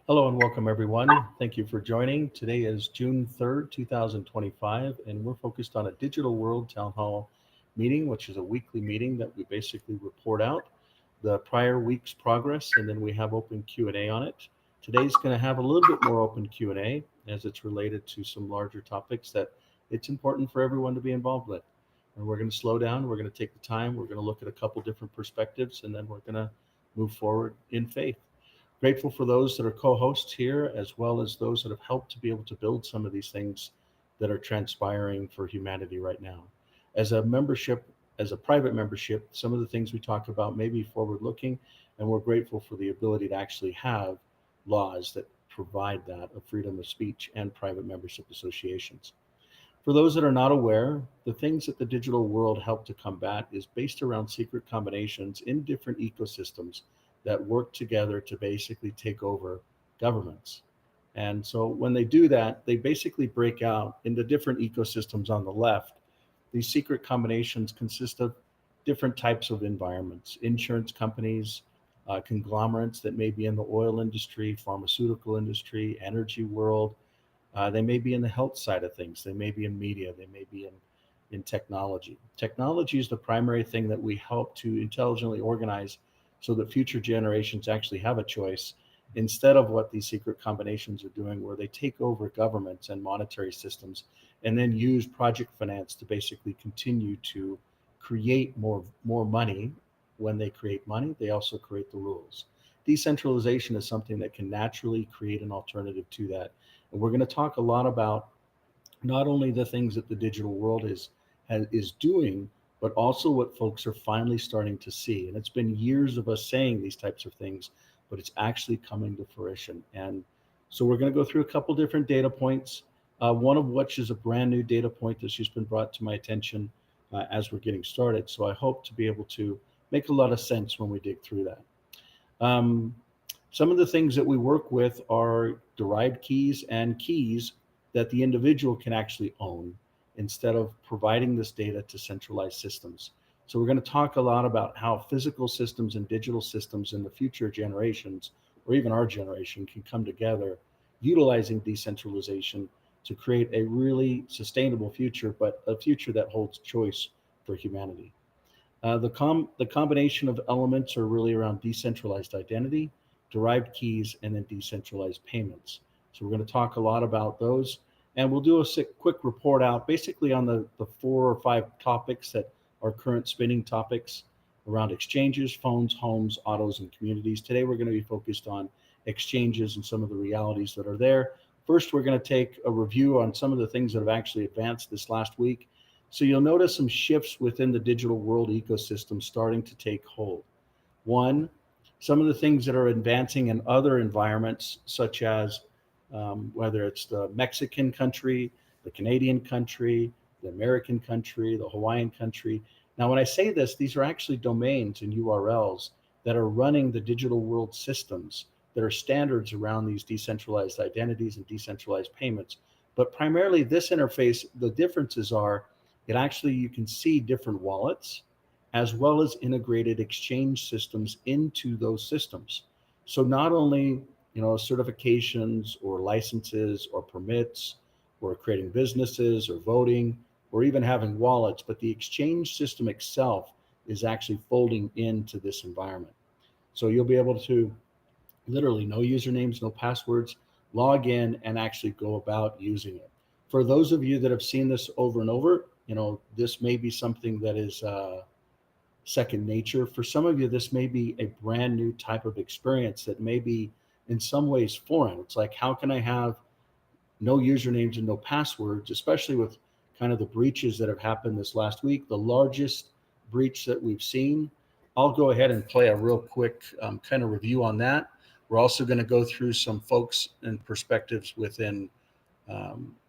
Hello and welcome, everyone. Thank you for joining. Today is June 3rd, 2025, and we're focused on a digital world town hall meeting, which is a weekly meeting that we basically report out the prior week's progress, and then we have open Q&A on it. Today's going to have a little bit more open Q&A as it's related to some larger topics that it's important for everyone to be involved with. And we're going to slow down, we're going to take the time, we're going to look at a couple different perspectives, and then we're going to move forward in faith. Grateful for those that are co-hosts here, as well as those that have helped to be able to build some of these things that are transpiring for humanity right now. As a membership, as a private membership, some of the things we talk about may be forward-looking, and we're grateful for the ability to actually have laws that provide that of freedom of speech and private membership associations. For those that are not aware, the things that the digital world help to combat is based around secret combinations in different ecosystems that work together to basically take over governments. And so when they do that, they basically break out into different ecosystems on the left. These secret combinations consist of different types of environments, insurance companies, conglomerates that may be in the oil industry, pharmaceutical industry, energy world, they may be in the health side of things. They may be in media. They may be in technology. Technology is the primary thing that we help to intelligently organize so that future generations actually have a choice instead of what these secret combinations are doing, where they take over governments and monetary systems and then use project finance to basically continue to create more money. When they create money, they also create the rules. Decentralization is something that can naturally create an alternative to that, and we're going to talk a lot about not only the things that the digital world is doing, but also what folks are finally starting to see. And it's been years of us saying these types of things, but it's actually coming to fruition. And so we're going to go through a couple different data points, one of which is a brand new data point that's just been brought to my attention as we're getting started. So I hope to be able to make a lot of sense when we dig through that. Um, some of the things that we work with are derived keys and keys that the individual can actually own instead of providing this data to centralized systems. So, we're going to talk a lot about how physical systems and digital systems in the future generations, or even our generation, can come together utilizing decentralization to create a really sustainable future, but a future that holds choice for humanity. The combination of elements are really around decentralized identity, derived keys, and then decentralized payments. So we're going to talk a lot about those, and we'll do a quick report out basically on the four or five topics that are current spinning topics around exchanges, phones, homes, autos, and communities. Today we're going to be focused on exchanges and some of the realities that are there. First, we're going to take a review on some of the things that have actually advanced this last week. So you'll notice some shifts within the digital world ecosystem starting to take hold. One, some of the things that are advancing in other environments, such as whether it's the Mexican country, the Canadian country, the American country, the Hawaiian country. Now, when I say this, these are actually domains and URLs that are running the digital world systems that are standards around these decentralized identities and decentralized payments. But primarily, this interface, the differences are it actually, you can see different wallets as well as integrated exchange systems into those systems. So not only certifications or licenses or permits or creating businesses or voting or even having wallets, but the exchange system itself is actually folding into this environment. So you'll be able to literally no usernames, no passwords, log in and actually go about using it. For those of you that have seen this over and over, this may be something that is second nature. For some of you, this may be a brand new type of experience that may be in some ways foreign. It's like, how can I have no usernames and no passwords, especially with kind of the breaches that have happened this last week, the largest breach that we've seen. I'll go ahead and play a real quick kind of review on that. We're also going to go through some folks and perspectives within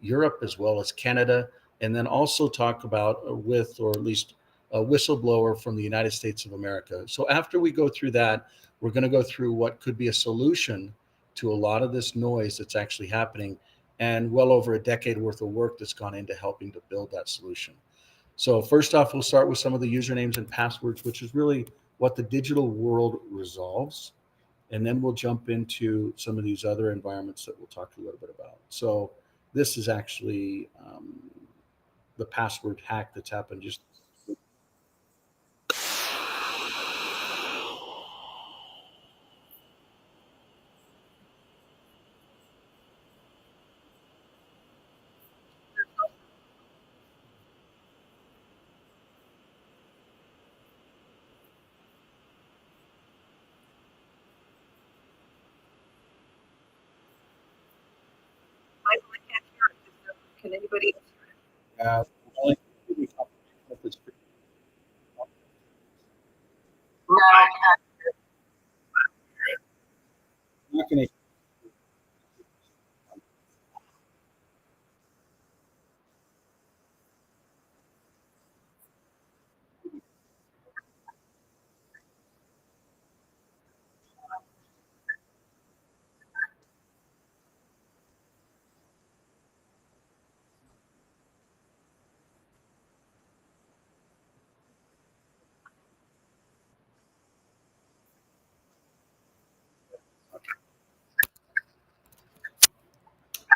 Europe as well as Canada, and then also talk about with, or at least a whistleblower from the United States of America. So after we go through that, we're going to go through what could be a solution to a lot of this noise that's actually happening, and well over a decade worth of work that's gone into helping to build that solution. So first off, we'll start with some of the usernames and passwords, which is really what the digital world resolves. and then we'll jump into some of these other environments that we'll talk a little bit about. So this is actually the password hack that's happened just. I can't hear it. Can anybody? Well, No. I'm not going to.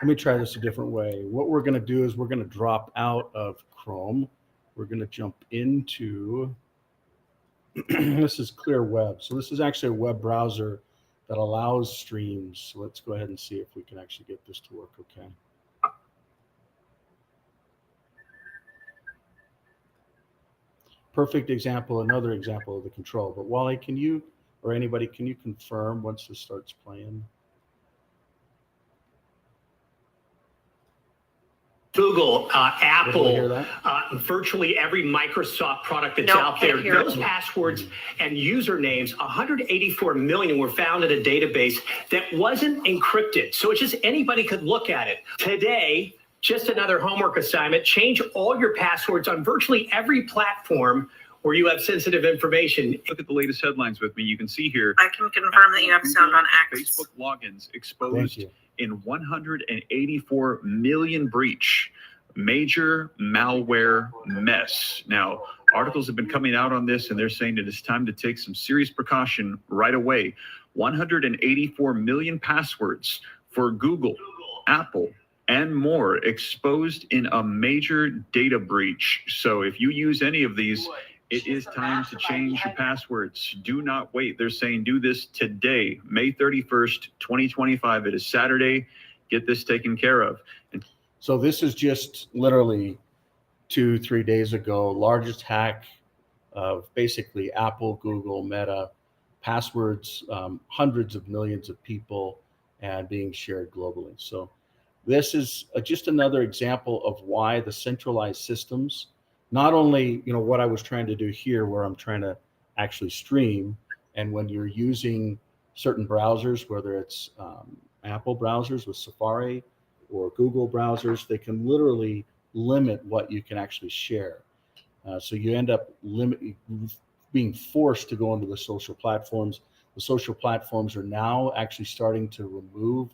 Let me try this a different way. What we're going to do is we're going to drop out of Chrome. We're going to jump into, this is Clear Web. So this is actually a web browser that allows streams. So let's go ahead and see if we can actually get this to work okay. Perfect example, another example of the control. But Wally, can you, or anybody, can you confirm once this starts playing? Google, Apple, that? virtually every Microsoft product that's No, out there, can't hear those it. passwords and usernames, 184 million were found in a database that wasn't encrypted. So it's just anybody could look at it. Today, just another homework assignment, change all your passwords on virtually every platform where you have sensitive information. Look at the latest headlines with me. You can see here. I can confirm that you have sound on X. Facebook logins Thank exposed you. in 184 million breach. Major malware mess. Now, articles have been coming out on this, and they're saying that it's time to take some serious precaution right away. 184 million passwords for Google, Apple, and more exposed in a major data breach. So if you use any of these, it is time to change your passwords. Do not wait. They're saying do this today, May 31st, 2025. It is Saturday. Get this taken care of. So this is just literally 2-3 days ago, largest hack of basically Apple, Google, Meta, passwords, hundreds of millions of people, and being shared globally. So this is just another example of why the centralized systems, not only, you know, what I was trying to do here, where I'm trying to actually stream, and when you're using certain browsers, whether it's Apple browsers with Safari or Google browsers, they can literally limit what you can actually share. So you end up being forced to go into the social platforms. The social platforms are now actually starting to remove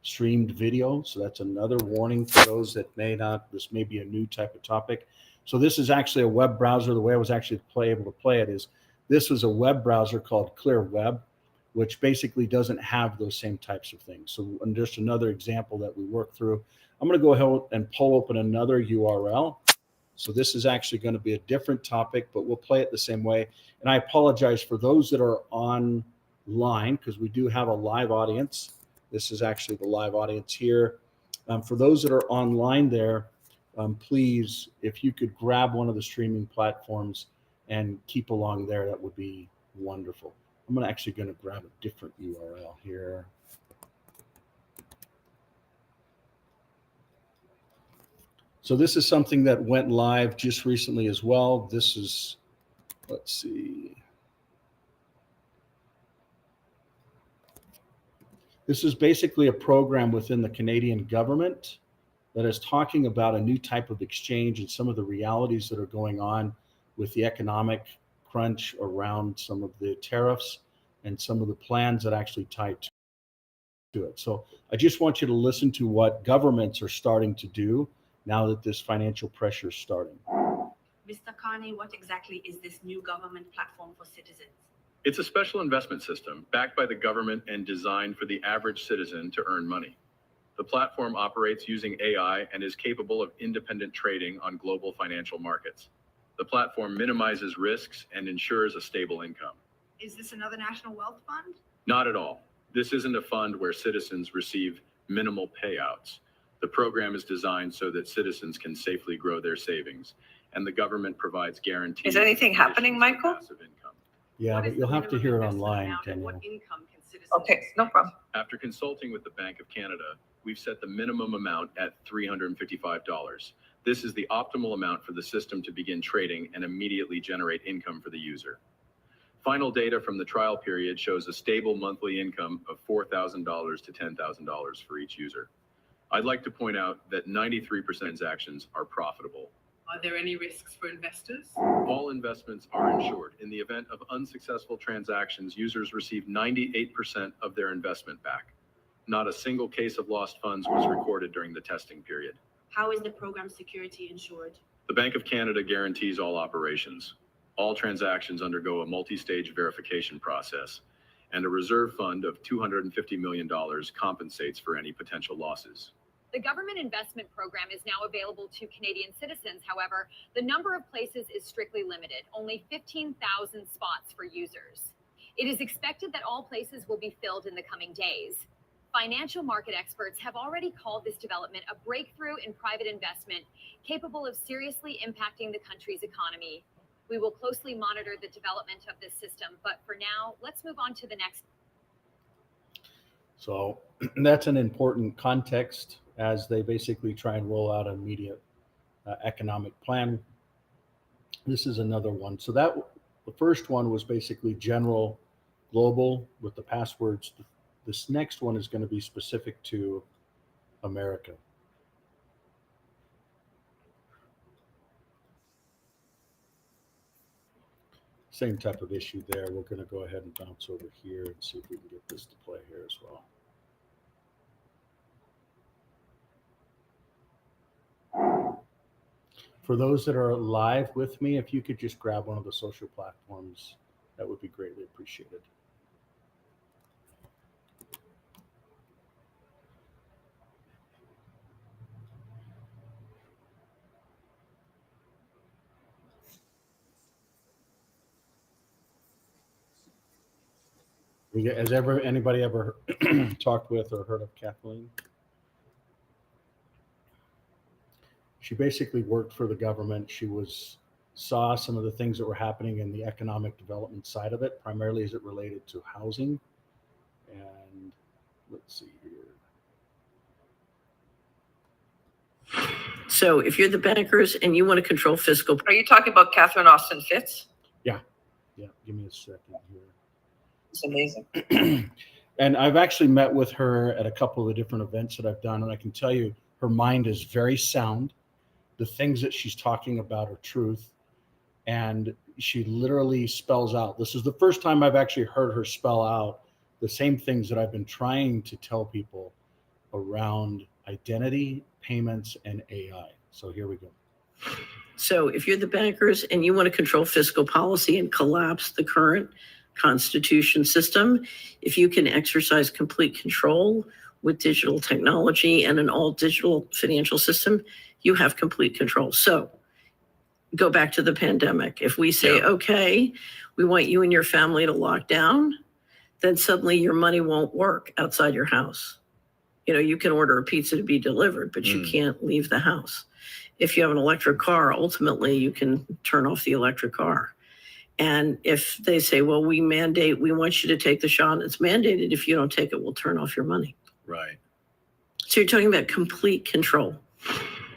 streamed video. So that's another warning for those that may not, this may be a new type of topic. So this is actually a web browser. The way I was actually able to play it is this was a web browser called Clear Web, which basically doesn't have those same types of things. So and just another example that we work through. I'm going to go ahead and pull open another URL. So this is actually going to be a different topic, but we'll play it the same way. And I apologize for those that are online, because we do have a live audience. This is actually the live audience here. For those that are online there, please, if you could grab one of the streaming platforms and keep along there, that would be wonderful. I'm actually going to grab a different URL here. So this is something that went live just recently as well. This is, let's see. This is basically a program within the Canadian government that is talking about a new type of exchange and some of the realities that are going on with the economic crunch around some of the tariffs and some of the plans that actually tie to it. So I just want you to listen to what governments are starting to do now that this financial pressure is starting. Mr. Carney, what exactly is this new government platform for citizens? It's a special investment system backed by the government and designed for the average citizen to earn money. The platform operates using AI and is capable of independent trading on global financial markets. The platform minimizes risks and ensures a stable income. Is this another national wealth fund? Not at all. This isn't a fund where citizens receive minimal payouts. The program is designed so that citizens can safely grow their savings, and the government provides guarantees. Is anything happening, conditions for Michael? passive income. Yeah, What but is you'll the have to minimum hear it investment online, amount, and Danielle. what income can citizens Okay, no problem. After consulting with the Bank of Canada, we've set the minimum amount at $355. This is the optimal amount for the system to begin trading and immediately generate income for the user. Final data from the trial period shows a stable monthly income of $4,000 to $10,000 for each user. I'd like to point out that 93% of transactions are profitable. Are there any risks for investors? All investments are insured. In the event of unsuccessful transactions, users receive 98% of their investment back. Not a single case of lost funds was recorded during the testing period. How is the program security ensured? The Bank of Canada guarantees all operations. All transactions undergo a multi-stage verification process, and a reserve fund of $250 million compensates for any potential losses. The government investment program is now available to Canadian citizens. However, the number of places is strictly limited, only 15,000 spots for users. It is expected that all places will be filled in the coming days. Financial market experts have already called this development a breakthrough in private investment capable of seriously impacting the country's economy. We will closely monitor the development of this system, but for now, let's move on to the next. So that's an important context as they basically try and roll out an immediate economic plan. This is another one. So that the first one was basically general, global with the passwords. This next one is going to be specific to America. Same type of issue there. We're going to go ahead and bounce over here and see if we can get this to play here as well. For those that are live with me, if you could just grab one of the social platforms, that would be greatly appreciated. Has anybody ever talked with or heard of Kathleen? She basically worked for the government. She saw some of the things that were happening in the economic development side of it, primarily as it related to housing. And let's see here. So if you're the bankers and you want to control fiscal, Are you talking about Catherine Austin Fitz? Yeah, give me a second here. It's amazing. And I've actually met with her at a couple of the different events that I've done, and I can tell you her mind is very sound. The things that she's talking about are truth, and she literally spells out. This is the first time I've actually heard her spell out the same things that I've been trying to tell people around identity, payments, and AI. So here we go. so if you're the bankers and you want to control fiscal policy and collapse the current constitution system, if you can exercise complete control with digital technology and an all digital financial system, you have complete control. So go back to the pandemic. If we say, okay, we want you and your family to lock down, then suddenly your money won't work outside your house. You know, you can order a pizza to be delivered, but you can't leave the house. If you have an electric car, ultimately you can turn off the electric car. And if they say, well, we want you to take the shot, it's mandated. If you don't take it, we'll turn off your money. Right. So you're talking about complete control.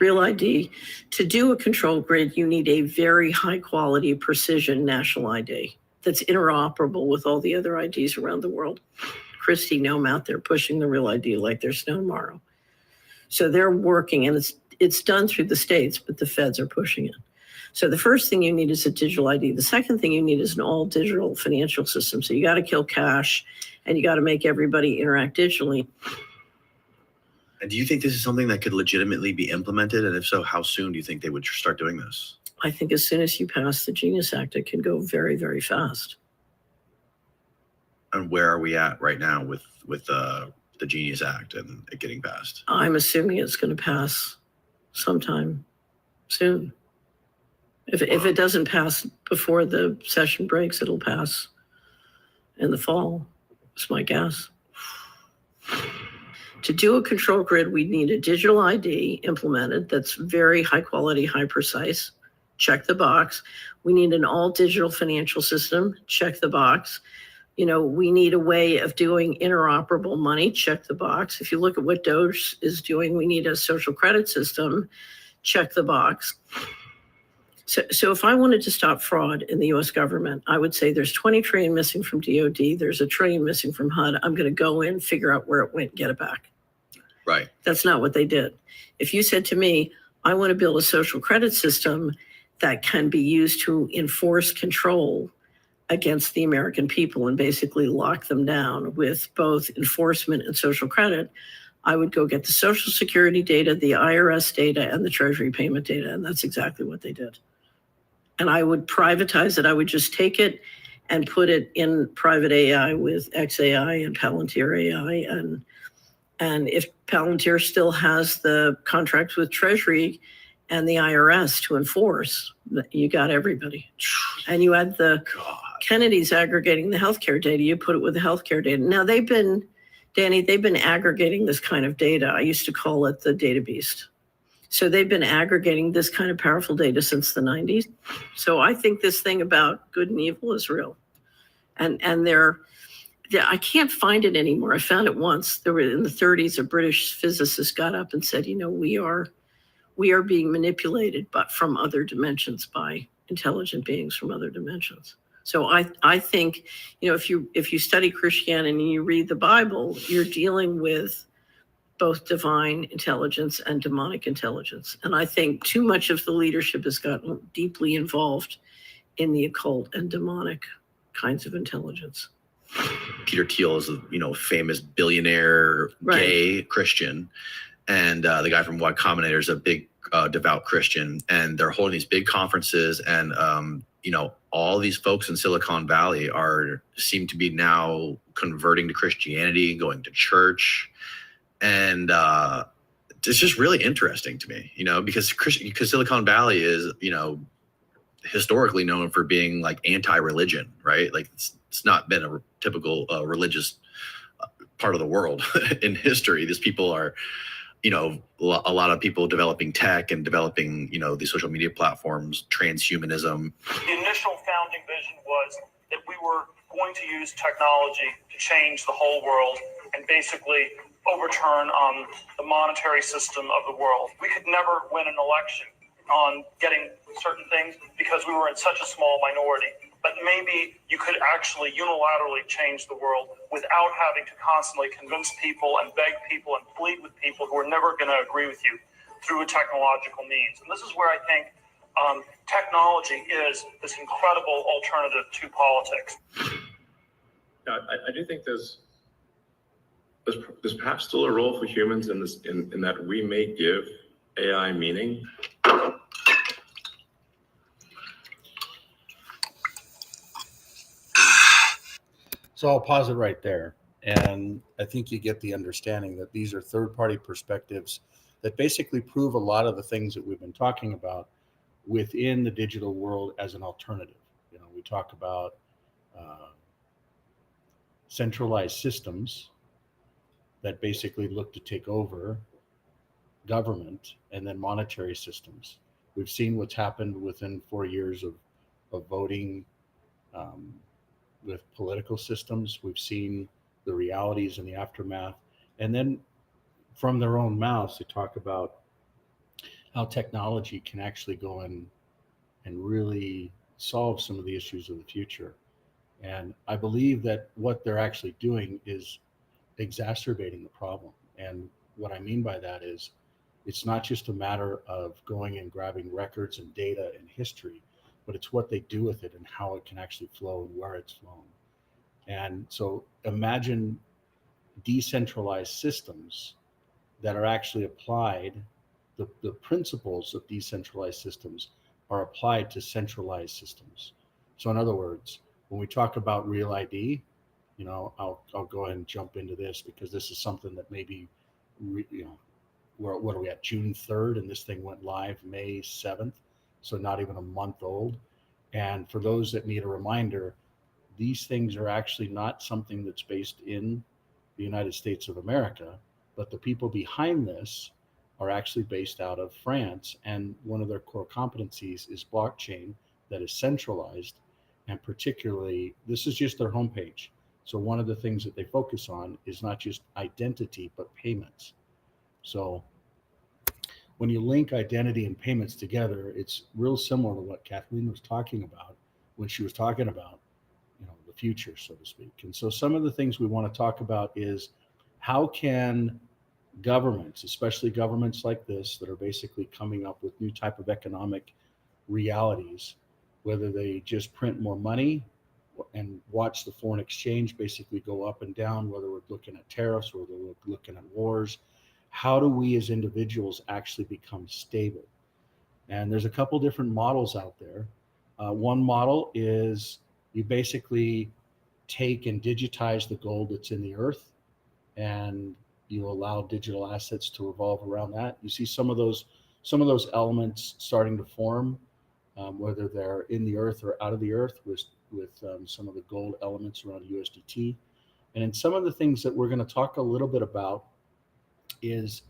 Real ID. To do a control grid, you need a very high quality precision national ID that's interoperable with all the other IDs around the world. Christy Nome out there pushing the Real ID like there's no tomorrow. So they're working, and it's done through the states, but the feds are pushing it. So the first thing you need is a digital ID. The second thing you need is an all digital financial system. So you got to kill cash, and you got to make everybody interact digitally. And do you think this is something that could legitimately be implemented? And if so, how soon do you think they would start doing this? I think as soon as you pass the Genius Act, it can go very, very fast. And where are we at right now with the Genius Act and it getting passed? I'm assuming it's going to pass sometime soon. If it doesn't pass before the session breaks, it'll pass in the fall. That's my guess. To do a control grid, we need a digital ID implemented that's very high quality, high precise. Check the box. We need an all digital financial system. Check the box. We need a way of doing interoperable money. Check the box. If you look at what DOGE is doing, we need a social credit system. Check the box. So if I wanted to stop fraud in the US government, I would say there's 20 trillion missing from DOD, there's $1 trillion missing from HUD. I'm going to go in, figure out where it went, get it back. Right. That's not what they did. If you said to me, I want to build a social credit system that can be used to enforce control against the American people and basically lock them down with both enforcement and social credit, I would go get the Social Security data, the IRS data, and the Treasury payment data. And that's exactly what they did. And I would privatize it. I would just take it and put it in private AI with XAI and Palantir AI. And if Palantir still has the contracts with Treasury and the IRS to enforce, you got everybody. And you add the Kennedy's aggregating the healthcare data, you put it with the healthcare data. Now they've been aggregating this kind of data. I used to call it the data beast. So they've been aggregating this kind of powerful data since the 90s. So I think this thing about good and evil is real. And I can't find it anymore. I found it once. There were in the 30s, a British physicist got up and said, we are being manipulated, but from other dimensions by intelligent beings from other dimensions. So I think, if you study Christianity and you read the Bible, you're dealing with both divine intelligence and demonic intelligence. And I think too much of the leadership has gotten deeply involved in the occult and demonic kinds of intelligence. Peter Thiel is a famous billionaire gay Christian, and the guy from Y Combinator is a big devout Christian, and they're holding these big conferences, and all these folks in Silicon Valley seem to be now converting to Christianity, going to church. And it's just really interesting to me, because Silicon Valley is, historically known for being like anti-religion, right? Like it's not been a typical religious part of the world in history. These people are, a lot of people developing tech and developing, these social media platforms, transhumanism. The initial founding vision was that we were going to use technology to change the whole world and basically overturn the monetary system of the world. We could never win an election on getting certain things because we were in such a small minority. But maybe you could actually unilaterally change the world without having to constantly convince people and beg people and plead with people who are never going to agree with you through a technological means. And this is where I think technology is this incredible alternative to politics. I do think there's perhaps still a role for humans in this, in that we may give AI meaning. So I'll pause it right there. And I think you get the understanding that these are third-party perspectives that basically prove a lot of the things that we've been talking about within the digital world as an alternative. We talk about centralized systems that basically look to take over government, and then monetary systems. We've seen what's happened within 4 years of voting with political systems. We've seen the realities and the aftermath. And then from their own mouths, they talk about how technology can actually go in and really solve some of the issues of the future. And I believe that what they're actually doing is exacerbating the problem. And what I mean by that is it's not just a matter of going and grabbing records and data and history, but it's what they do with it and how it can actually flow and where it's flown. And so imagine decentralized systems that are actually applied, the principles of decentralized systems are applied to centralized systems. So in other words, when we talk about Real ID, I'll go ahead and jump into this because this is something that maybe, what are we at, June 3rd, and this thing went live May 7th, so not even a month old. And for those that need a reminder, these things are actually not something that's based in the United States of America, but the people behind this are actually based out of France. And one of their core competencies is blockchain that is centralized. And particularly, this is just their homepage. So one of the things that they focus on is not just identity, but payments. So when you link identity and payments together, it's real similar to what Kathleen was talking about when she was talking about, the future, so to speak. And so some of the things we want to talk about is how can governments, especially governments like this, that are basically coming up with new type of economic realities, whether they just print more money and watch the foreign exchange basically go up and down, whether we're looking at tariffs, whether we're looking at wars, how do we as individuals actually become stable? And there's a couple different models out there. One model is you basically take and digitize the gold that's in the earth, and you allow digital assets to revolve around that. You see some of those elements starting to form, whether they're in the earth or out of the earth, with some of the gold elements around USDT. And in some of the things that we're going to talk a little bit about is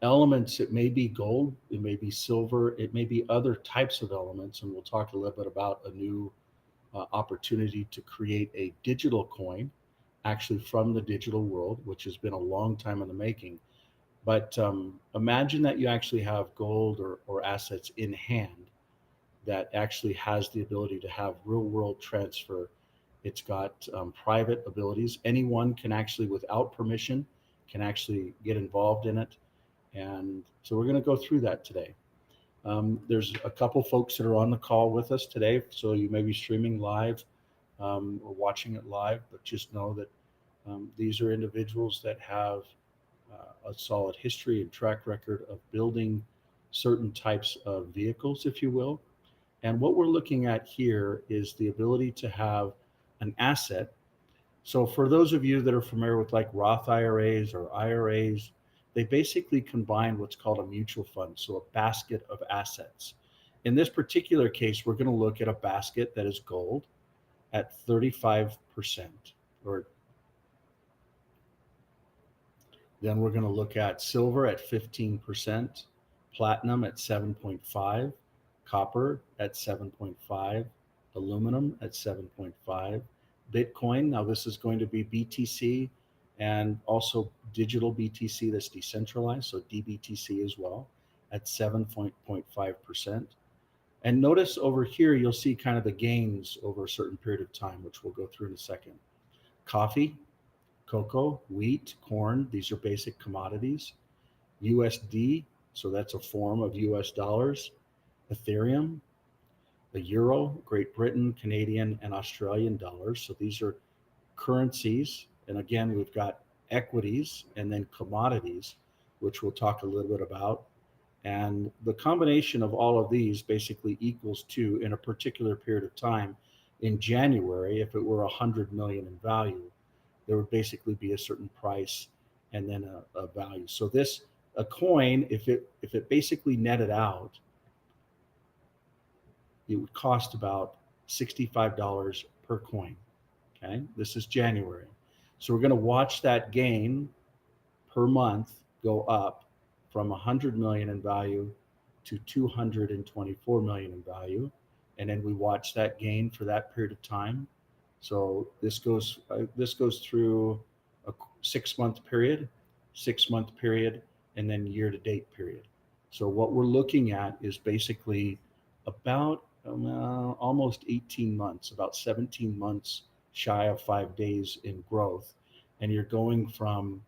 elements. It may be gold, it may be silver, it may be other types of elements, and we'll talk a little bit about a new opportunity to create a digital coin, actually from the digital world, which has been a long time in the making. But imagine that you actually have gold or assets in hand that actually has the ability to have real world transfer. It's got private abilities. Anyone can actually, without permission, can actually get involved in it. And so we're going to go through that today. There's a couple folks that are on the call with us today, so you may be streaming live or watching it live, but just know that these are individuals that have a solid history and track record of building certain types of vehicles, if you will. And what we're looking at here is the ability to have an asset. So for those of you that are familiar with like Roth IRAs or IRAs, they basically combine what's called a mutual fund, so a basket of assets. In this particular case, we're going to look at a basket that is gold at 35%, or then we're going to look at silver at 15%, platinum at 7.5, copper at 7.5, aluminum at 7.5, Bitcoin. Now this is going to be BTC and also digital BTC that's decentralized, so DBTC as well, at 7.5%. And notice over here, you'll see kind of the gains over a certain period of time, which we'll go through in a second. Coffee, cocoa, wheat, corn, these are basic commodities. USD, so that's a form of US dollars. Ethereum, the euro, Great Britain, Canadian, and Australian dollars. So these are currencies. And again, we've got equities and then commodities, which we'll talk a little bit about. And the combination of all of these basically equals to, in a particular period of time, in January, if it were 100 million in value, there would basically be a certain price and then a value. So a coin, if it basically netted out, it would cost about $65 per coin. Okay, this is January. So we're going to watch that gain per month go up from 100 million in value to 224 million in value. And then we watch that gain for that period of time. So this goes through a 6-month period, 6-month period, and then year-to-date period. So what we're looking at is basically about almost 18 months, about 17 months shy of 5 days in growth. And you're going from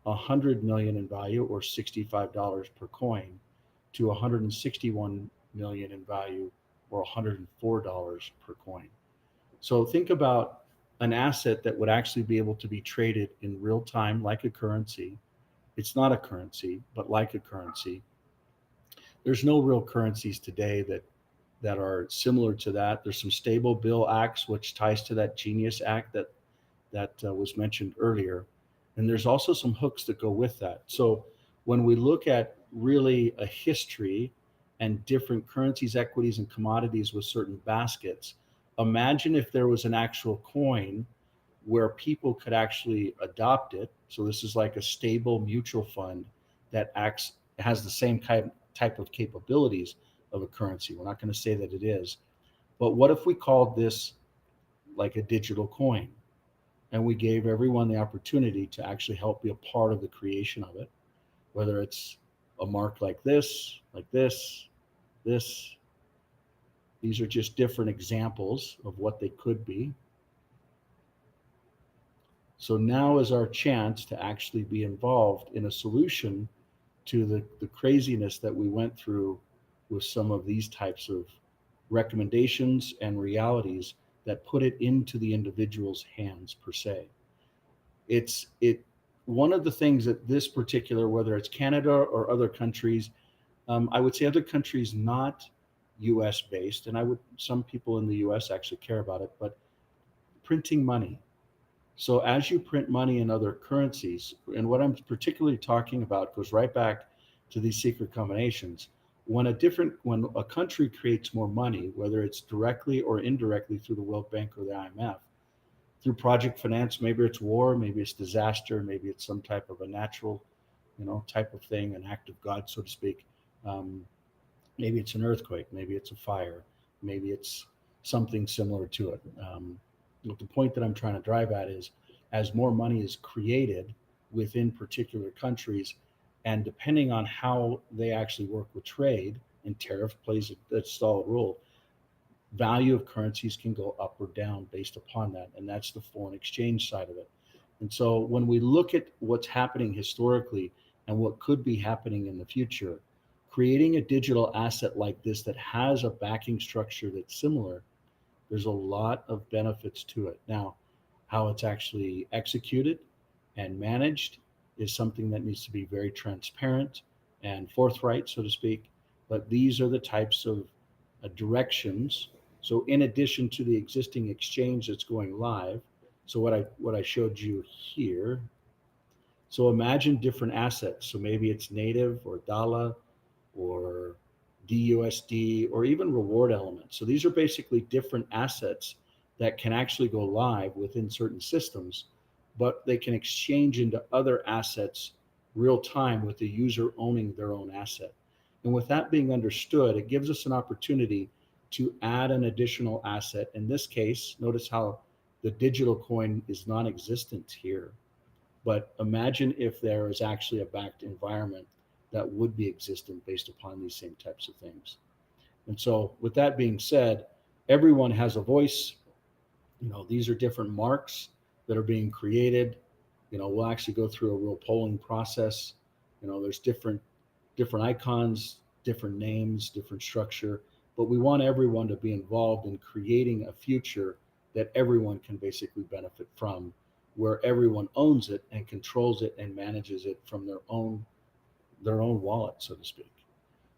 100 million in value, or $65 per coin, to 161 million in value, or $104 per coin. So think about an asset that would actually be able to be traded in real time like a currency. It's not a currency, but like a currency. There's no real currencies today that are similar to that. There's some stable bill acts, which ties to that Genius Act that that was mentioned earlier. And there's also some hooks that go with that. So when we look at really a history and different currencies, equities, and commodities with certain baskets, imagine if there was an actual coin where people could actually adopt it. So this is like a stable mutual fund that has the same type of capabilities of a currency. We're not going to say that it is, but what if we called this like a digital coin, and we gave everyone the opportunity to actually help be a part of the creation of it, whether it's a mark like this, this. These are just different examples of what they could be. So now is our chance to actually be involved in a solution to the craziness that we went through with some of these types of recommendations and realities that put it into the individual's hands per se. One of the things that this particular, whether it's Canada or other countries, I would say other countries not US based, and some people in the US actually care about it, but printing money. So as you print money in other currencies, and what I'm particularly talking about goes right back to these secret combinations. When a country creates more money, whether it's directly or indirectly through the World Bank or the IMF, through project finance, maybe it's war, maybe it's disaster, maybe it's some type of a natural, type of thing, an act of God, so to speak. Maybe it's an earthquake, maybe it's a fire, maybe it's something similar to it. But the point that I'm trying to drive at is, as more money is created within particular countries, and depending on how they actually work with trade, and tariff plays a solid role, value of currencies can go up or down based upon that. And that's the foreign exchange side of it. And so when we look at what's happening historically and what could be happening in the future, creating a digital asset like this that has a backing structure that's similar, there's a lot of benefits to it. Now, how it's actually executed and managed is something that needs to be very transparent and forthright, so to speak. But these are the types of directions. So in addition to the existing exchange that's going live, so what I showed you here, so imagine different assets. So maybe it's native or DALA or DUSD or even reward elements. So these are basically different assets that can actually go live within certain systems, but they can exchange into other assets real time with the user owning their own asset. And with that being understood, it gives us an opportunity to add an additional asset. In this case, notice how the digital coin is non-existent here. But imagine if there is actually a backed environment that would be existent based upon these same types of things. And so with that being said, everyone has a voice. These are different marks that are being created. We'll actually go through a real polling process. There's different icons, different names, different structure, but we want everyone to be involved in creating a future that everyone can basically benefit from, where everyone owns it and controls it and manages it from their own wallet, so to speak.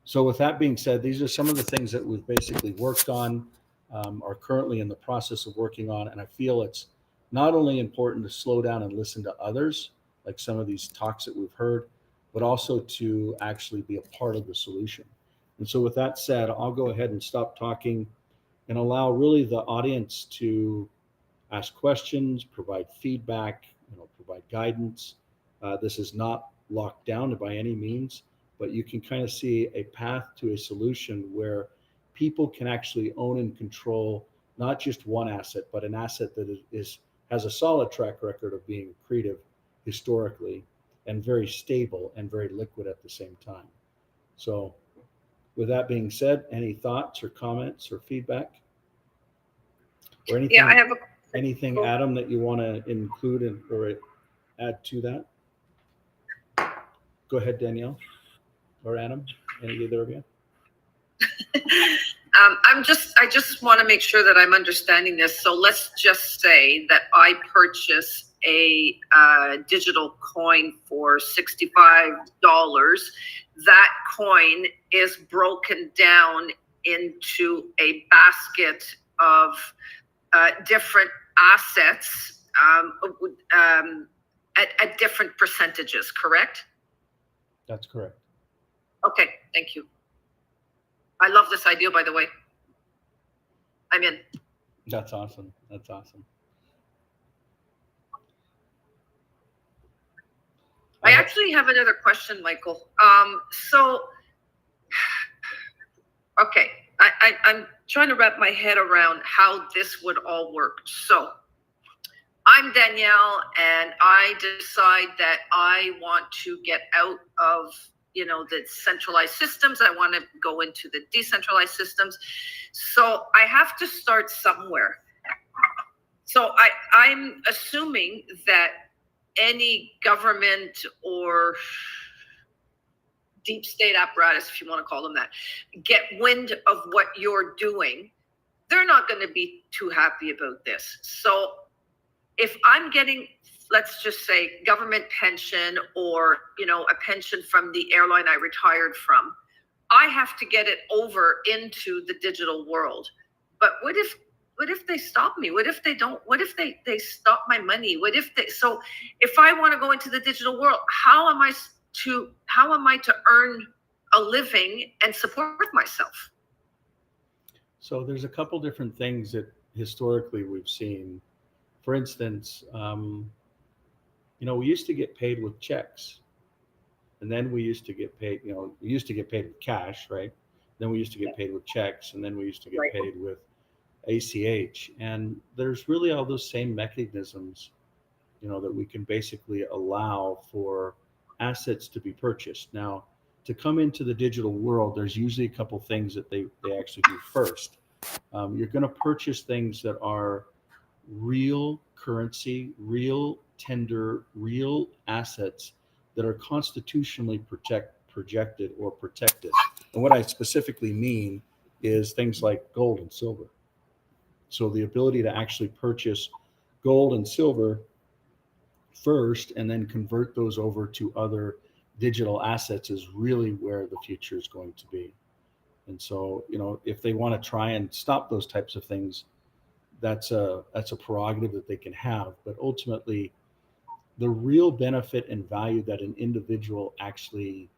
So with that being said, these are some of the things that we've basically worked on, are currently in the process of working on. And I feel it's not only important to slow down and listen to others, like some of these talks that we've heard, but also to actually be a part of the solution. And so with that said, I'll go ahead and stop talking and allow really the audience to ask questions, provide feedback, provide guidance. This is not locked down by any means, but you can kind of see a path to a solution where people can actually own and control not just one asset, but an asset that has a solid track record of being accretive historically and very stable and very liquid at the same time. So with that being said, any thoughts or comments or feedback? Or anything, Yeah, I have anything, Adam, that you want to include or add to that? Go ahead, Danielle or Adam, either of you. I just want to make sure that I'm understanding this. So let's just say that I purchase a digital coin for $65. That coin is broken down into a basket of different assets at different percentages, correct? That's correct. Okay, thank you. I love this idea, by the way. I'm in. That's awesome. That's awesome. I actually have another question, Michael. Okay, I'm trying to wrap my head around how this would all work. So I'm Danielle, and I decide that I want to get out of, the centralized systems. I want to go into the decentralized systems. So I have to start somewhere. So I'm assuming that any government or deep state apparatus, if you want to call them that, get wind of what you're doing, they're not going to be too happy about this. So if I'm getting, let's just say, government pension or, a pension from the airline I retired from, I have to get it over into the digital world. But what if they stop me? What if they don't? What if they stop my money? So if I want to go into the digital world, how am I to earn a living and support myself? So there's a couple different things that historically we've seen. For instance, we used to get paid with checks, and then we used to get paid, we used to get paid with cash, right? Then we used to get paid with checks, and then we used to get paid with ACH. And there's really all those same mechanisms, that we can basically allow for assets to be purchased. Now, to come into the digital world, there's usually a couple things that they actually do first. You're going to purchase things that are real currency, real tender, real assets that are constitutionally projected or protected. And what I specifically mean is things like gold and silver. So the ability to actually purchase gold and silver first and then convert those over to other digital assets is really where the future is going to be. And so, if they want to try and stop those types of things, that's a prerogative that they can have. But ultimately, the real benefit and value that an individual actually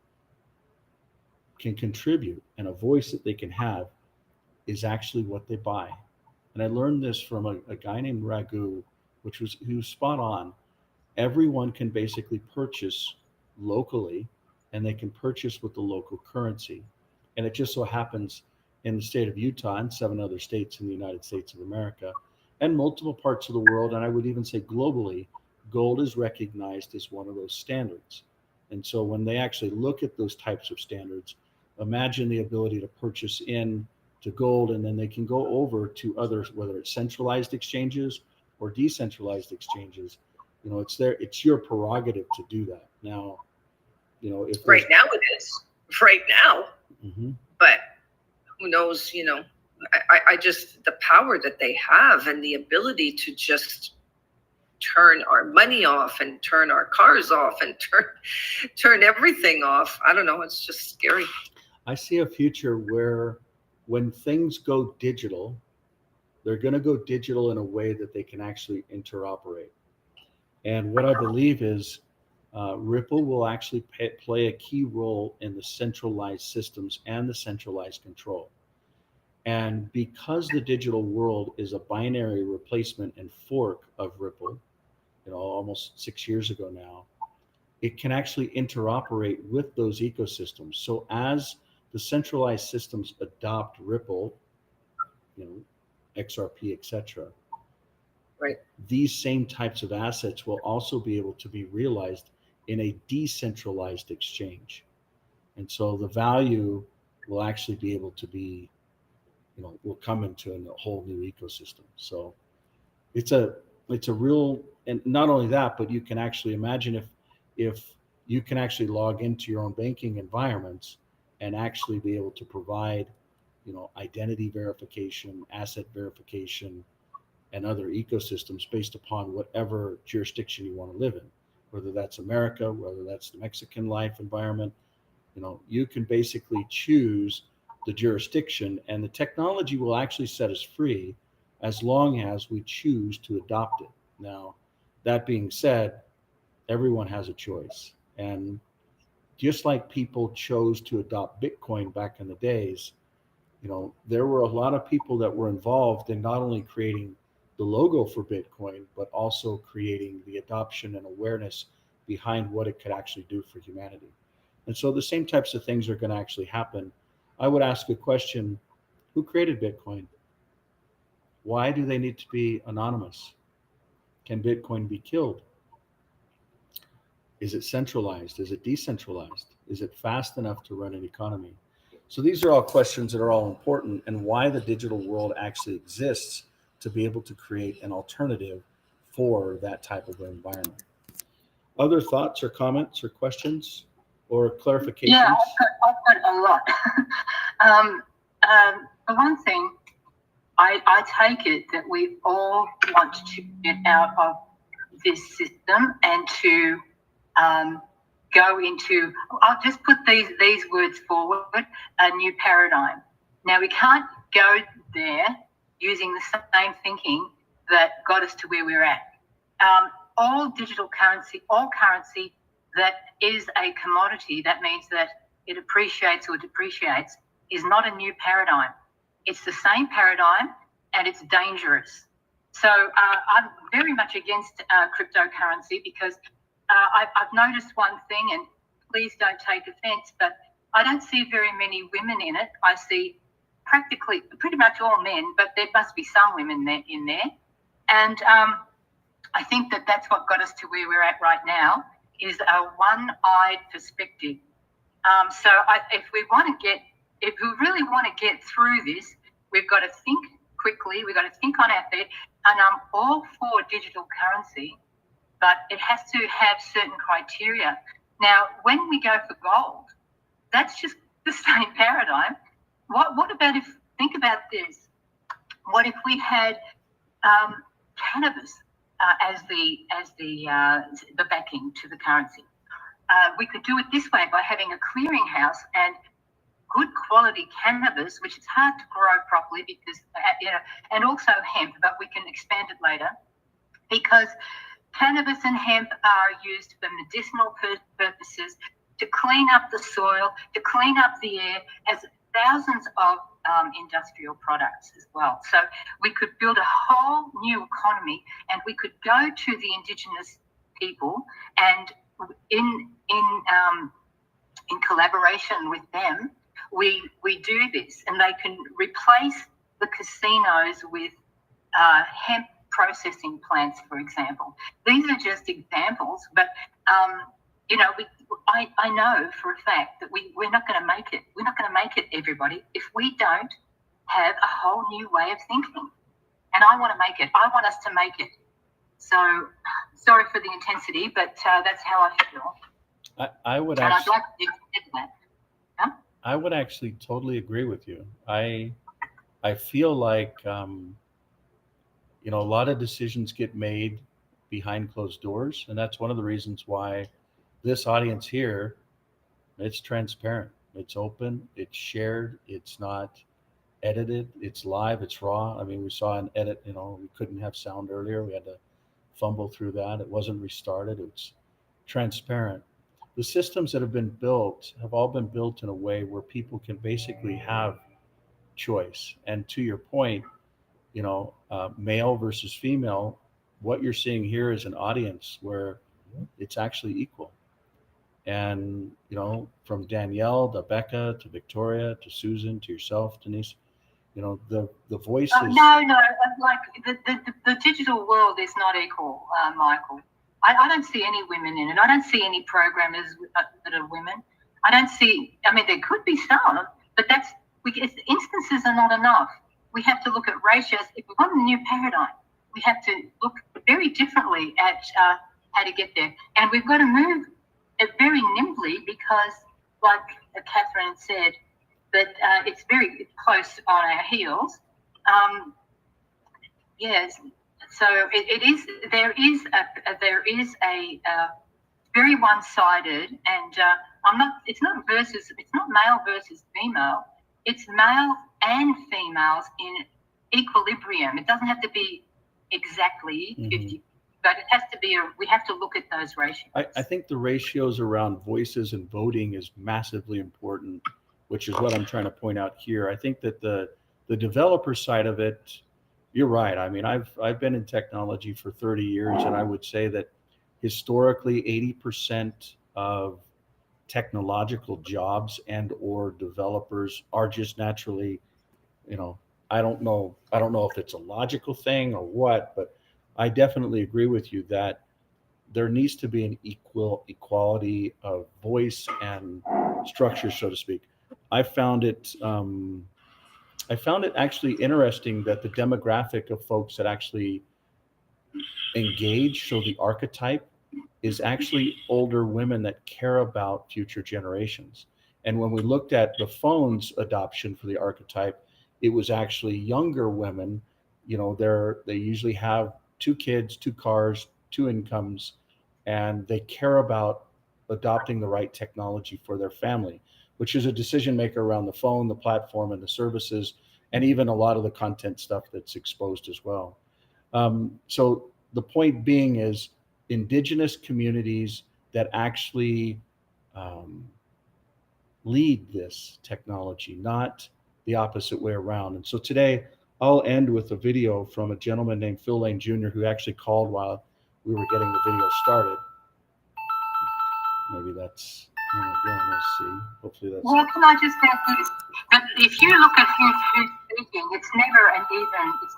can contribute and a voice that they can have is actually what they buy. And I learned this from a guy named Raghu, who's spot on. Everyone can basically purchase locally, and they can purchase with the local currency. And it just so happens in the state of Utah and 7 other states in the United States of America and multiple parts of the world, and I would even say globally, gold is recognized as one of those standards. And so when they actually look at those types of standards, imagine the ability to purchase in to gold, and then they can go over to others, whether it's centralized exchanges or decentralized exchanges. It's your prerogative to do that. Now, if right now it is right now, but who knows, I just, the power that they have and the ability to just turn our money off and turn our cars off and turn everything off. I don't know. It's just scary. I see a future where when things go digital, they're going to go digital in a way that they can actually interoperate. And what I believe is Ripple will actually play a key role in the centralized systems and the centralized control. And because the digital world is a binary replacement and fork of Ripple, almost 6 years ago now, it can actually interoperate with those ecosystems. So as the centralized systems adopt Ripple, XRP, etc., right, these same types of assets will also be able to be realized in a decentralized exchange. And so the value will actually be able to be, will come into a whole new ecosystem. So it's a real, and not only that, but you can actually imagine if you can actually log into your own banking environments and actually be able to provide, identity verification, asset verification, and other ecosystems based upon whatever jurisdiction you want to live in, whether that's America, whether that's the Mexican life environment. You can basically choose the jurisdiction, and the technology will actually set us free as long as we choose to adopt it. Now, That being said, everyone has a choice. And just like people chose to adopt Bitcoin back in the days, there were a lot of people that were involved in not only creating the logo for Bitcoin, but also creating the adoption and awareness behind what it could actually do for humanity. And so the same types of things are going to actually happen. I would ask a question: who created Bitcoin? Why do they need to be anonymous? Can Bitcoin be killed? Is it centralized? Is it decentralized? Is it fast enough to run an economy? So these are all questions that are all important, and why the digital world actually exists to be able to create an alternative for that type of environment. Other thoughts or comments or questions or clarifications? Yeah, I've got a lot. For one thing, I take it that we all want to get out of this system and to go into, I'll just put these words forward, a new paradigm. Now, we can't go there using the same thinking that got us to where we're at. All digital currency, all currency that is a commodity, that means that it appreciates or depreciates, is not a new paradigm. It's the same paradigm, and it's dangerous. So I'm very much against cryptocurrency because I've noticed one thing, and please don't take offense, but I don't see very many women in it. I see pretty much all men, but there must be some women in there. And I think that that's what got us to where we're at right now, is a one-eyed perspective. So if we really want to get through this, we've got to think quickly. We've got to think on our feet. And I'm all for digital currency, but it has to have certain criteria. Now, when we go for gold, that's just the same paradigm. What about think about this. What if we had cannabis as the backing to the currency? We could do it this way by having a clearinghouse and good quality cannabis, which is hard to grow properly because, and also hemp, but we can expand it later, because cannabis and hemp are used for medicinal purposes, to clean up the soil, to clean up the air, as thousands of industrial products as well. So we could build a whole new economy, and we could go to the indigenous people, and in collaboration with them, we do this, and they can replace the casinos with hemp processing plants, for example. These are just examples, but I know for a fact that we're not going to make it. We're not going to make it, everybody, if we don't have a whole new way of thinking. And I want to make it. I want us to make it. So sorry for the intensity, but that's how I feel. I would and actually, I'd like to get that. Huh? I would actually totally agree with you. I feel like a lot of decisions get made behind closed doors, and that's one of the reasons why this audience here, it's transparent, it's open, it's shared, it's not edited, it's live, it's raw. I mean, we saw an edit, we couldn't have sound earlier, we had to fumble through that, it wasn't restarted, it's transparent. The systems that have been built have all been built in a way where people can basically have choice. And to your point, male versus female, what you're seeing here is an audience where it's actually equal. And, from Danielle to Becca to Victoria to Susan to yourself, Denise, the voices. No, like the digital world is not equal, Michael. I don't see any women in it. I don't see any programmers that are women. I don't see, there could be some, but instances are not enough. We have to look at ratios. If we want a new paradigm, we have to look very differently at how to get there. And we've got to move it very nimbly because, like Catherine said, that it's very close on our heels. Yes. So there is a very one-sided, and it's not male versus female. It's male and females in equilibrium. It doesn't have to be exactly 50, but it has to be we have to look at those ratios. I think the ratios around voices and voting is massively important, which is what I'm trying to point out here. I think that the developer side of it, you're right. I mean, I've been in technology for 30 years, and I would say that historically 80% of technological jobs and or developers are just naturally, I don't know if it's a logical thing or what, but I definitely agree with you that there needs to be an equality of voice and structure, so to speak. I found it actually interesting that the demographic of folks that actually engage, so the archetype, is actually older women that care about future generations. And when we looked at the phone's adoption for the archetype, it was actually younger women. They usually have 2 kids, 2 cars, 2 incomes, and they care about adopting the right technology for their family, which is a decision maker around the phone, the platform, and the services, and even a lot of the content stuff that's exposed as well. So the point being is Indigenous communities that actually lead this technology, not the opposite way around. And so today I'll end with a video from a gentleman named Phil Lane Jr. who actually called while we were getting the video started. Maybe that's, again, let's see. Hopefully that's. Well, can I just add this? But if you look at who's speaking, it's never even. It's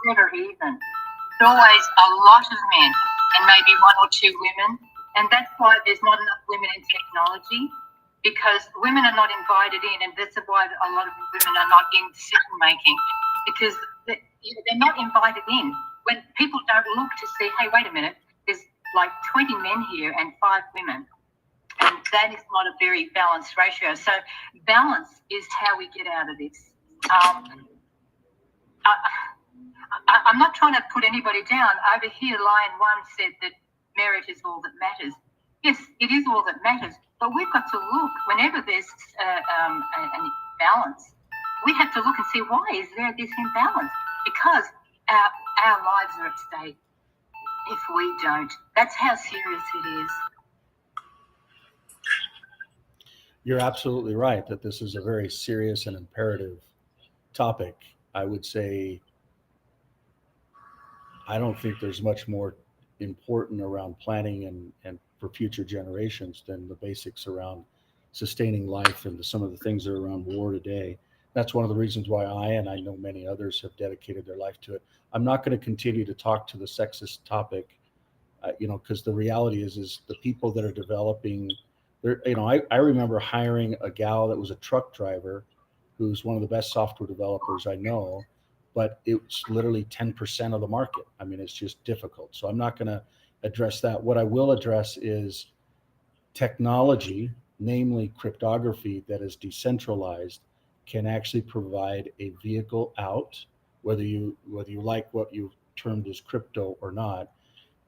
always a lot of men and maybe 1 or 2 women. And that's why there's not enough women in technology, because women are not invited in, and that's why a lot of women are not in decision making, because they're not invited in. When people don't look to see, hey, wait a minute, there's like 20 men here and 5 women, and that is not a very balanced ratio. So balance is how we get out of this. I'm not trying to put anybody down. Over here, Lion One said that merit is all that matters. Yes, it is all that matters. But we've got to look, whenever there's an imbalance, we have to look and see, why is there this imbalance? Because our lives are at stake if we don't. That's how serious it is. You're absolutely right that this is a very serious and imperative topic. I would say I don't think there's much more important around planning and for future generations than the basics around sustaining life and some of the things that are around war today. That's one of the reasons why I, and I know many others, have dedicated their life to it. I'm not going to continue to talk to the sexist topic, because the reality is the people that are developing, I remember hiring a gal that was a truck driver who's one of the best software developers I know, but it's literally 10% of the market. I mean, it's just difficult. So I'm not going to address that. What I will address is technology, namely cryptography, that is decentralized, can actually provide a vehicle out, whether you like what you termed as crypto or not.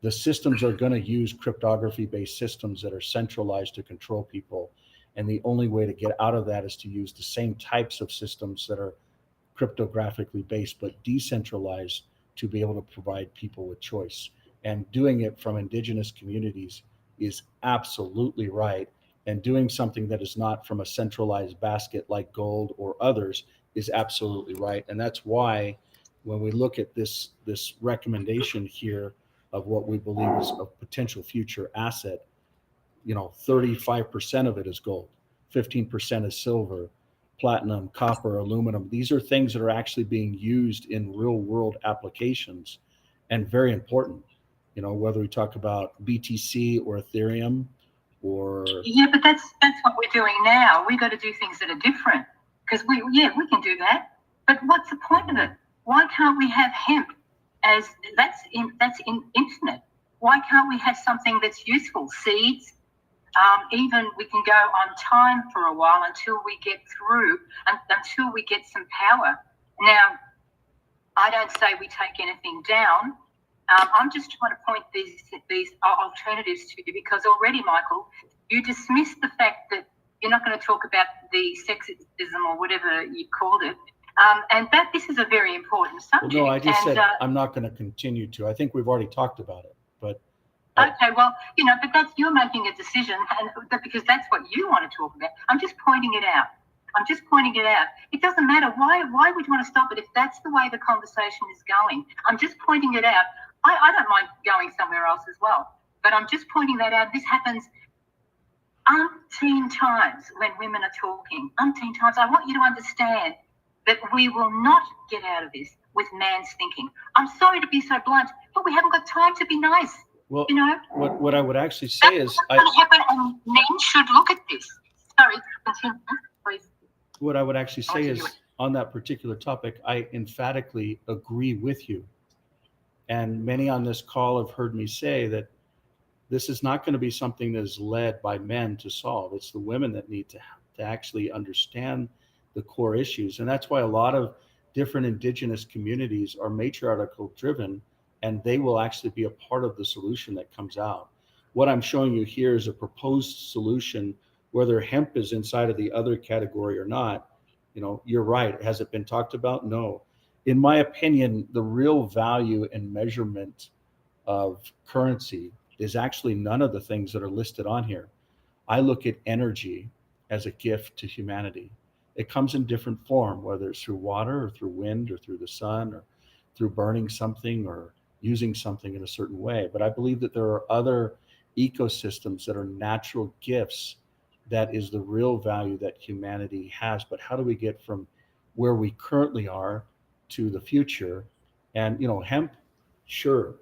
The systems are going to use cryptography-based systems that are centralized to control people. And the only way to get out of that is to use the same types of systems that are cryptographically based but decentralized to be able to provide people with choice. And doing it from Indigenous communities is absolutely right. And doing something that is not from a centralized basket like gold or others is absolutely right. And that's why when we look at this recommendation here of what we believe is a potential future asset, 35% of it is gold, 15% is silver, platinum, copper, aluminum. These are things that are actually being used in real world applications and very important, whether we talk about BTC or Ethereum or. Yeah, but that's what we're doing now. We got to do things that are different because we can do that. But what's the point of it? Why can't we have hemp as that's infinite? Why can't we have something that's useful? Seeds, even we can go on time for a while until we get through, until we get some power. Now, I don't say we take anything down. I'm just trying to point these alternatives to you because already, Michael, you dismissed the fact that you're not going to talk about the sexism or whatever you called it. And that this is a very important subject. Well, no, I just said I'm not going to continue to. I think we've already talked about it, but Okay, well, but you're making a decision, and because that's what you want to talk about. I'm just pointing it out. It doesn't matter. Why would you want to stop it if that's the way the conversation is going? I'm just pointing it out. I don't mind going somewhere else as well, but I'm just pointing that out. This happens umpteen times when women are talking. Umpteen times. I want you to understand that we will not get out of this with man's thinking. I'm sorry to be so blunt, but we haven't got time to be nice. Well, what I would actually say is, going to happen, and men should look at this. Sorry, continue, please. What I would actually say is, on that particular topic, I emphatically agree with you. And many on this call have heard me say that this is not going to be something that is led by men to solve. It's the women that need to actually understand the core issues. And that's why a lot of different Indigenous communities are matriarchal driven, and they will actually be a part of the solution that comes out. What I'm showing you here is a proposed solution. Whether hemp is inside of the other category or not, you're right. Has it been talked about? No. In my opinion, the real value and measurement of currency is actually none of the things that are listed on here. I look at energy as a gift to humanity. It comes in different form, whether it's through water or through wind or through the sun or through burning something or using something in a certain way. But I believe that there are other ecosystems that are natural gifts that is the real value that humanity has. But how do we get from where we currently are to the future? And, hemp, sure.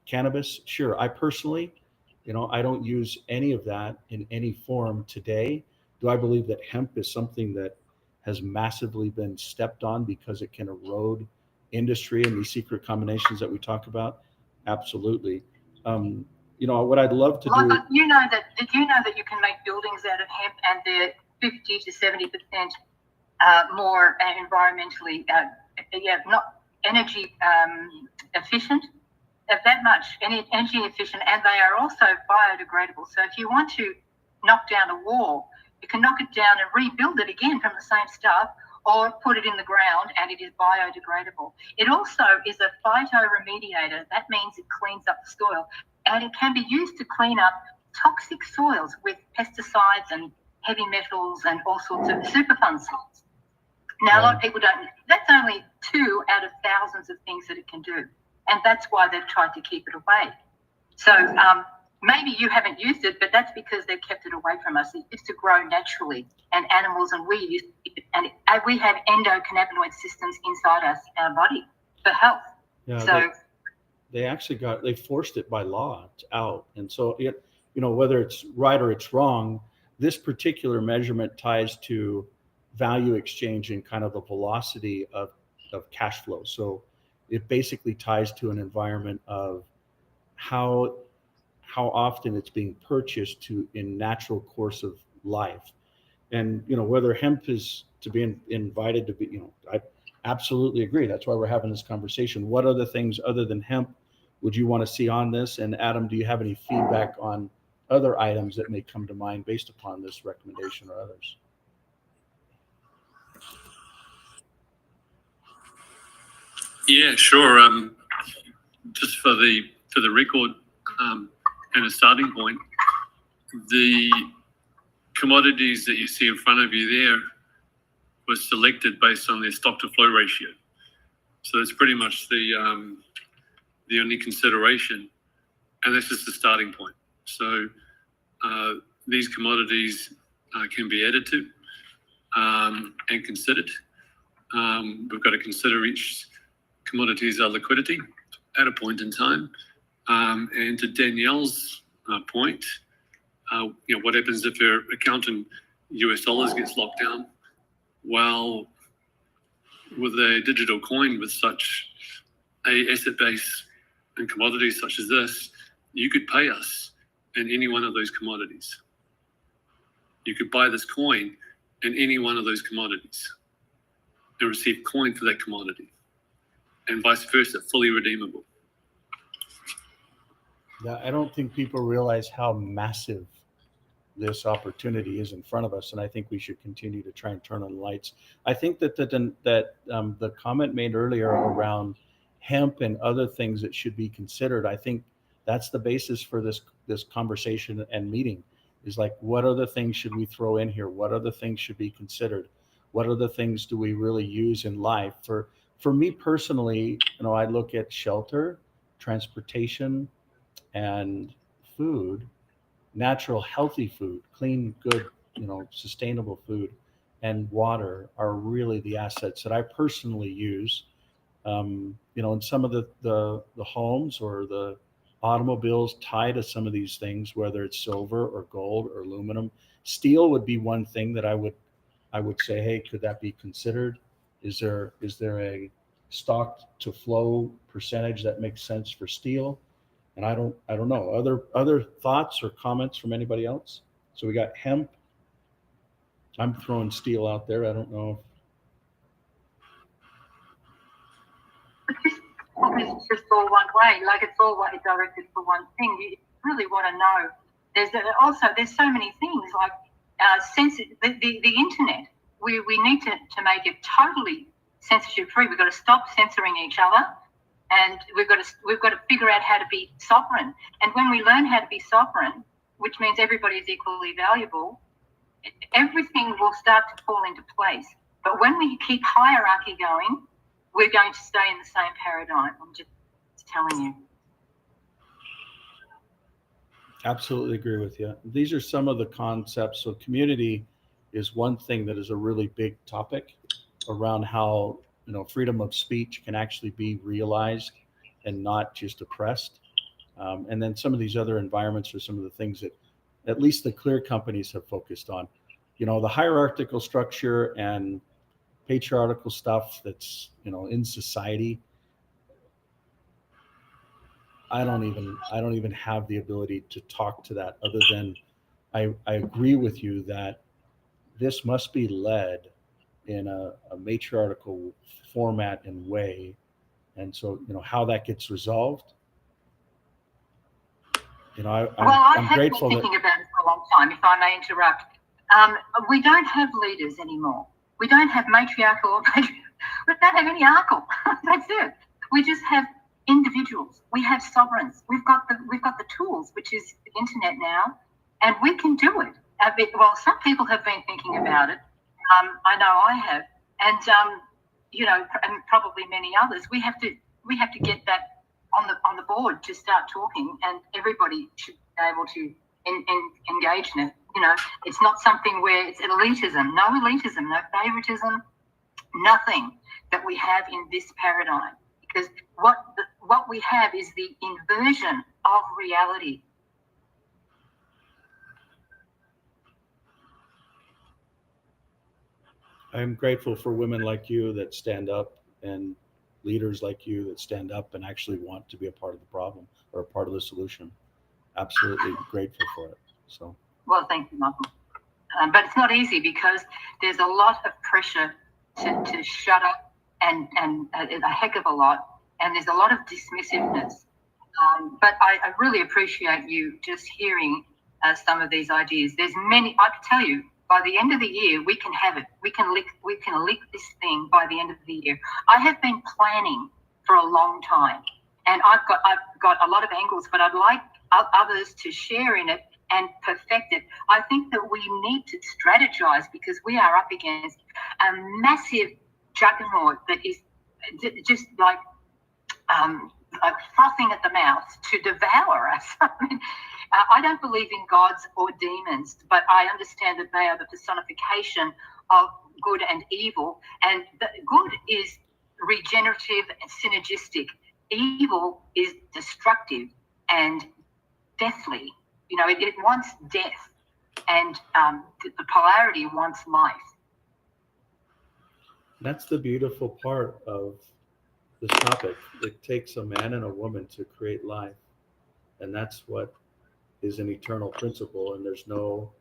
Cannabis, sure. I personally, I don't use any of that in any form today. Do I believe that hemp is something that has massively been stepped on because it can erode industry and these secret combinations that we talk about? Absolutely. What I'd love to do. Did you know that you can make buildings out of hemp and they're 50 to 70% more environmentally, not energy efficient, that much energy efficient, and they are also biodegradable. So if you want to knock down a wall, you can knock it down and rebuild it again from the same stuff, or put it in the ground and it is biodegradable. It also is a phytoremediator. That means it cleans up the soil, and it can be used to clean up toxic soils with pesticides and heavy metals and all sorts of superfund soils. Now, a lot of people don't. That's only 2 out of thousands of things that it can do, and that's why they've tried to keep it away. So maybe you haven't used it, but that's because they've kept it away from us. It used to grow naturally, and animals, and we used it, and we have endocannabinoid systems inside our body for health. Yeah, so they forced it by law out, and so whether it's right or it's wrong, this particular measurement ties to value exchange and kind of the velocity of cash flow. So it basically ties to an environment of how often it's being purchased in natural course of life. And, whether hemp is to be invited to be, I absolutely agree. That's why we're having this conversation. What other things other than hemp would you want to see on this? And Adam, do you have any feedback on other items that may come to mind based upon this recommendation or others? Yeah, sure. Just for the record, and a starting point, the commodities that you see in front of you there were selected based on their stock to flow ratio. So that's pretty much the only consideration, and that's just the starting point. So these commodities can be added to and considered. We've got to consider each commodity's liquidity at a point in time. And to Danielle's point, what happens if your account in US dollars gets locked down? Well, with a digital coin with such a asset base and commodities such as this, you could pay us in any one of those commodities. You could buy this coin in any one of those commodities and receive coin for that commodity, and vice versa, fully redeemable. Yeah, I don't think people realize how massive this opportunity is in front of us, and I think we should continue to try and turn on lights. I think that the comment made earlier around hemp and other things that should be considered, I think That's the basis for this conversation and meeting, is like, what other things should we throw in here? What other things should be considered? What other things do we really use in life? For me personally, I look at shelter, transportation, and food, natural, healthy food, clean, good, sustainable food, and water are really the assets that I personally use. In some of the homes or the automobiles tie to some of these things, whether it's silver or gold or aluminum. Steel would be one thing that I would say, hey, could that be considered? Is there a stock to flow percentage that makes sense for steel? And I don't know. Other thoughts or comments from anybody else? So we got hemp. I'm throwing steel out there. I don't know. It's just all one way, like it's all directed for one thing. You really want to know. There's so many things like the internet. We need to make it totally censorship free. We've got to stop censoring each other, and we've got to figure out how to be sovereign. And when we learn how to be sovereign, which means everybody is equally valuable, everything will start to fall into place. But when we keep hierarchy going, we're going to stay in the same paradigm. I'm just telling you. Absolutely agree with you. These are some of the concepts. So community is one thing that is a really big topic around how, freedom of speech can actually be realized and not just oppressed. And then some of these other environments are some of the things that at least the clear companies have focused on. The hierarchical structure and patriarchal stuff that's, in society. I don't even have the ability to talk to that, other than I agree with you that this must be led in a matriarchal format and way. And so, how that gets resolved, I'm have grateful been thinking about it for a long time, if I may interrupt. We don't have leaders anymore. We don't have matriarchal. We don't have any archal. That's it. We just have individuals. We have sovereigns. We've got the tools, which is the internet now, and we can do it. Well, some people have been thinking about it. I know I have, and and probably many others. We have to get that on the board to start talking, and everybody should be able to engage in it. It's not something where it's elitism, no favoritism, nothing that we have in this paradigm. Because what we have is the inversion of reality. I'm grateful for women like you that stand up, and leaders like you that stand up and actually want to be a part of the problem or a part of the solution. Absolutely grateful for it. So. Well, thank you, Michael. But it's not easy because there's a lot of pressure to shut up and a heck of a lot. And there's a lot of dismissiveness. But I really appreciate you just hearing some of these ideas. There's many. I can tell you, by the end of the year, we can have it. We can lick this thing by the end of the year. I have been planning for a long time, and I've got a lot of angles, but I'd like others to share in it and perfect it. I think that we need to strategize, because we are up against a massive juggernaut that is just like frothing at the mouth to devour us. I don't believe in gods or demons, but I understand that they are the personification of good and evil. And the good is regenerative and synergistic. Evil is destructive and deathly. It wants death, and the polarity wants life. That's the beautiful part of this topic. It takes a man and a woman to create life, and that's what is an eternal principle. And there's no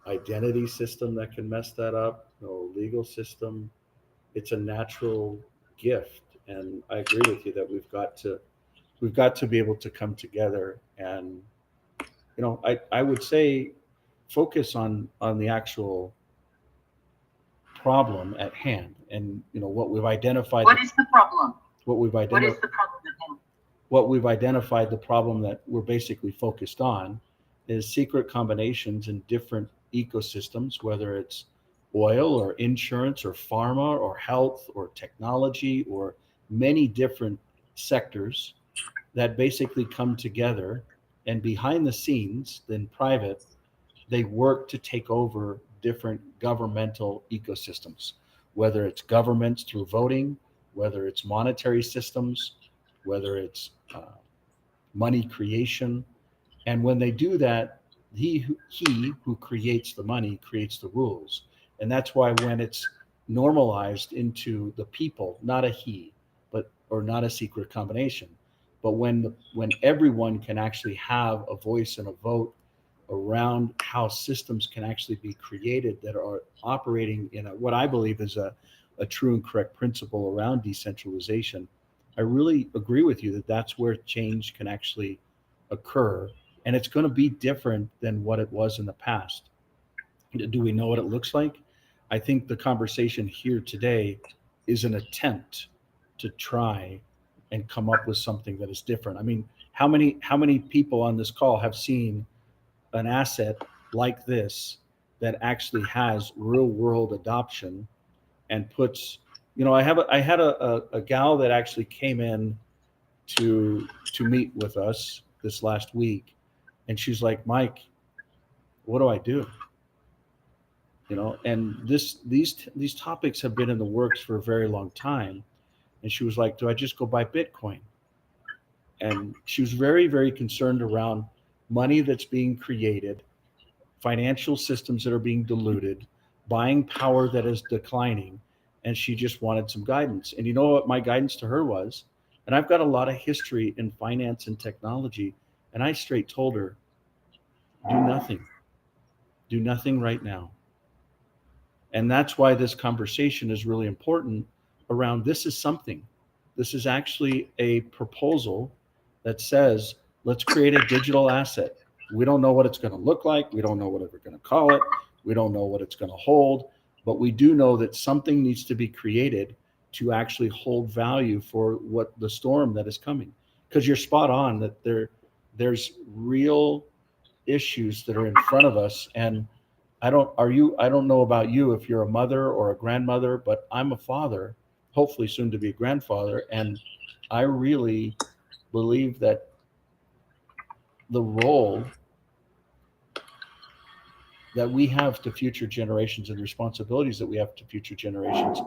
identity system that can mess that up, no legal system. It's a natural gift, and I agree with you that we've got to be able to come together and, I would say focus on the actual problem at hand, and what we've identified. What is the problem? What we've identified. What is the problem at hand? what we've identified, the problem that we're basically focused on is secret combinations in different ecosystems, whether it's oil or insurance or pharma or health or technology or many different sectors that basically come together, and behind the scenes, in private, they work to take over different governmental ecosystems, whether it's governments through voting, whether it's monetary systems, whether it's money creation. And when they do that, he who creates the money creates the rules. And that's why when it's normalized into the people, not a he, or not a secret combination, but when everyone can actually have a voice and a vote around how systems can actually be created that are operating in what I believe is a true and correct principle around decentralization, I really agree with you that that's where change can actually occur. And it's going to be different than what it was in the past. Do we know what it looks like? I think the conversation here today is an attempt to try and come up with something that is different. I mean, how many people on this call have seen an asset like this that actually has real world adoption and puts, I had a gal that actually came in to meet with us this last week, and she's like, Mike, what do I do? And these topics have been in the works for a very long time. And she was like, do I just go buy Bitcoin? And she was very, very concerned around money that's being created, financial systems that are being diluted, buying power that is declining. And she just wanted some guidance. And you know what my guidance to her was? And I've got a lot of history in finance and technology. And I straight told her, do nothing. Do nothing right now. And that's why this conversation is really important around this is something. This is actually a proposal that says, let's create a digital asset. We don't know what it's going to look like. We don't know what we're going to call it. We don't know what it's going to hold. But we do know that something needs to be created to actually hold value for what the storm that is coming. Because you're spot on that there's real issues that are in front of us. And I don't know about you if you're a mother or a grandmother, but I'm a father, hopefully soon to be a grandfather. And I really believe that the role that we have to future generations and responsibilities that we have to future generations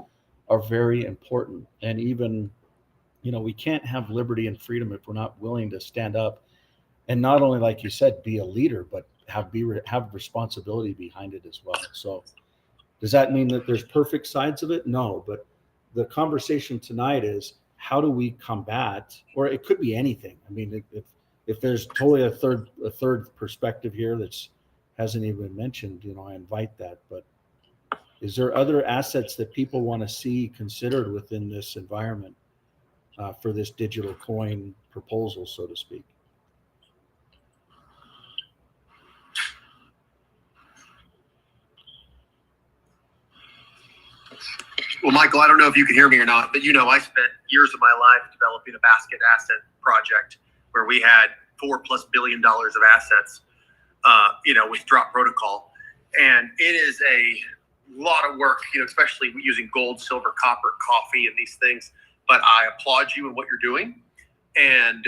are very important. And even, we can't have liberty and freedom if we're not willing to stand up and not only, like you said, be a leader, but have responsibility behind it as well. So does that mean that there's perfect sides of it? No, but the conversation tonight is how do we combat, or it could be anything. I mean, if there's totally a third perspective here that's hasn't even been mentioned, I invite that. But is there other assets that people want to see considered within this environment for this digital coin proposal, so to speak? Well, Michael, I don't know if you can hear me or not, but I spent years of my life developing a basket asset project where we had $4+ billion of assets, with Drop Protocol. And it is a lot of work, especially using gold, silver, copper, coffee, and these things. But I applaud you in what you're doing. And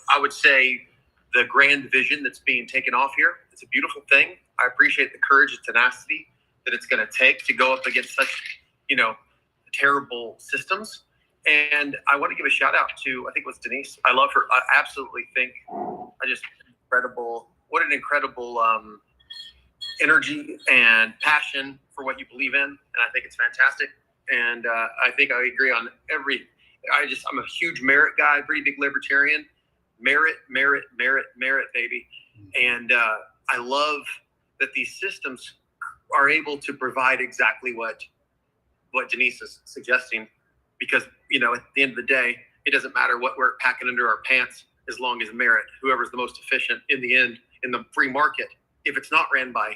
I would say the grand vision that's being taken off here, it's a beautiful thing. I appreciate the courage and tenacity that it's going to take to go up against such, terrible systems. And I want to give a shout out to, I think it was Denise. I love her. I absolutely think what an incredible energy and passion for what you believe in. And I think it's fantastic. And I think I agree on I'm a huge merit guy, pretty big libertarian. Merit, baby. And I love that these systems are able to provide exactly what Denise is suggesting, because at the end of the day, it doesn't matter what we're packing under our pants as long as merit, whoever's the most efficient in the end in the free market, if it's not ran by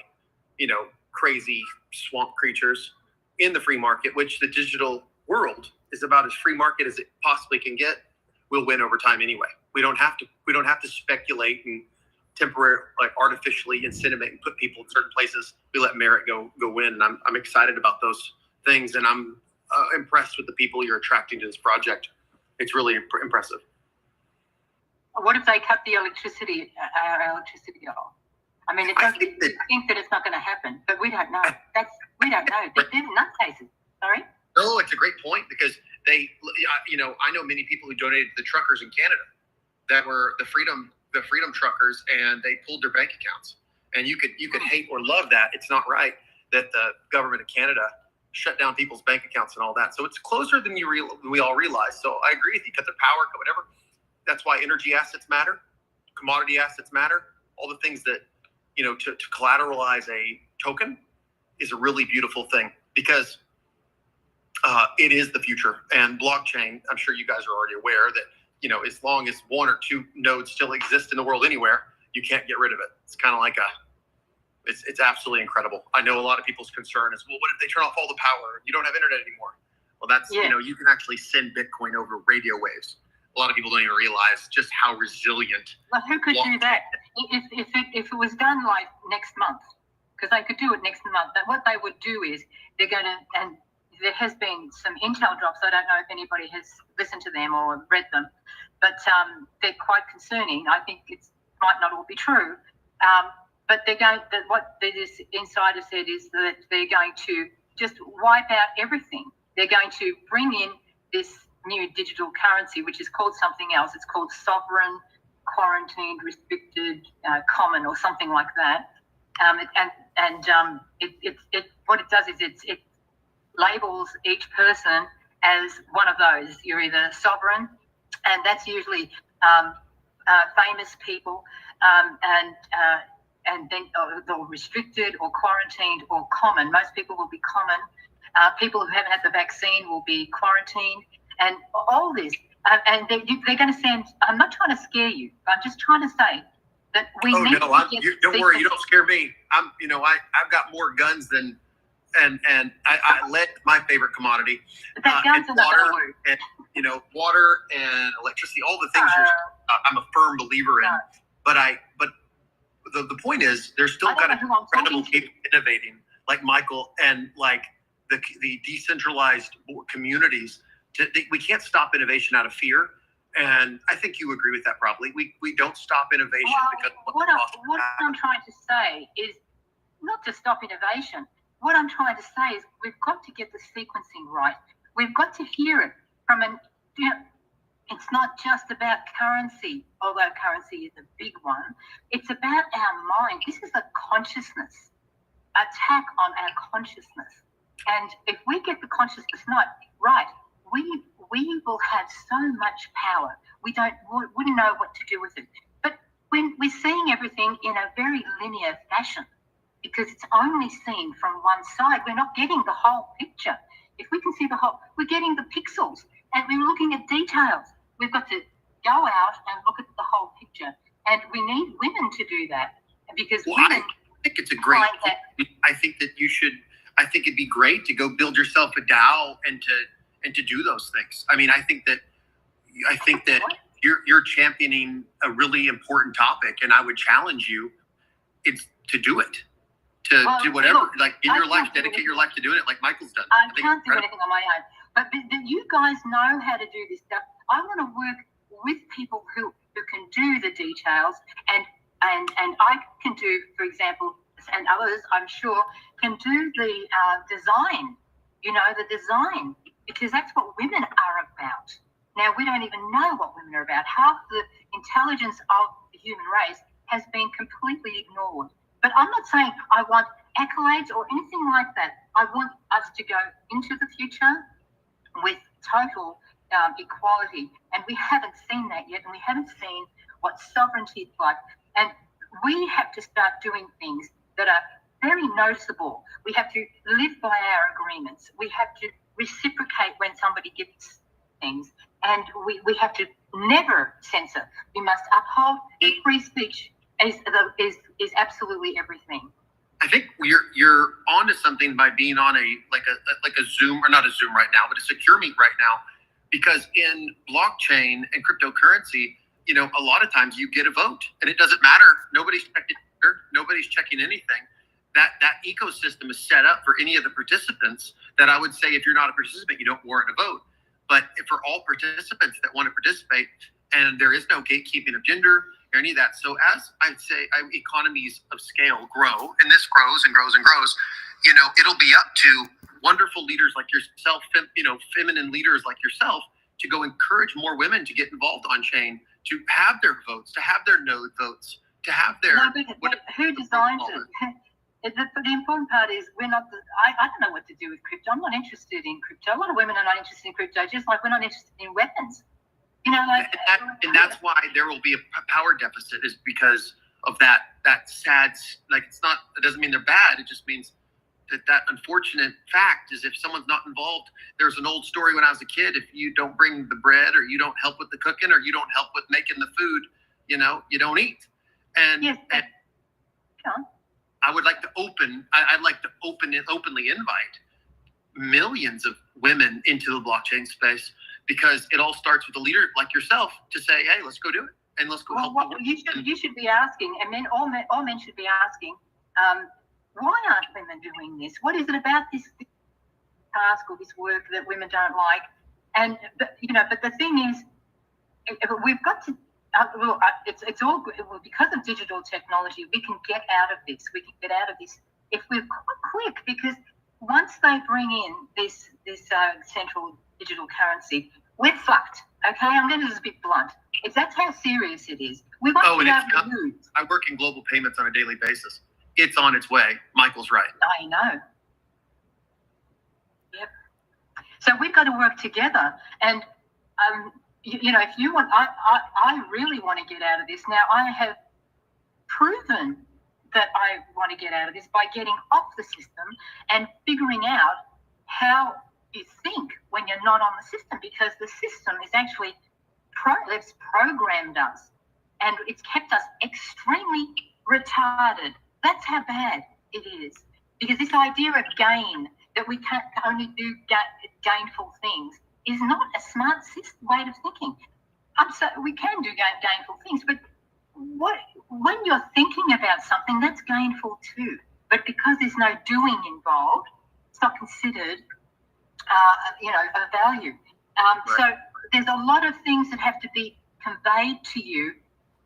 crazy swamp creatures in the free market, which the digital world is about as free market as it possibly can get. we'll win over time anyway. We don't have to speculate and artificially incentivate and put people in certain places. We let merit go win. And I'm excited about those things, and I'm impressed with the people you're attracting to this project. It's really impressive. What if they cut the electricity off? I mean, it doesn't. I think that it's not going to happen, but we don't know. We don't know. They're nutcases. Sorry. No, it's a great point because I know many people who donated to the truckers in Canada that were the Freedom truckers, and they pulled their bank accounts. And you could hate or love that. It's not right that the government of Canada shut down people's bank accounts and all that. So it's closer than we all realize. So I agree with you. Cut their power, cut whatever. That's why energy assets matter, commodity assets matter. All the things that to collateralize a token is a really beautiful thing because it is the future. And blockchain, I'm sure you guys are already aware that, as long as one or two nodes still exist in the world anywhere, you can't get rid of it. It's kind of like it's absolutely incredible. I know a lot of people's concern is, well, what if they turn off all the power and you don't have internet anymore? Well, that's, you can actually send Bitcoin over radio waves. A lot of people don't even realize just how resilient. Well, who could do that? If it was done like next month, because they could do it next month. But what they would do is they're going to, and there has been some intel drops. I don't know if anybody has listened to them or read them, but they're quite concerning. I think it might not all be true, but they're going. What this insider said is that they're going to just wipe out everything. They're going to bring in this new digital currency, which is called something else. It's called sovereign, quarantined, restricted, common, or something like that. What it does is it labels each person as one of those. You're either sovereign, and that's usually famous people, and then they're restricted or quarantined or common. Most people will be common. People who haven't had the vaccine will be quarantined. And all this, and they're going to send. I'm not trying to scare you. I'm just trying to say that we need. Don't worry. You don't scare me. I've got more guns than, and I lead my favorite commodity. But guns and water, and water and electricity, all the things I'm a firm believer in. But the point is, there's still got to be incredible people innovating, like Michael and like the decentralized communities. We can't stop innovation out of fear, and I think you agree with that probably. We don't stop innovation because what I'm trying to say is not to stop innovation. What I'm trying to say is we've got to get the sequencing right. We've got to hear it from it's not just about currency, although currency is a big one. It's about our mind. This is a consciousness attack on our consciousness, and if we get the consciousness right, we will have so much power. We wouldn't know what to do with it. But when we're seeing everything in a very linear fashion, because it's only seen from one side, we're not getting the whole picture. If we can see the whole, we're getting the pixels, and we're looking at details. We've got to go out and look at the whole picture, and we need women to do that because women. I think it's a great. I think that you should. I think it'd be great to go build yourself a DAO and to do those things. I mean, I think that you're championing a really important topic, and I would challenge you to do it, to do whatever, like in your life, dedicate your life to doing it, like Michael's done. I can't do anything on my own, but you guys know how to do this stuff. I want to work with people who can do the details, and I can do, for example, and others I'm sure can do the design. The design. Because that's what women are about. Now, we don't even know what women are about. Half the intelligence of the human race has been completely ignored. But I'm not saying I want accolades or anything like that. I want us to go into the future with total equality. And we haven't seen that yet. And we haven't seen what sovereignty is like. And we have to start doing things that are very noticeable. We have to live by our agreements. We have to reciprocate when somebody gives things, and we have to never censor. We must uphold free speech is absolutely everything. I think you're onto something by being on a Zoom, or not a Zoom right now, but a secure meet right now because in blockchain and cryptocurrency, you know, a lot of times you get a vote and it doesn't matter. Nobody's checking anything. That ecosystem is set up for any of the participants that I would say, if you're not a participant, you don't warrant a vote. But for all participants that want to participate, and there is no gatekeeping of gender or any of that. So as I'd say, economies of scale grow, and this grows and grows and grows, you know, it'll be up to wonderful leaders like yourself, feminine leaders like yourself, to go encourage more women to get involved on chain, to have their votes, to have their no votes, to have their. No, but who designs it? The important part is we're not. I don't know what to do with crypto. I'm not interested in crypto. A lot of women are not interested in crypto, just like we're not interested in weapons. You know, like. And that's why there will be a power deficit, is because of that sad. Like, it's not. It doesn't mean they're bad. It just means that unfortunate fact is, if someone's not involved. There's an old story when I was a kid. If you don't bring the bread, or you don't help with the cooking, or you don't help with making the food, you know, you don't eat. And. Yes, but, I would like to I'd like to openly invite millions of women into the blockchain space, because it all starts with a leader like yourself to say, hey, let's go do it, and let's go help. You should be asking, and all men should be asking, why aren't women doing this? What is it about this task or this work that women don't like? And but the thing is, we've got to. It's all good. Well, because of digital technology, we can get out of this. We can get out of this if we're quick, because once they bring in this central digital currency, we're fucked. Okay, I'm going to just be blunt. That's how serious it is. We won't be able to lose. I work in global payments on a daily basis. It's on its way. Michael's right. I know. Yep. So we've got to work together, and you know, if you want, I really want to get out of this. Now, I have proven that I want to get out of this by getting off the system and figuring out how you think when you're not on the system, because the system is actually it's programmed us, and it's kept us extremely retarded. That's how bad it is. Because this idea of gain, that we can't only do gainful things, is not a smart way of thinking. We can do gainful things, but when you're thinking about something, that's gainful too. But because there's no doing involved, it's not considered, a value. So there's a lot of things that have to be conveyed to you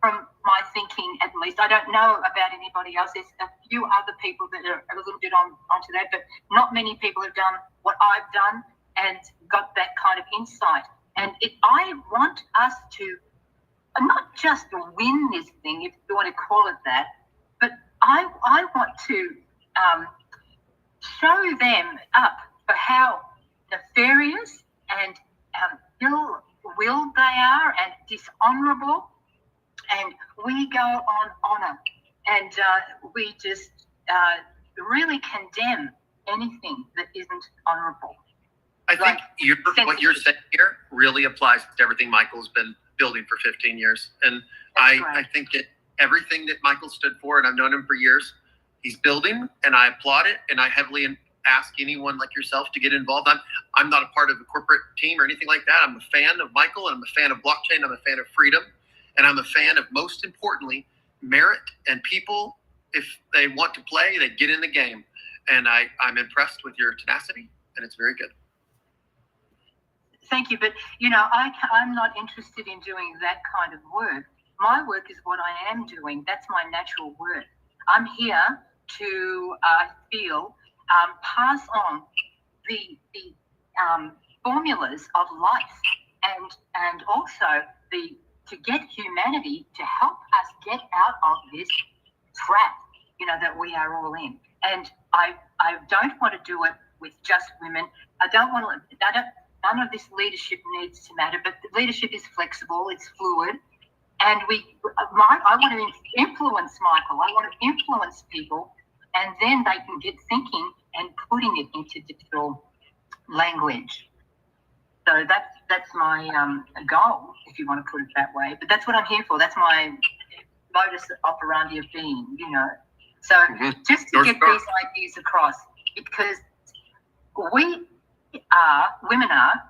from my thinking, at least. I don't know about anybody else. There's a few other people that are a little bit onto that, but not many people have done what I've done and got that kind of insight. And I want us to not just win this thing, if you want to call it that, but I want to show them up for how nefarious and ill-willed they are, and dishonourable. And we go on honour, and we just really condemn anything that isn't honourable. I think what you're saying here really applies to everything Michael's been building for 15 years. And I think that everything that Michael stood for, and I've known him for years, he's building, and I applaud it. And I heavily ask anyone like yourself to get involved. I'm not a part of a corporate team or anything like that. I'm a fan of Michael, and I'm a fan of blockchain. I'm a fan of freedom. And I'm a fan of, most importantly, merit, and people, if they want to play, they get in the game. And I'm impressed with your tenacity, and it's very good. Thank you, but I'm not interested in doing that kind of work. My work is what I am doing. That's my natural work. I'm here to pass on the formulas of life, and also to get humanity to help us get out of this trap, that we are all in. And I don't want to do it with just women. I don't want to. None of this leadership needs to matter, but leadership is flexible, it's fluid, and I want to influence Michael. I want to influence people, and then they can get thinking and putting it into digital language. So that's my goal, if you want to put it that way. But that's what I'm here for. That's my modus operandi of being, So just to get these ideas across, because women are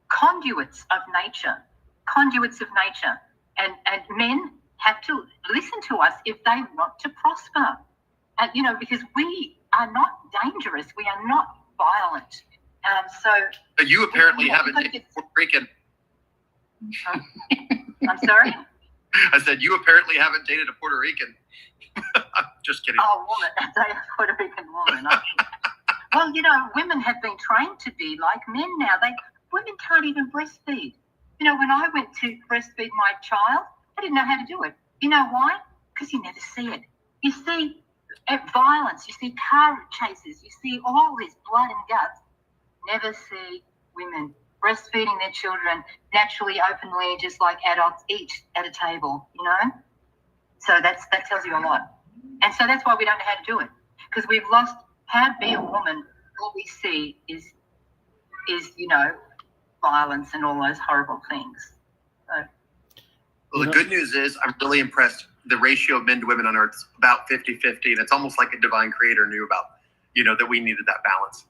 conduits of nature, and men have to listen to us if they want to prosper, because we are not dangerous, we are not violent. But you apparently haven't dated Puerto Rican. I'm sorry? I said, you apparently haven't dated a Puerto Rican. Just kidding. Oh, woman, a Puerto Rican woman. Well, women have been trained to be like men now. Women can't even breastfeed. When I went to breastfeed my child, I didn't know how to do it. You know why? Because you never see it. You see violence, you see car chases, you see all this blood and guts. Never see women breastfeeding their children naturally, openly, just like adults eat at a table, So that tells you a lot. And so that's why we don't know how to do it. Because we've lost how to be a woman. All we see is violence and all those horrible things. So. Well, the good news is I'm really impressed. The ratio of men to women on Earth is about 50-50, and it's almost like a divine creator knew about, that we needed that balance.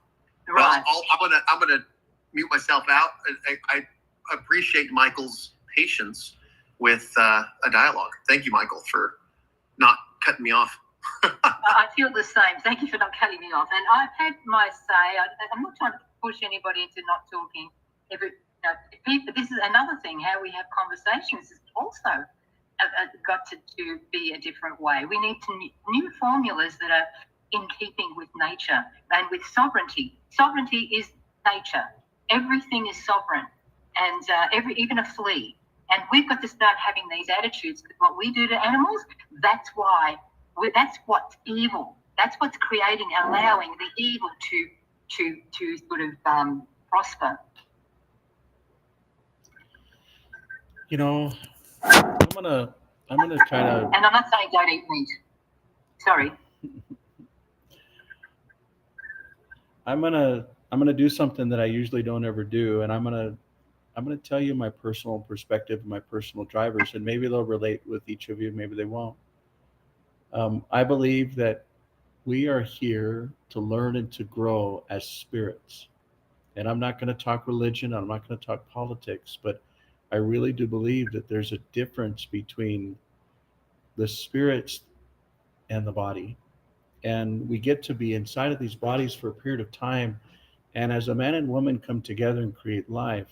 Right. But I'm gonna mute myself out. I appreciate Michael's patience with a dialogue. Thank you, Michael, for not cutting me off. I feel the same. Thank you for not cutting me off. And I've had my say. I'm not trying to push anybody into not talking. This is another thing. How we have conversations is also got to be a different way. We need new formulas that are in keeping with nature and with sovereignty. Sovereignty is nature. Everything is sovereign, and even a flea. And we've got to start having these attitudes. What we do to animals, that's what's evil. That's what's creating, allowing the evil to sort of prosper. I'm gonna kind of. And I'm not saying don't eat meat. Sorry. I'm gonna do something that I usually don't ever do, and I'm gonna tell you my personal perspective, my personal drivers, and maybe they'll relate with each of you, maybe they won't. I believe that we are here to learn and to grow as spirits. And I'm not going to talk religion, I'm not going to talk politics, but I really do believe that there's a difference between the spirits and the body. And we get to be inside of these bodies for a period of time. And as a man and woman come together and create life,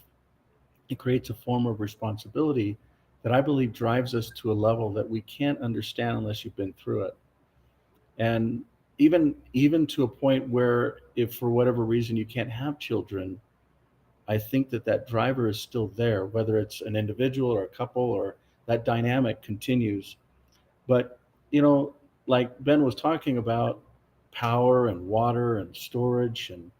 it creates a form of responsibility that I believe drives us to a level that we can't understand unless you've been through it. And even to a point where if for whatever reason you can't have children, I think that driver is still there, whether it's an individual or a couple, or that dynamic continues. But, like Ben was talking about, power and water and storage and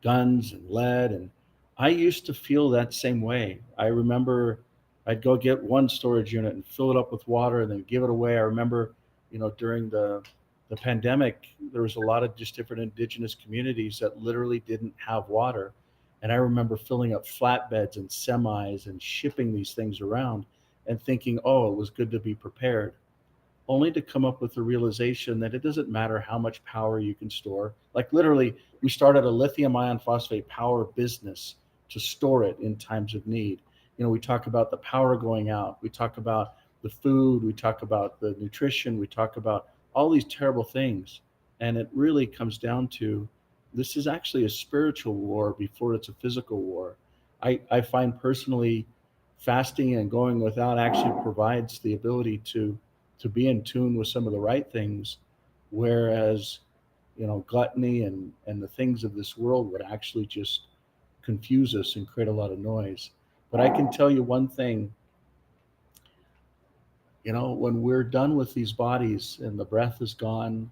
guns and lead, and I used to feel that same way. I remember I'd go get one storage unit and fill it up with water and then give it away. I remember, during the pandemic, there was a lot of just different indigenous communities that literally didn't have water. And I remember filling up flatbeds and semis and shipping these things around and thinking, oh, it was good to be prepared, only to come up with the realization that it doesn't matter how much power you can store. Like literally, we started a lithium ion phosphate power business to store it in times of need. We talk about the power going out. We talk about the food. We talk about the nutrition. We talk about all these terrible things. And it really comes down to, this is actually a spiritual war before it's a physical war. I find personally fasting and going without actually provides the ability to be in tune with some of the right things, whereas, gluttony and the things of this world would actually just confuse us and create a lot of noise. But I can tell you one thing, when we're done with these bodies and the breath is gone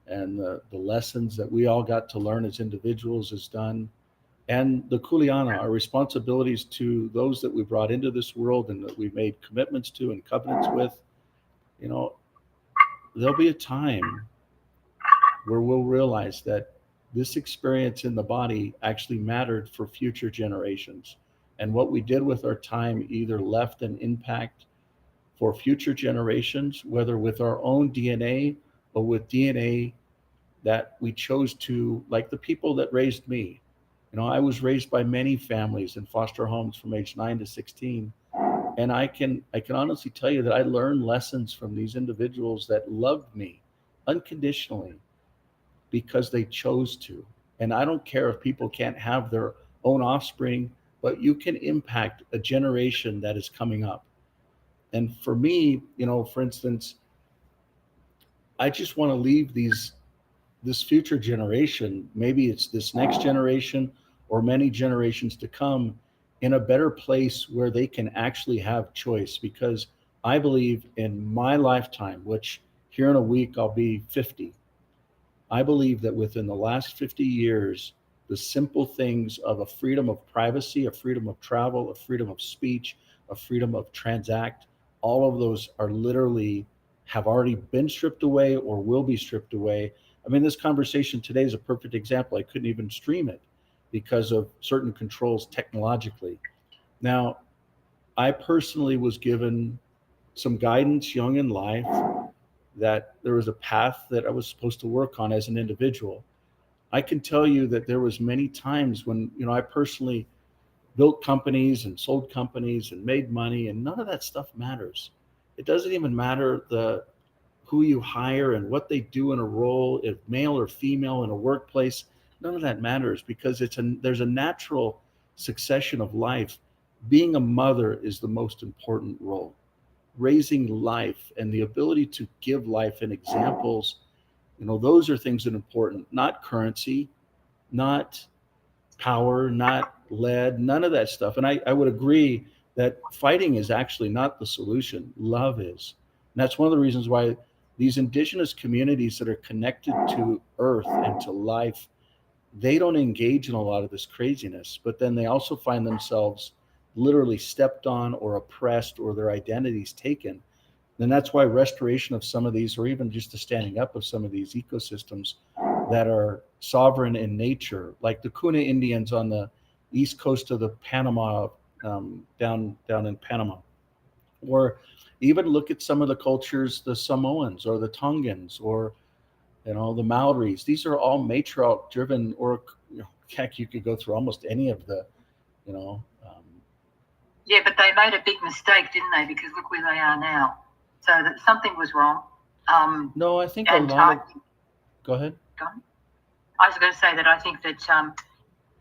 and the lessons that we all got to learn as individuals is done, and the kuleana, our responsibilities to those that we brought into this world and that we made commitments to and covenants with, there'll be a time where we'll realize that this experience in the body actually mattered for future generations. And what we did with our time either left an impact for future generations, whether with our own DNA or with DNA that we chose to, like the people that raised me, I was raised by many families in foster homes from age 9 to 16. And I can honestly tell you that I learned lessons from these individuals that loved me unconditionally because they chose to. And I don't care if people can't have their own offspring, but you can impact a generation that is coming up. And for me, for instance, I just want to leave this future generation, maybe it's this next generation or many generations to come, in a better place where they can actually have choice. Because I believe in my lifetime, which here in a week I'll be 50, I believe that within the last 50 years, the simple things of a freedom of privacy, a freedom of travel, a freedom of speech, a freedom of transact, all of those are literally have already been stripped away or will be stripped away. I mean, this conversation today is a perfect example. I couldn't even stream it because of certain controls technologically. Now, I personally was given some guidance young in life that there was a path that I was supposed to work on as an individual. I can tell you that there was many times when, I personally built companies and sold companies and made money, and none of that stuff matters. It doesn't even matter who you hire and what they do in a role, if male or female in a workplace. None of that matters because there's a natural succession of life. Being a mother is the most important role. Raising life and the ability to give life and examples, those are things that are important, not currency, not power, not lead, none of that stuff. And I would agree that fighting is actually not the solution. Love is. And that's one of the reasons why these indigenous communities that are connected to earth and to life, they don't engage in a lot of this craziness, but then they also find themselves literally stepped on or oppressed or their identities taken. And that's why restoration of some of these, or even just the standing up of some of these ecosystems that are sovereign in nature, like the Kuna Indians on the east coast of the Panama, down in Panama, or even look at some of the cultures, the Samoans or the Tongans or the Maoris. These are all matriarch driven, or heck, you could go through almost any of the, Yeah, but they made a big mistake, didn't they? Because look where they are now. So that something was wrong. No, I think a lot of. Go ahead. I was going to say that I think that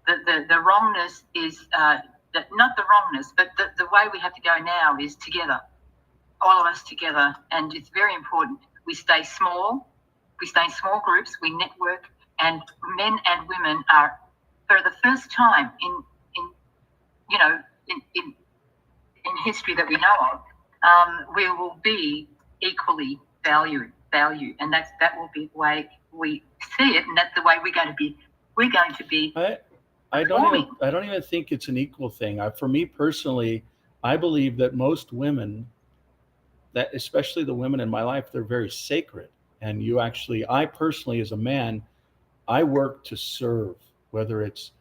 the wrongness is not the wrongness, but the way we have to go now is together, all of us together, and it's very important. We stay small. We stay in small groups. We network, and men and women are, for the first time in history that we know of, we will be equally valued, and that will be the way we see it, and that's the way we're going to be. I don't even think it's an equal thing. For me personally, I believe that most women, that especially the women in my life, they're very sacred. And I personally, as a man, I work to serve. Whether it's,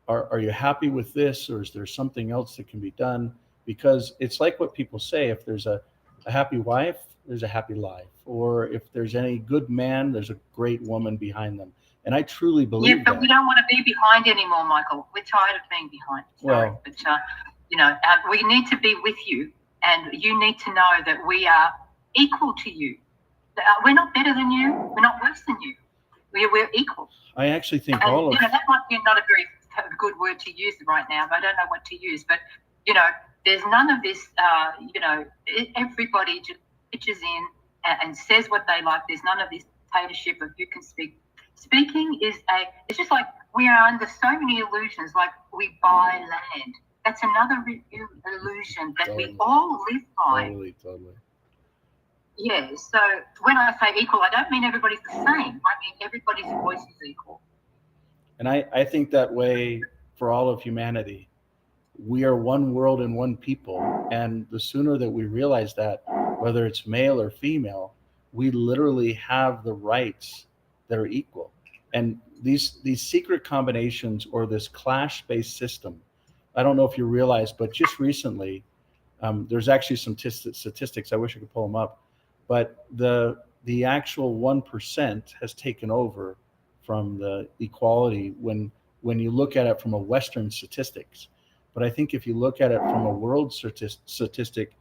are you happy with this, or is there something else that can be done? Because it's like what people say: if there's a happy wife, there's a happy life, or if there's any good man, there's a great woman behind them. And I truly believe but we don't want to be behind anymore, Michael. We're tired of being behind. Sorry. Well, but we need to be with you, and you need to know that we are equal to you. We're not better than you. We're not worse than you. We're equal. I actually think and, that might be not a very good word to use right now, but I don't know what to use. But there's none of this. Everybody just pitches in and says what they like. There's none of this dictatorship of you can speak. Speaking it's just like we are under so many illusions, like we buy land. That's another illusion that we all live by. Totally. Yeah, so when I say equal, I don't mean everybody's the same. I mean everybody's voice is equal. And I think that way for all of humanity. We are one world and one people. And the sooner that we realize that, whether it's male or female, we literally have the rights that are equal. And these secret combinations, or this class-based system, I don't know if you realize, but just recently, there's actually some statistics. I wish I could pull them up, but the actual 1% has taken over from the equality when when you look at it from a Western statistics. But I think if you look at it from a world statistic,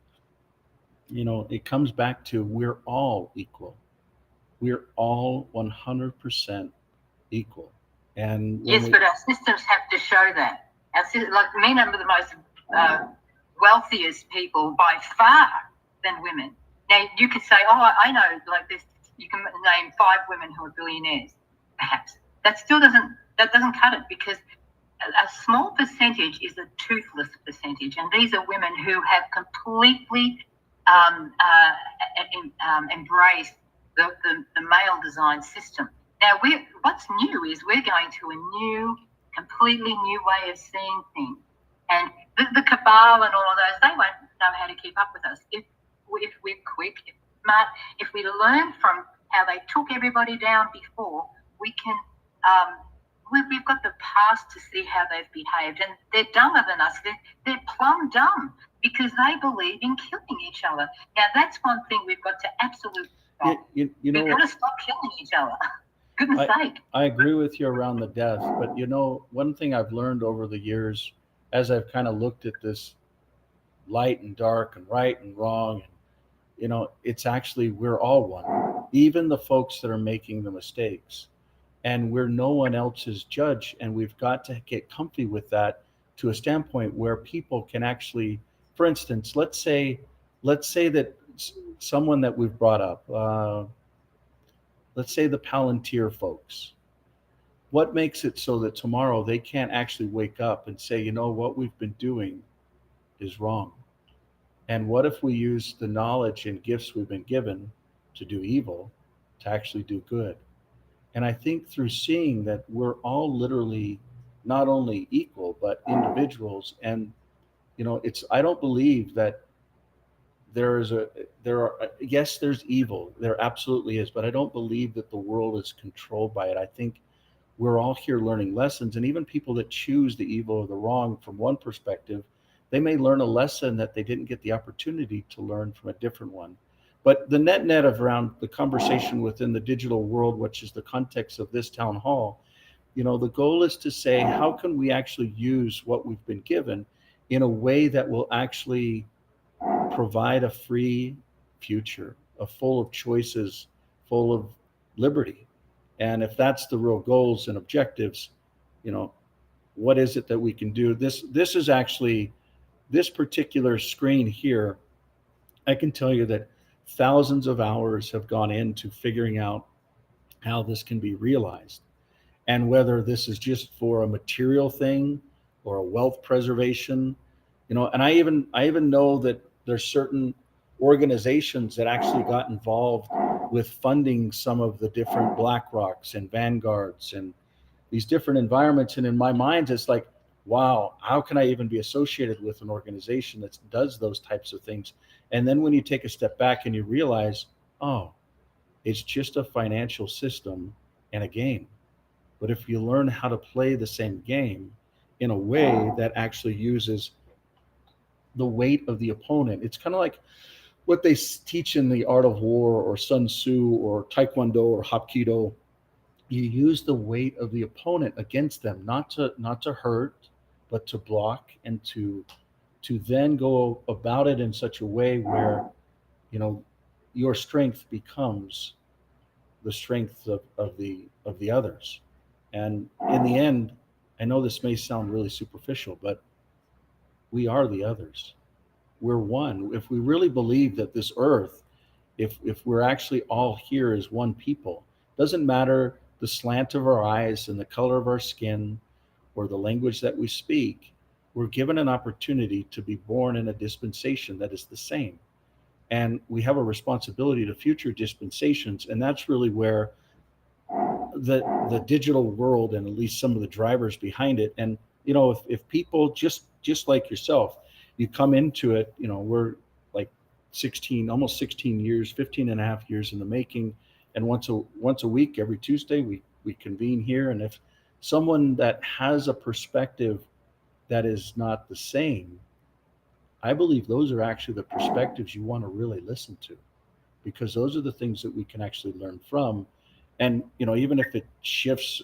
it comes back to we're all equal. We're all 100% equal. And yes, but our systems have to show that. Like men are the most wealthiest people by far than women. Now you could say, oh, I know, like this. You can name 5 women who are billionaires, perhaps. That doesn't cut it, because a small percentage is a toothless percentage, and these are women who have completely embraced the male design system. Now, what's new is we're going to a completely new way of seeing things, and the cabal and all of those, they won't know how to keep up with us if we're quick, smart. If we learn from how they took everybody down before, we can. We've got the past to see how they've behaved, and they're dumber than us. They're plumb dumb because they believe in killing each other. Now, that's one thing we've got to absolutely stop. We've got to stop killing each other. Goodness sake. I agree with you around the death, but one thing I've learned over the years, as I've kind of looked at this light and dark and right and wrong, and it's actually, we're all one, even the folks that are making the mistakes. And we're no one else's judge, and we've got to get comfy with that to a standpoint where people can actually, for instance, let's say that someone that we've brought up, let's say the Palantir folks. What makes it so that tomorrow they can't actually wake up and say, what we've been doing is wrong? And what if we use the knowledge and gifts we've been given to do evil to actually do good? And I think through seeing that we're all literally not only equal, but individuals. And, I don't believe that yes, there's evil. There absolutely is. But I don't believe that the world is controlled by it. I think we're all here learning lessons. And even people that choose the evil or the wrong from one perspective, they may learn a lesson that they didn't get the opportunity to learn from a different one. But the net of around the conversation within the digital world, which is the context of this town hall, the goal is to say, how can we actually use what we've been given in a way that will actually provide a free future, full of choices, full of liberty? And if that's the real goals and objectives, what is it that we can do? This is actually, this particular screen here, I can tell you that thousands of hours have gone into figuring out how this can be realized, and whether this is just for a material thing or a wealth preservation, and I even know that there's certain organizations that actually got involved with funding some of the different BlackRocks and Vanguards and these different environments. And in my mind, it's like, wow, how can I even be associated with an organization that does those types of things? And then when you take a step back and you realize, oh, it's just a financial system and a game. But if you learn how to play the same game in a way that actually uses the weight of the opponent, it's kind of like what they teach in the Art of War or Sun Tzu or Taekwondo or Hapkido. You use the weight of the opponent against them, not to hurt, but to block and to then go about it in such a way where, your strength becomes the strength of the others. And in the end, I know this may sound really superficial, but we are the others. We're one. If we really believe that this earth, if we're actually all here as one people, doesn't matter the slant of our eyes and the color of our skin or the language that we speak, we're given an opportunity to be born in a dispensation that is the same. And we have a responsibility to future dispensations. And that's really where the digital world, and at least some of the drivers behind it. And, if people just like yourself, you come into it, we're like 16, almost 16 years, 15 and a half years in the making. And once a week, every Tuesday, we convene here. And if someone that has a perspective that is not the same, I believe those are actually the perspectives you want to really listen to, because those are the things that we can actually learn from. And, even if it shifts,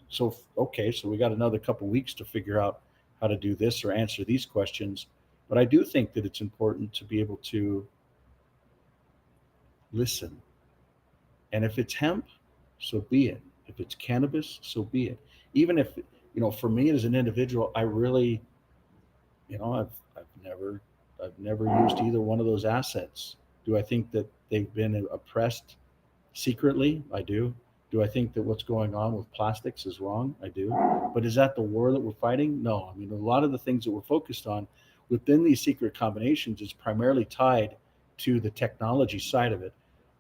so, okay, so we got another couple weeks to figure out how to do this or answer these questions. But I do think that it's important to be able to listen. And if it's hemp, so be it. If it's cannabis, so be it. Even if, for me as an individual, I really, I've never used either one of those assets. Do I think that they've been oppressed secretly? I do. Do I think that what's going on with plastics is wrong? I do. But is that the war that we're fighting? No. I mean, a lot of the things that we're focused on within these secret combinations is primarily tied to the technology side of it.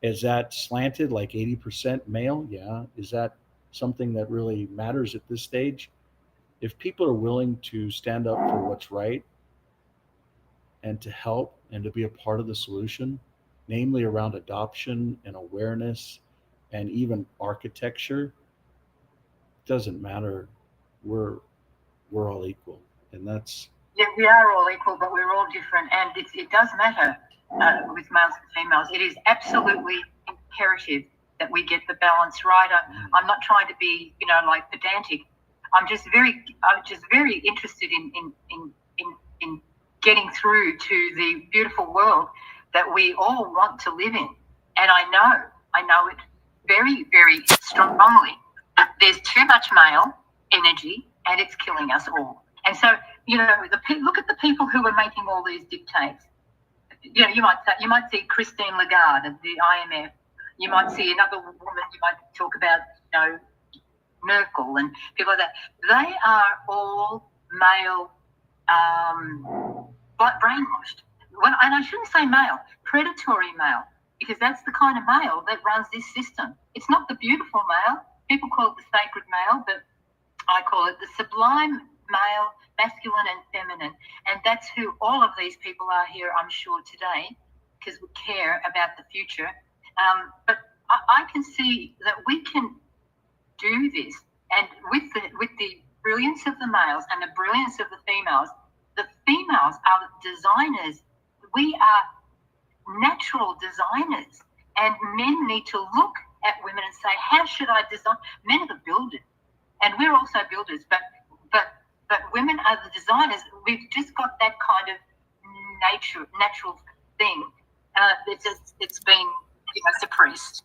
Is that slanted like 80% male? Yeah. Is that something that really matters at this stage? If people are willing to stand up for what's right and to help and to be a part of the solution, namely around adoption and awareness and even architecture, doesn't matter. We're all equal. And that's... Yeah, we are all equal, but we're all different. And it does matter with males and females. It is absolutely imperative that we get the balance right. I'm not trying to be, like pedantic. I'm just very interested in getting through to the beautiful world that we all want to live in. And I know it very, very strongly that there's too much male energy and it's killing us all. And so, look at the people who are making all these dictates. You might see Christine Lagarde of the IMF. You might see another woman. You might talk about, Merkel and people like that. They are all male, brainwashed. And I shouldn't say male, predatory male, because that's the kind of male that runs this system. It's not the beautiful male. People call it the sacred male, but I call it the sublime male, masculine and feminine. And that's who all of these people are here, I'm sure, today, because we care about the future. But I can see that we can do this. And with the brilliance of the males and the brilliance of the females are designers. We are natural designers. And men need to look at women and say, how should I design? Men are the builders. And we're also builders, but women are the designers. We've just got that kind of natural thing. It's been suppressed.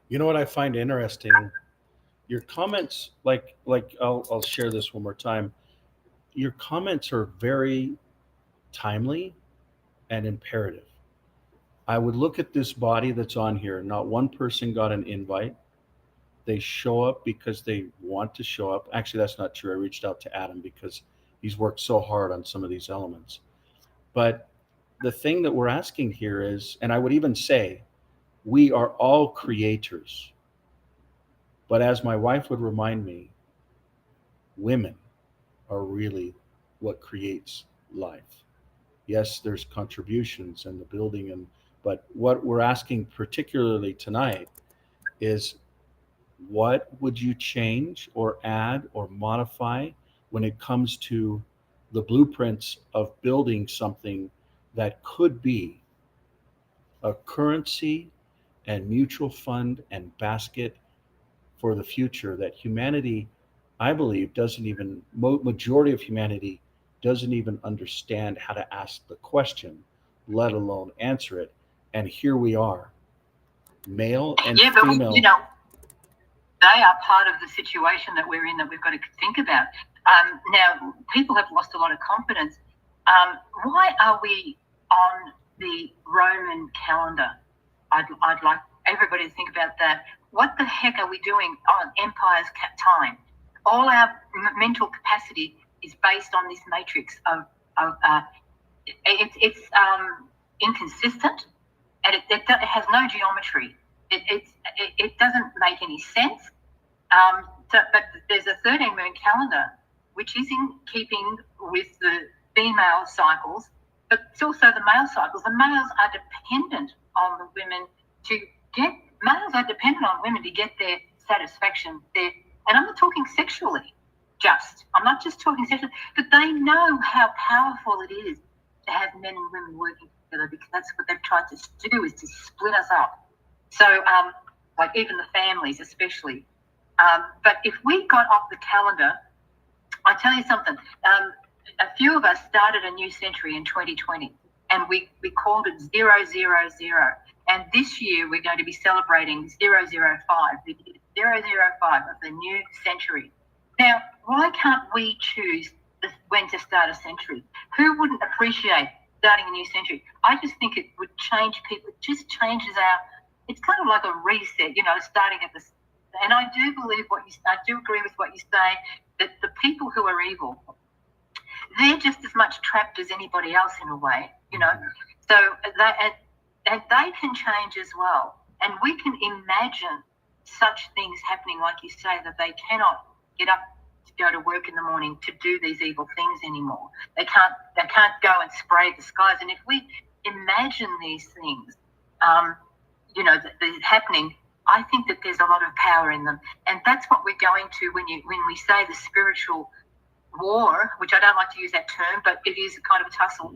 You know what I find interesting? Your comments, like I'll share this one more time. Your comments are very timely and imperative. I would look at this body that's on here. Not one person got an invite. They show up because they want to show up. Actually, that's not true. I reached out to Adam because he's worked so hard on some of these elements. But the thing that we're asking here is, and I would even say, we are all creators. But as my wife would remind me, women are really what creates life. Yes, there's contributions and the building, but what we're asking particularly tonight is, what would you change or add or modify when it comes to the blueprints of building something that could be a currency and mutual fund and basket for the future that humanity, I believe, majority of humanity doesn't even understand how to ask the question, let alone answer it. And here we are, male and female. They are part of the situation that we're in that we've got to think about. Now, people have lost a lot of confidence. Why are we on the Roman calendar? I'd like everybody to think about that. What the heck are we doing on Empire's time? All our mental capacity is based on this matrix of it's inconsistent, and it has no geometry. It doesn't make any sense. But there's a 13 moon calendar, which is in keeping with the female cycles, but it's also the male cycles. The males are dependent on the women males are dependent on women to get their satisfaction. And I'm not talking sexually, I'm not just talking sexually, but they know how powerful it is to have men and women working together, because that's what they've tried to do, is to split us up. So like even the families especially. But if we got off the calendar, I tell you something, a few of us started a new century in 2020 and we called it 000. And this year we're going to be celebrating 005, the 005 of the new century. Now, why can't we choose when to start a century? Who wouldn't appreciate starting a new century? I just think it would change people. It just changes it's kind of like a reset, starting at the, and I do believe I do agree with what you say, that the people who are evil, they're just as much trapped as anybody else in a way, so they can change as well. And we can imagine such things happening, like you say, that they cannot get up to go to work in the morning to do these evil things anymore. They can't go and spray the skies. And if we imagine these things, happening, I think that there's a lot of power in them. And that's what we're going to when we say the spiritual war, which I don't like to use that term, but it is a kind of a tussle.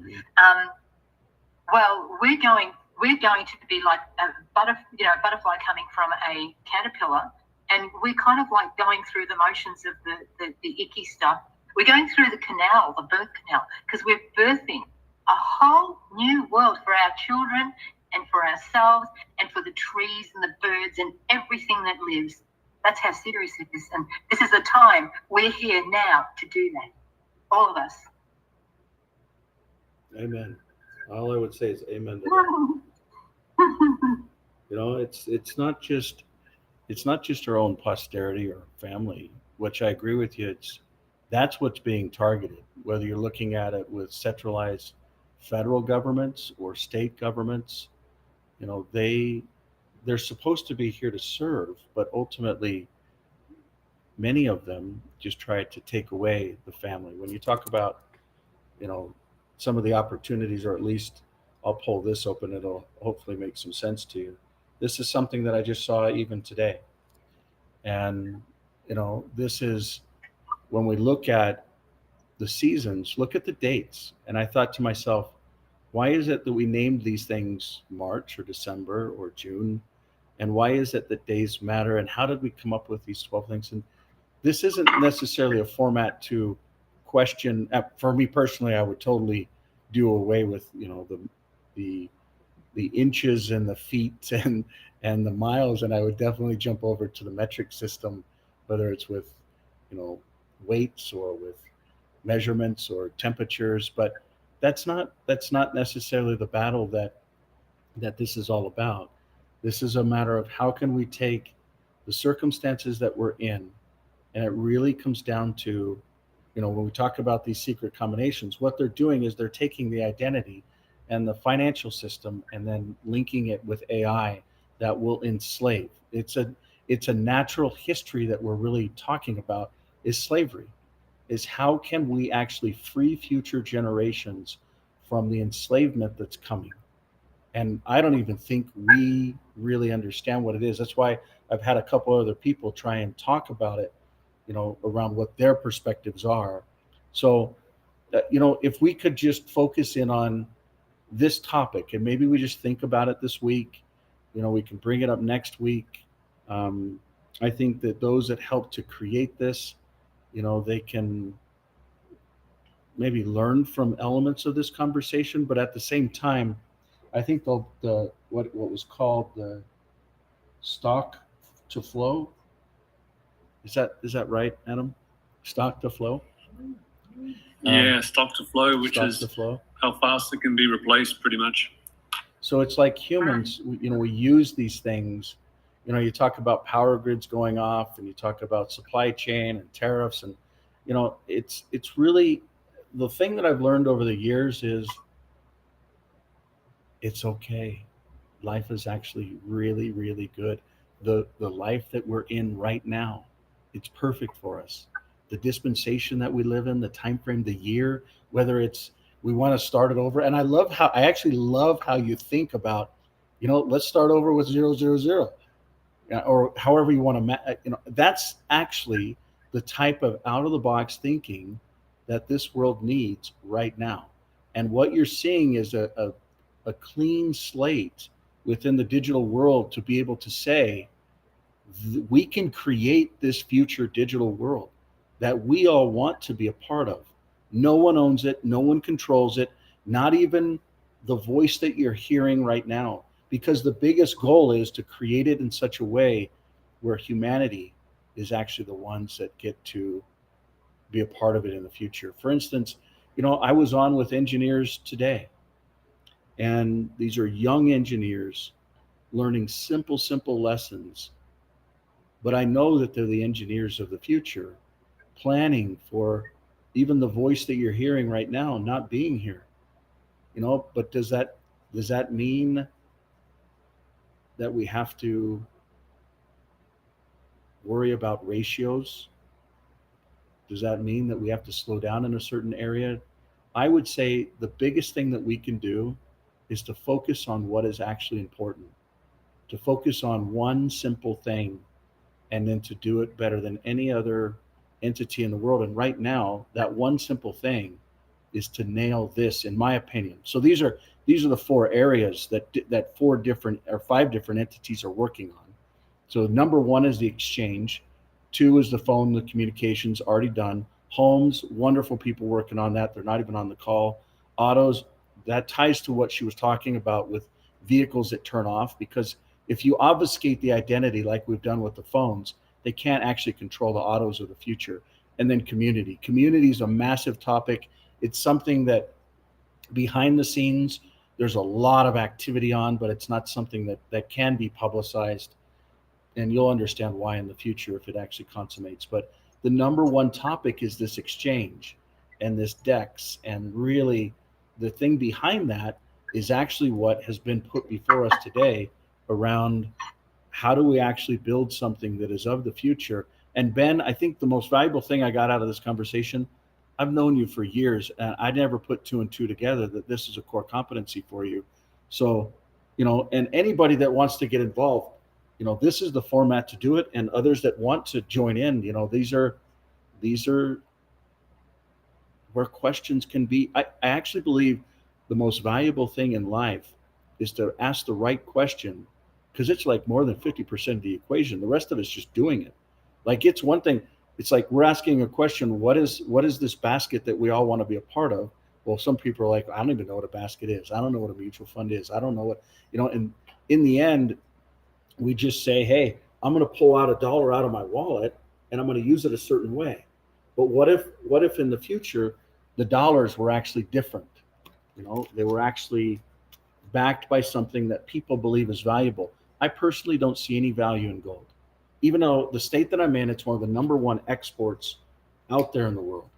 Well, we're going to be like a butterfly coming from a caterpillar, and we're kind of like going through the motions of the icky stuff. We're going through the canal, the birth canal, because we're birthing a whole new world for our children and for ourselves and for the trees and the birds and everything that lives. That's how serious it is. And this is the time we're here now to do that. All of us. Amen. All I would say is amen to that. It's not just our own posterity or family, which I agree with you. That's what's being targeted, whether you're looking at it with centralized federal governments or state governments. They're supposed to be here to serve, but ultimately many of them just try to take away the family. When you talk about, some of the opportunities, or at least I'll pull this open, it'll hopefully make some sense to you. This is something that I just saw even today. And, this is when we look at the seasons, look at the dates. And I thought to myself, why is it that we named these things March or December or June? And why is it that days matter? And how did we come up with these 12 things? And this isn't necessarily a format to question. For me personally, I would totally do away with, the inches and the feet and the miles. And I would definitely jump over to the metric system, whether it's with, weights or with measurements or temperatures. But that's not necessarily the battle that this is all about. This is a matter of how can we take the circumstances that we're in, and it really comes down to, when we talk about these secret combinations, what they're doing is they're taking the identity and the financial system and then linking it with AI that will enslave. It's a natural history that we're really talking about, is slavery. Is how can we actually free future generations from the enslavement that's coming? And I don't even think we really understand what it is. That's why I've had a couple other people try and talk about it, around what their perspectives are. So, if we could just focus in on this topic, and maybe we just think about it this week, we can bring it up next week. I think that those that help to create this, they can maybe learn from elements of this conversation, but at the same time, I think what was called the stock to flow. Is that right, Adam? Stock to flow? Yeah, stock to flow, which is how fast it can be replaced pretty much. So it's like humans, we use these things. You talk about power grids going off, and you talk about supply chain and tariffs, and it's really the thing that I've learned over the years is it's okay. Life is actually really, really good. The life that we're in right now, it's perfect for us. The dispensation that we live in, the time frame, the year, whether it's we want to start it over. And I actually love how you think about, let's start over with 000. Or however you want to, that's actually the type of out of the box thinking that this world needs right now. And what you're seeing is a clean slate within the digital world to be able to say, We can create this future digital world that we all want to be a part of. No one owns it. No one controls it. Not even the voice that you're hearing right now, because the biggest goal is to create it in such a way where humanity is actually the ones that get to be a part of it in the future. For instance, I was on with engineers today, and these are young engineers learning simple lessons. But I know that they're the engineers of the future, planning for even the voice that you're hearing right now not being here. But does that mean that we have to worry about ratios? Does that mean that we have to slow down in a certain area? I would say the biggest thing that we can do is to focus on what is actually important, to focus on one simple thing, and then to do it better than any other entity in the world. And right now, that one simple thing is to nail this, in my opinion. So these are the 4 areas that 4 different or 5 different entities are working on. So number 1 is the exchange. 2 is the phone, the communications, already done. Homes, wonderful people working on that. They're not even on the call. Autos, that ties to what she was talking about with vehicles that turn off, because if you obfuscate the identity like we've done with the phones, they can't actually control the autos of the future. And then community. Community is a massive topic. It's something that behind the scenes, there's a lot of activity on, but it's not something that can be publicized. And you'll understand why in the future if it actually consummates. But the number 1 topic is this exchange and this DEX. And really, the thing behind that is actually what has been put before us today around how do we actually build something that is of the future. And Ben, I think the most valuable thing I got out of this conversation, I've known you for years, and I never put 2 and 2 together that this is a core competency for you. So, and anybody that wants to get involved, this is the format to do it. And others that want to join in, these are where questions can be. I actually believe the most valuable thing in life is to ask the right question, because it's like more than 50% of the equation. The rest of it's just doing it. Like, it's one thing. It's like we're asking a question, what is this basket that we all want to be a part of? Well, some people are like, I don't even know what a basket is. I don't know what a mutual fund is. I don't know what, and in the end, we just say, hey, I'm going to pull out $1 out of my wallet and I'm going to use it a certain way. But what if in the future, the dollars were actually different? They were actually backed by something that people believe is valuable. I personally don't see any value in gold. Even though the state that I'm in, it's one of the number 1 exports out there in the world.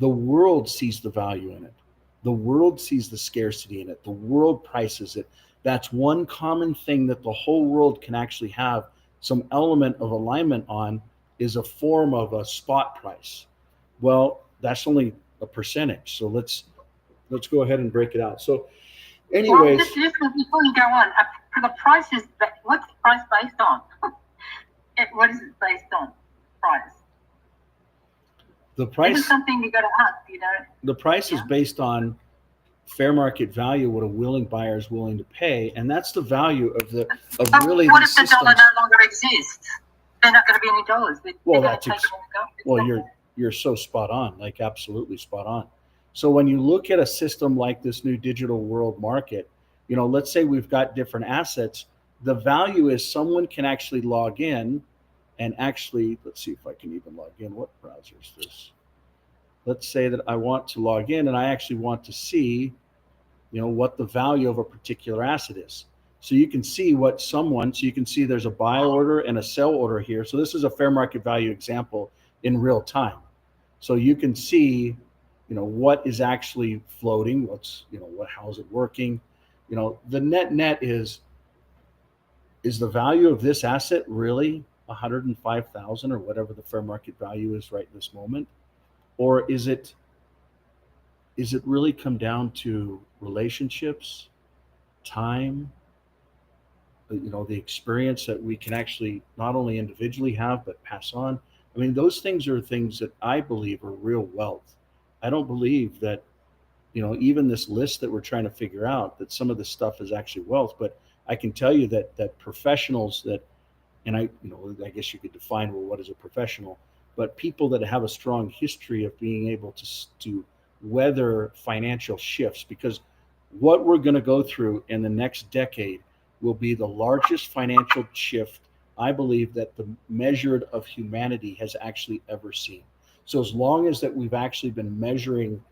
The world sees the value in it. The world sees the scarcity in it. The world prices it. That's one common thing that the whole world can actually have some element of alignment on, is a form of a spot price. Well, that's only a percentage. So let's go ahead and break it out. So anyways. Well, just before you go on, the price is, what's the price based on? What is it based on? Price. The price is something you got to ask. The price is based on fair market value, what a willing buyer is willing to pay, and that's the value of really. What if the dollar no longer exists? They're not going to be any dollars. You're so spot on, like absolutely spot on. So when you look at a system like this new digital world market, let's say we've got different assets. The value is someone can actually log in and actually, let's see if I can even log in. What browser is this? Let's say that I want to log in and I actually want to see, what the value of a particular asset is. So you can see so you can see there's a buy order and a sell order here. So this is a fair market value example in real time. So you can see, what is actually floating, how's it working? The net is the value of this asset really 105,000 or whatever the fair market value is right this moment? Or is it really come down to relationships, time, the experience that we can actually not only individually have, but pass on? I mean, those things are things that I believe are real wealth. I don't believe that, even this list that we're trying to figure out, that some of this stuff is actually wealth. But I can tell you that professionals that and I guess you could define, well, what is a professional, but people that have a strong history of being able to weather financial shifts, because what we're going to go through in the next decade will be the largest financial shift, I believe, that the measured of humanity has actually ever seen. So as long as that we've actually been measuring,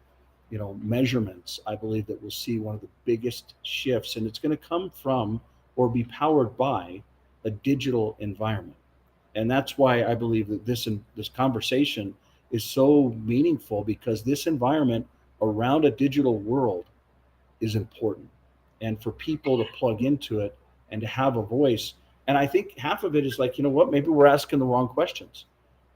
measurements, I believe that we'll see one of the biggest shifts, and it's going to come from or be powered by a digital environment. And that's why I believe that this conversation is so meaningful, because this environment around a digital world is important, and for people to plug into it and to have a voice. And I think half of it is like, maybe we're asking the wrong questions.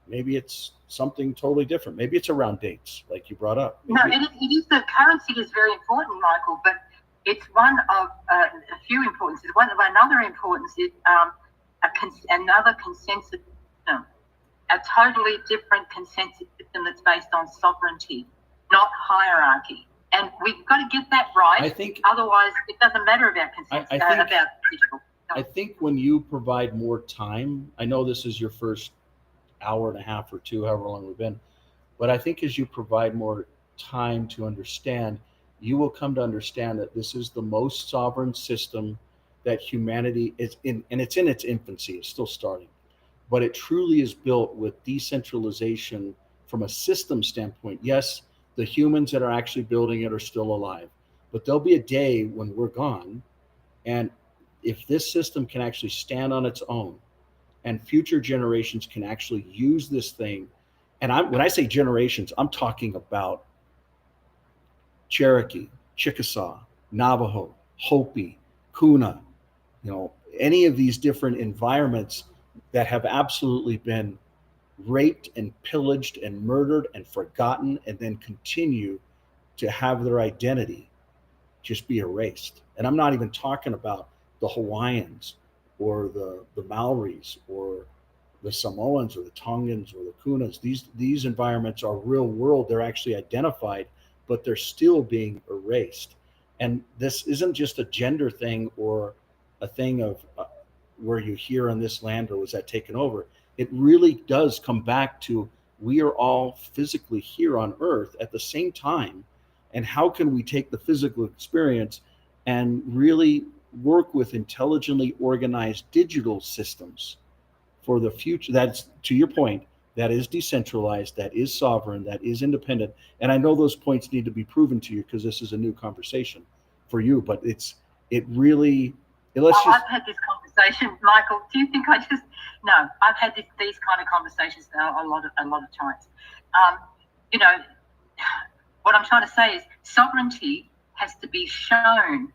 Maybe it's something totally different. Maybe it's around dates, like you brought up. No, it is. The currency is very important, Michael, but it's one of a few importances. Another importance is another consensus system, a totally different consensus system that's based on sovereignty, not hierarchy. And we've got to get that right. I think, otherwise, it doesn't matter about consensus, about digital. I think when you provide more time, I know this is your first hour and a half or two, however long we've been, but I think as you provide more time to understand, you will come to understand that this is the most sovereign system that humanity is in, and it's in its infancy. It's still starting, but it truly is built with decentralization from a system standpoint. Yes, the humans that are actually building it are still alive, but there'll be a day when we're gone, and if this system can actually stand on its own, and future generations can actually use this thing, and when I say generations, I'm talking about Cherokee, Chickasaw, Navajo, Hopi, Kuna, any of these different environments that have absolutely been raped and pillaged and murdered and forgotten, and then continue to have their identity just be erased. And I'm not even talking about the Hawaiians or the Maoris or the Samoans or the Tongans or the Kunas. These environments are real world. They're actually identified, but they're still being erased. And this isn't just a gender thing or a thing of where you hear on this land or was that taken over. It really does come back to, we are all physically here on Earth at the same time. And how can we take the physical experience and really work with intelligently organized digital systems for the future? That's, to your point, that is decentralized, that is sovereign, that is independent. And I know those points need to be proven to you because this is a new conversation for you, but I've had this conversation, Michael. Do you think no, I've had these kind of conversations a lot of times. What I'm trying to say is sovereignty has to be shown.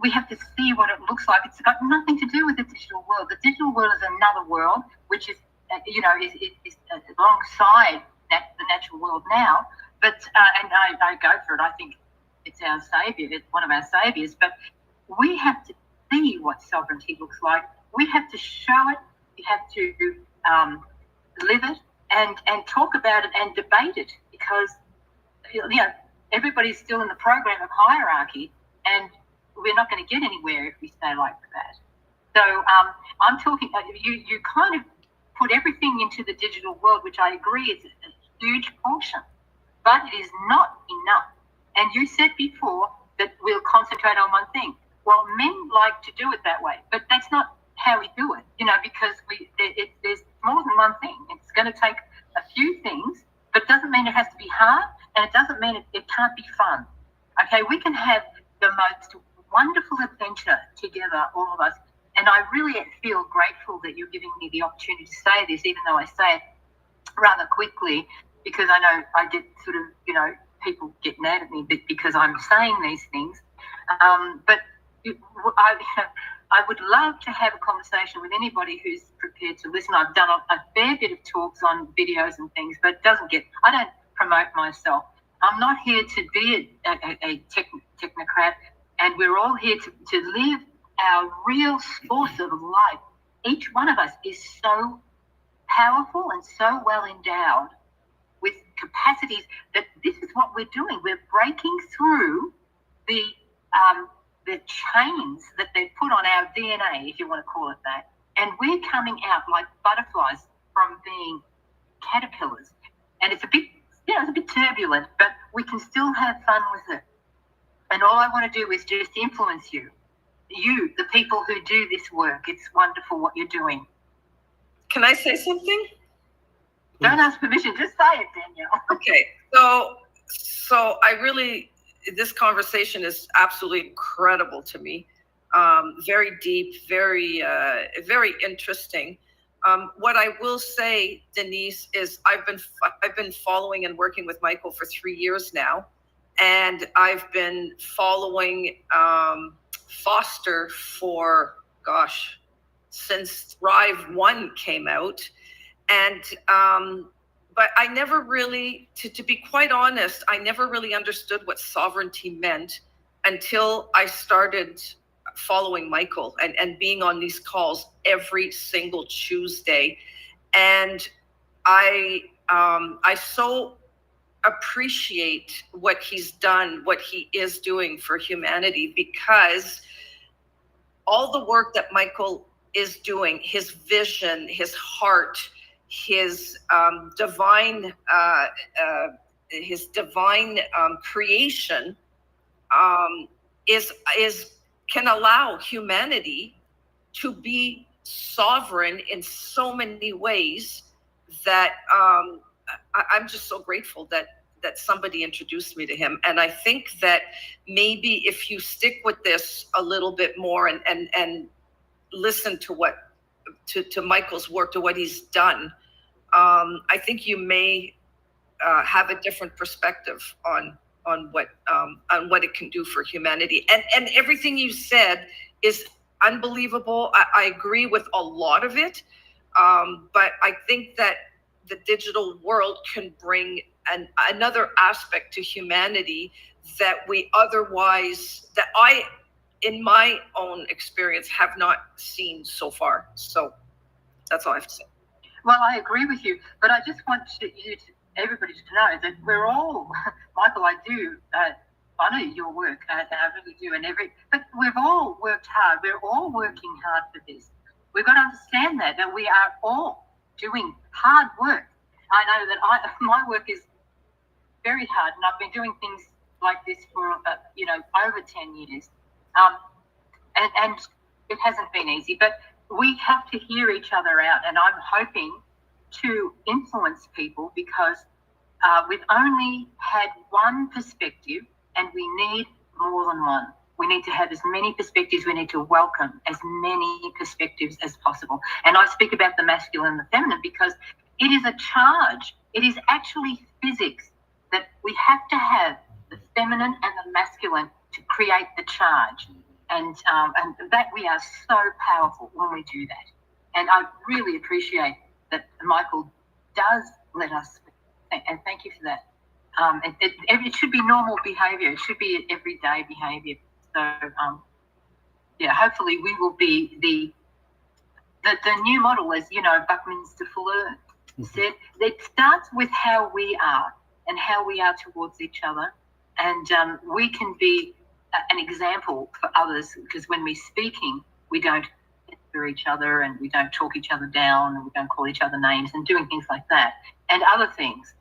We have to see what it looks like. It's got nothing to do with the digital world. The digital world is another world, which is, is alongside the natural world now. But and I go for it. I think it's our savior. It's one of our saviors. But we have to see what sovereignty looks like. We have to show it. We have to live it and talk about it and debate it, because everybody's still in the program of hierarchy, and we're not going to get anywhere if we stay like that. So I'm talking. You kind of put everything into the digital world, which I agree is a huge portion, but it is not enough. And you said before that we'll concentrate on one thing. Well, men like to do it that way, but that's not how we do it, because there's more than one thing. It's going to take a few things, but it doesn't mean it has to be hard, and it doesn't mean it can't be fun. Okay, we can have the most wonderful adventure together, all of us, and I really feel grateful that you're giving me the opportunity to say this, even though I say it rather quickly, because I know I get sort of, people get mad at me because I'm saying these things. But I would love to have a conversation with anybody who's prepared to listen. I've done a fair bit of talks on videos and things, but I don't promote myself. I'm not here to be a technocrat, and we're all here to live our real source of life. Each one of us is so powerful and so well endowed with capacities that this is what we're doing. We're breaking through the chains that they've put on our DNA, if you want to call it that. And we're coming out like butterflies from being caterpillars. And it's a bit, it's a bit turbulent, but we can still have fun with it. And all I want to do is just influence you, the people who do this work. It's wonderful what you're doing. Can I say something? Don't ask permission, just say it, Danielle. Okay, so I really, this conversation is absolutely incredible to me. Very deep, very interesting. What I will say, Denise, is I've been following and working with Michael for 3 years now, and I've been following Foster for since Thrive 1 came out, and but I never really, to be quite honest, I never really understood what sovereignty meant until I started following Michael and being on these calls every single Tuesday. And I so appreciate what he's done, what he is doing for humanity, because all the work that Michael is doing, his vision, his heart, his divine creation can allow humanity to be sovereign in so many ways that I'm just so grateful that somebody introduced me to him. And I think that maybe if you stick with this a little bit more and listen to Michael's work, to what he's done, I think you may have a different perspective on what it can do for humanity. And everything you said is unbelievable. I agree with a lot of it, but I think that the digital world can bring another aspect to humanity that we otherwise, that I, in my own experience, have not seen so far. So that's all I have to say. Well, I agree with you, but I just want everybody to know that we're all, Michael, I know your work, I really do, but we've all worked hard. We're all working hard for this. We've got to understand that we are all doing hard work. I know that my work is very hard, and I've been doing things like this for over 10 years, and it hasn't been easy. But we have to hear each other out, and I'm hoping to influence people because we've only had one perspective, and we need more than one. We need to have as many perspectives. We need to welcome as many perspectives as possible. And I speak about the masculine and the feminine because it is a charge. It is actually physics that we have to have the feminine and the masculine to create the charge. And that we are so powerful when we do that. And I really appreciate that Michael does let us, and thank you for that. It should be normal behaviour. It should be everyday behaviour. So, hopefully we will be the new model, as Buckminster Fuller said. It starts with how we are and how we are towards each other, and we can be an example for others, because when we're speaking, we don't for each other and we don't talk each other down and we don't call each other names and doing things like that and other things.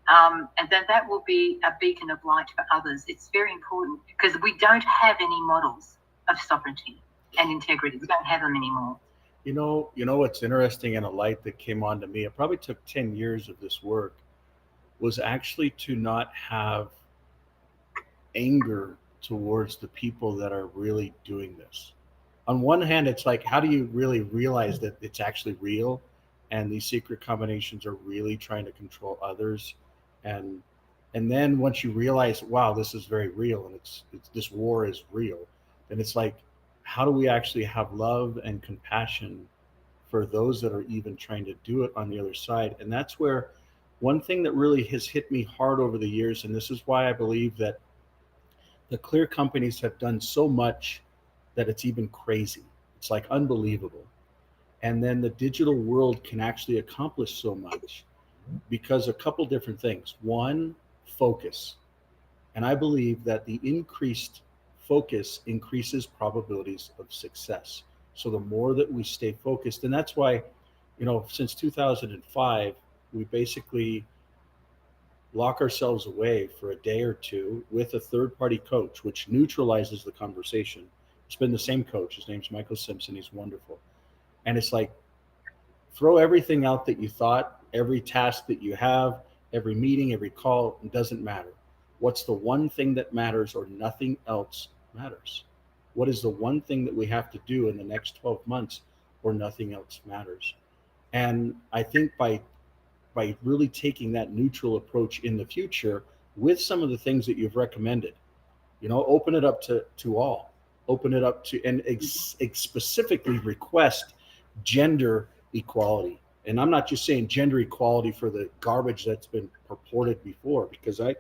And that will be a beacon of light for others. It's very important because we don't have any models of sovereignty and integrity. We don't have them anymore. You know what's interesting, and a light that came on to me, it probably took 10 years of this work, was actually to not have anger towards the people that are really doing this. On one hand, it's like, how do you really realize that it's actually real and these secret combinations are really trying to control others? And then once you realize, wow, this is very real and it's this war is real, then it's like, how do we actually have love and compassion for those that are even trying to do it on the other side? And that's where one thing that really has hit me hard over the years, and this is why I believe that the clear companies have done so much that it's even crazy. It's like unbelievable. And then the digital world can actually accomplish so much because a couple different things. One, focus. And I believe that the increased focus increases probabilities of success. So the more that we stay focused, and that's why, since 2005, we basically lock ourselves away for a day or two with a third-party coach, which neutralizes the conversation. It's been the same coach. His name's Michael Simpson. He's wonderful. And it's like, throw everything out that you thought, every task that you have, every meeting, every call, it doesn't matter. What's the one thing that matters or nothing else matters? What is the one thing that we have to do in the next 12 months or nothing else matters? And I think by really taking that neutral approach in the future with some of the things that you've recommended, open it up to all, open it up to, and specifically request gender equality. And I'm not just saying gender equality for the garbage that's been purported before, because I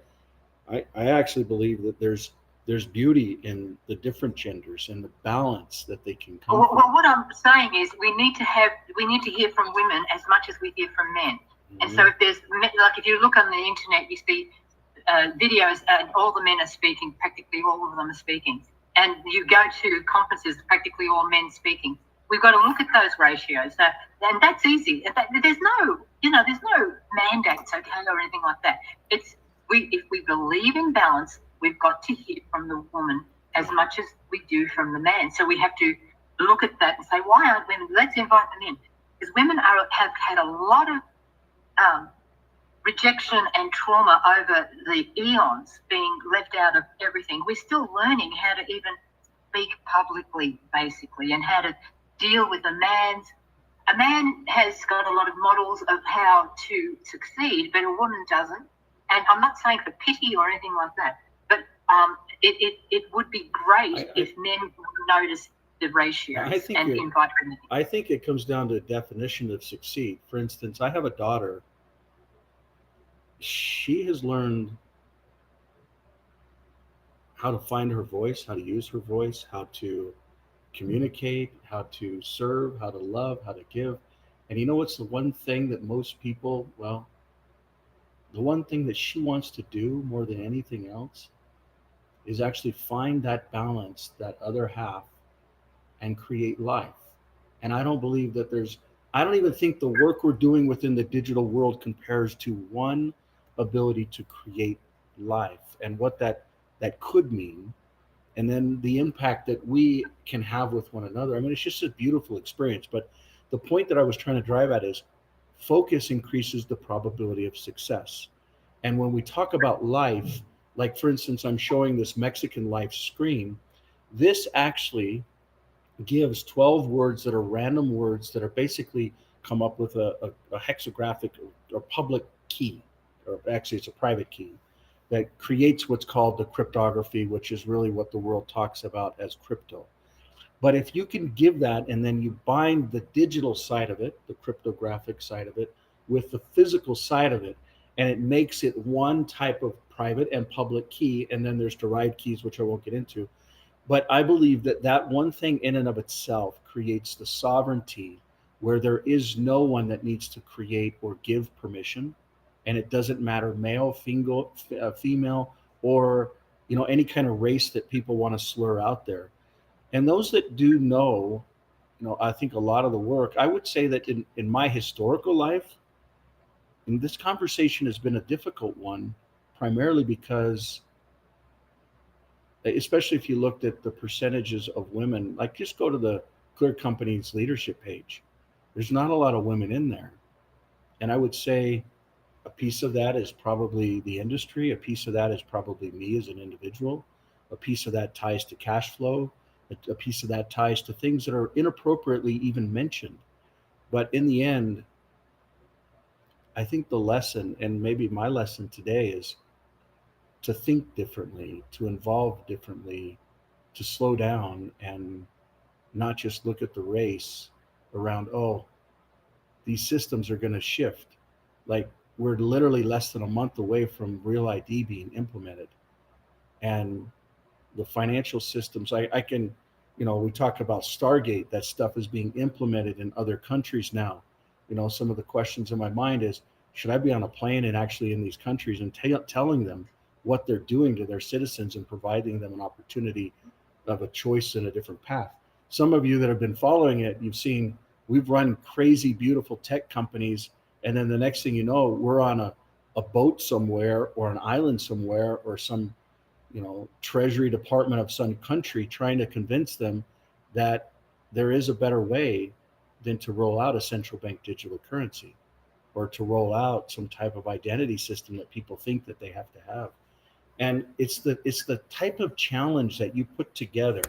actually believe that there's beauty in the different genders and the balance that they can come from. Well, what I'm saying is we need to hear from women as much as we hear from men. And so if you look on the internet, you see videos and all the men are speaking, practically all of them are speaking. And you go to conferences, practically all men speaking. We've got to look at those ratios. And that's easy. There's no mandates, okay, or anything like that. If we believe in balance, we've got to hear from the woman as much as we do from the man. So we have to look at that and say, why aren't women? Let's invite them in. Because women have had a lot of rejection and trauma over the eons, being left out of everything. We're still learning how to even speak publicly, basically, and how to deal with a man has got a lot of models of how to succeed, but a woman doesn't. And I'm not saying for pity or anything like that, but it would be great if men would notice the ratios and invite women. I think it comes down to a definition of succeed. For instance, I have a daughter. She has learned how to find her voice, how to use her voice, how to communicate, how to serve, how to love, how to give. And you know what's the one thing that most people, the one thing that she wants to do more than anything else is actually find that balance, that other half, and create life. And I don't believe that I don't even think the work we're doing within the digital world compares to one ability to create life and what that could mean. And then the impact that we can have with one another. I mean, it's just a beautiful experience. But the point that I was trying to drive at is focus increases the probability of success. And when we talk about life, like for instance, I'm showing this Mexican life screen. This actually gives 12 words that are random words that are basically come up with a hexagraphic or public key, or actually it's a private key that creates what's called the cryptography, which is really what the world talks about as crypto. But if you can give that and then you bind the digital side of it, the cryptographic side of it, with the physical side of it, and it makes it one type of private and public key, and then there's derived keys, which I won't get into. But I believe that one thing in and of itself creates the sovereignty where there is no one that needs to create or give permission. And it doesn't matter male, female, or any kind of race that people want to slur out there. And those that do know, I think a lot of the work, I would say that in my historical life, and this conversation has been a difficult one, primarily because, especially if you looked at the percentages of women, like just go to the Clear Company's leadership page. There's not a lot of women in there. And I would say a piece of that is probably the industry. A piece of that is probably me as an individual. A piece of that ties to cash flow. A piece of that ties to things that are inappropriately even mentioned. But in the end, I think the lesson, and maybe my lesson today, is to think differently, to involve differently, to slow down and not just look at the race around, these systems are going to shift. Like, we're literally less than a month away from Real ID being implemented. And the financial systems, I can, we talk about Stargate, that stuff is being implemented in other countries now. Some of the questions in my mind is, should I be on a plane and actually in these countries and telling them what they're doing to their citizens and providing them an opportunity of a choice in a different path? some of you that have been following it, you've seen we've run crazy, beautiful tech companies. And then the next thing you know, we're on a boat somewhere or an island somewhere or some, treasury department of some country trying to convince them that there is a better way than to roll out a central bank digital currency or to roll out some type of identity system that people think that they have to have. And it's the type of challenge that you put together,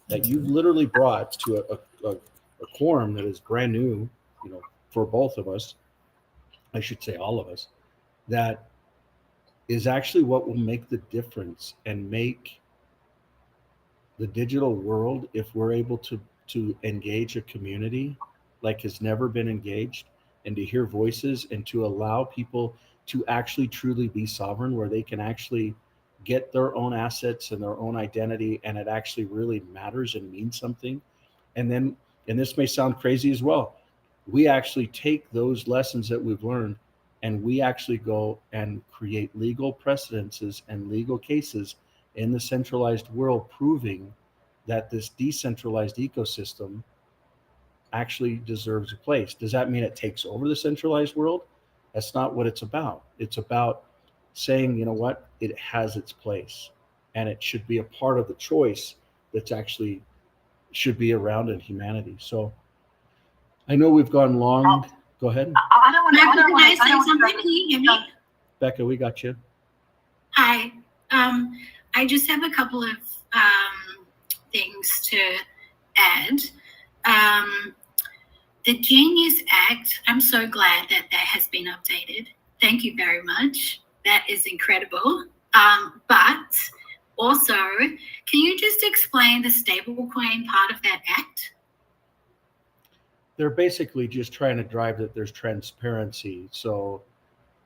that you've literally brought to a quorum that is brand new, for both of us, I should say all of us, that is actually what will make the difference and make the digital world, if we're able to engage a community like has never been engaged, and to hear voices and to allow people to actually truly be sovereign, where they can actually get their own assets and their own identity, and it actually really matters and means something. And then, and this may sound crazy as well, we actually take those lessons that we've learned and we actually go and create legal precedences and legal cases in the centralized world, proving that this decentralized ecosystem actually deserves a place. Does that mean it takes over the centralized world? That's not what it's about. It's about saying, you know what, it has its place and it should be a part of the choice that's actually should be around in humanity. So I know we've gone long. Go ahead. I don't want to. Can I say something? Can you hear me? Becca, we got you. Hi. I just have a couple of things to add. The Genius Act, I'm so glad that has been updated. Thank you very much. That is incredible. But also, can you just explain the stablecoin part of that act? They're basically just trying to drive that there's transparency. So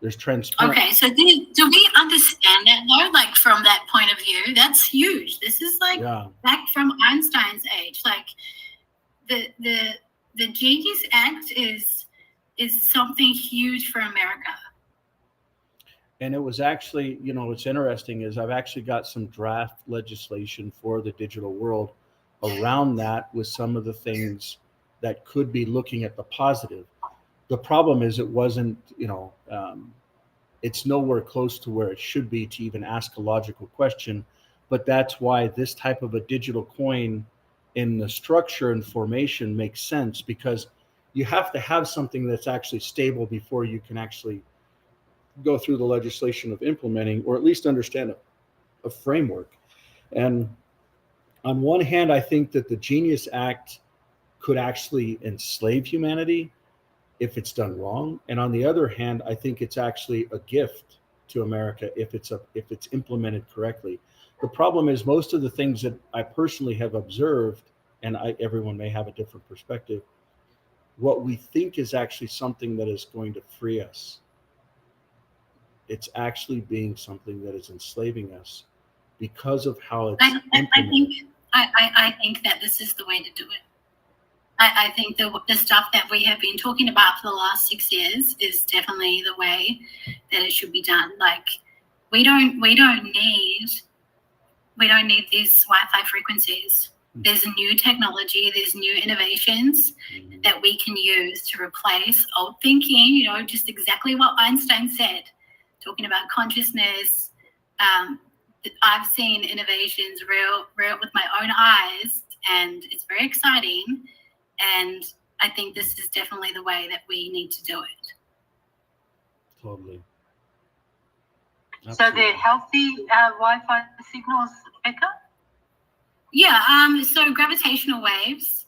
there's transparency. Okay, so do we understand that though? Like from that point of view, that's huge. This is like back from Einstein's age. Like the Genius Act is something huge for America. And it was actually, what's interesting is I've actually got some draft legislation for the digital world around that, with some of the things that could be looking at the positive. The problem is it wasn't, it's nowhere close to where it should be to even ask a logical question. But that's why this type of a digital coin in the structure and formation makes sense, because you have to have something that's actually stable before you can actually go through the legislation of implementing, or at least understand a framework. And on one hand, I think that the Genius Act could actually enslave humanity if it's done wrong. And on the other hand, I think it's actually a gift to America if it's implemented correctly. The problem is most of the things that I personally have observed, and everyone may have a different perspective, what we think is actually something that is going to free us, it's actually being something that is enslaving us because of how it's implemented. I think that this is the way to do it. I think the stuff that we have been talking about for the last 6 years is definitely the way that it should be done. Like we don't need these Wi-Fi frequencies. There's a new technology, there's new innovations that we can use to replace old thinking, just exactly what Einstein said, talking about consciousness. I've seen innovations real with my own eyes, and it's very exciting. And I think this is definitely the way that we need to do it. Totally. So they're healthy Wi-Fi signals, Becca? Yeah, so gravitational waves,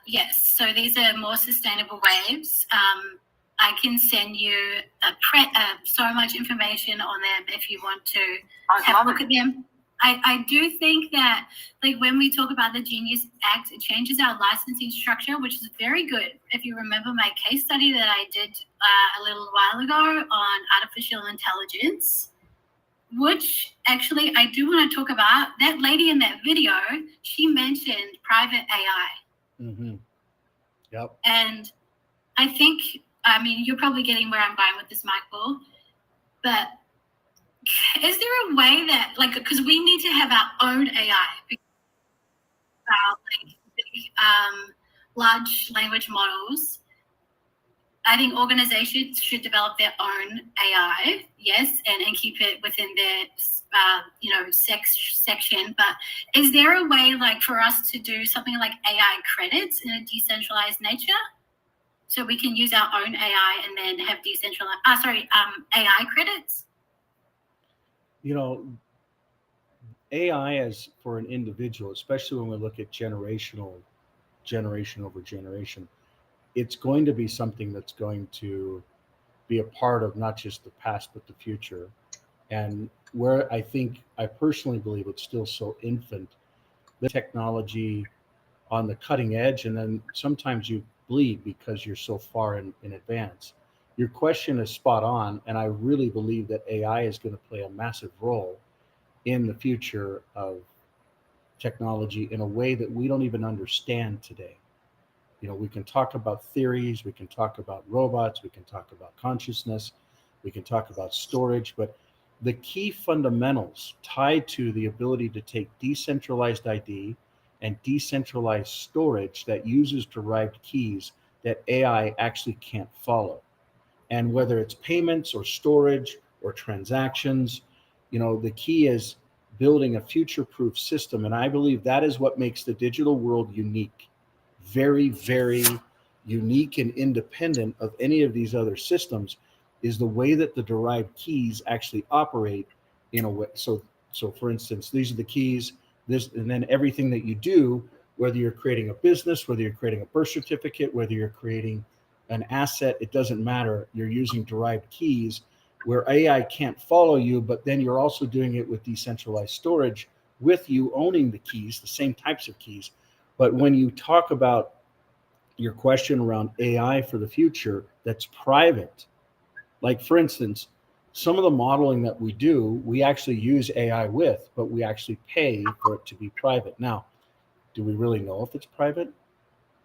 yes. So these are more sustainable waves. I can send you so much information on them if you want to have a look at them. I do think that, like, when we talk about the Genius Act, it changes our licensing structure, which is very good. If you remember my case study that I did a little while ago on artificial intelligence, which actually I do want to talk about. That lady in that video, she mentioned private AI. Mm-hmm. Yep. And I think, you're probably getting where I'm going with this, Michael, but is there a way that, because we need to have our own AI, about the large language models, I think organizations should develop their own AI, yes, and keep it within their, section. But is there a way, like, for us to do something like AI credits in a decentralized nature? So we can use our own AI and then have AI credits? AI as for an individual, especially when we look at generation over generation, it's going to be something that's going to be a part of not just the past, but the future. And where I personally believe it's still so infant, the technology on the cutting edge, and then sometimes you bleed because you're so far in advance. Your question is spot on, and I really believe that AI is going to play a massive role in the future of technology in a way that we don't even understand today. We can talk about theories, we can talk about robots, we can talk about consciousness, we can talk about storage, but the key fundamentals tied to the ability to take decentralized ID and decentralized storage that uses derived keys that AI actually can't follow. And whether it's payments or storage or transactions, the key is building a future-proof system. And I believe that is what makes the digital world unique. Very, very unique and independent of any of these other systems is the way that the derived keys actually operate in a way. So for instance, these are the keys, and then everything that you do, whether you're creating a business, whether you're creating a birth certificate, whether you're creating an asset, it doesn't matter. You're using derived keys where AI can't follow you, but then you're also doing it with decentralized storage with you owning the keys, the same types of keys. But when you talk about your question around AI for the future, that's private. Like, for instance, some of the modeling that we do, we actually use AI with, but we actually pay for it to be private. Now, do we really know if it's private?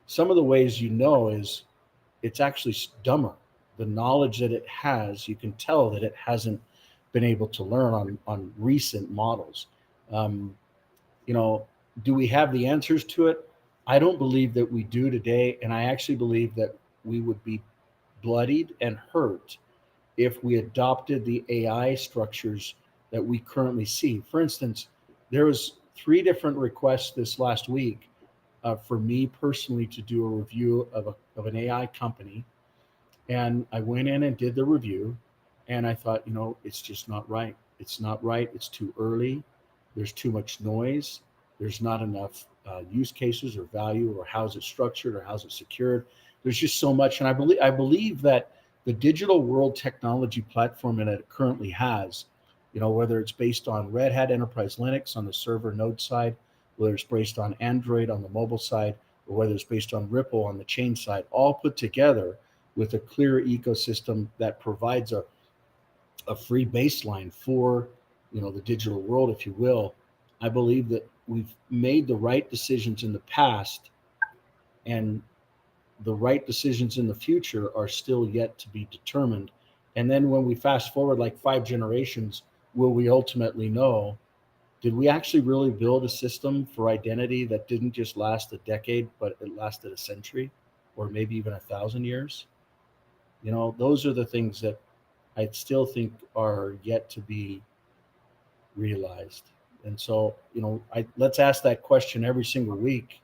Some of the ways is it's actually dumber. The knowledge that it has, you can tell that it hasn't been able to learn on recent models. Do we have the answers to it? I don't believe that we do today, and I actually believe that we would be bloodied and hurt if we adopted the AI structures that we currently see. For instance, there was 3 different requests this last week for me personally to do a review of an AI company. And I went in and did the review, and I thought, it's just not right. It's not right. It's too early. There's too much noise. There's not enough use cases or value, or how's it structured, or how's it secured. There's just so much. And I believe that the digital world technology platform that it currently has, whether it's based on Red Hat Enterprise Linux on the server node side, whether it's based on Android on the mobile side, or whether it's based on Ripple on the chain side, all put together with a clear ecosystem that provides a free baseline for the digital world, if you will. I believe that we've made the right decisions in the past, and the right decisions in the future are still yet to be determined. And then when we fast forward like 5 generations, will we ultimately know, did we actually really build a system for identity that didn't just last a decade, but it lasted a century, or maybe even 1,000 years? Those are the things that I still think are yet to be realized. And so, let's ask that question every single week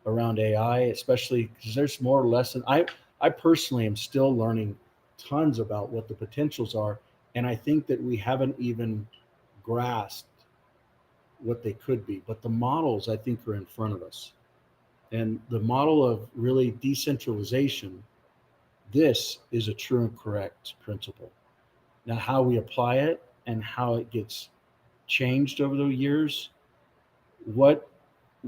around AI, especially because there's more lessons. I personally am still learning tons about what the potentials are. And I think that we haven't even grasped what they could be. But the models, I think, are in front of us. And the model of really decentralization, this is a true and correct principle. Now, how we apply it and how it gets changed over the years, what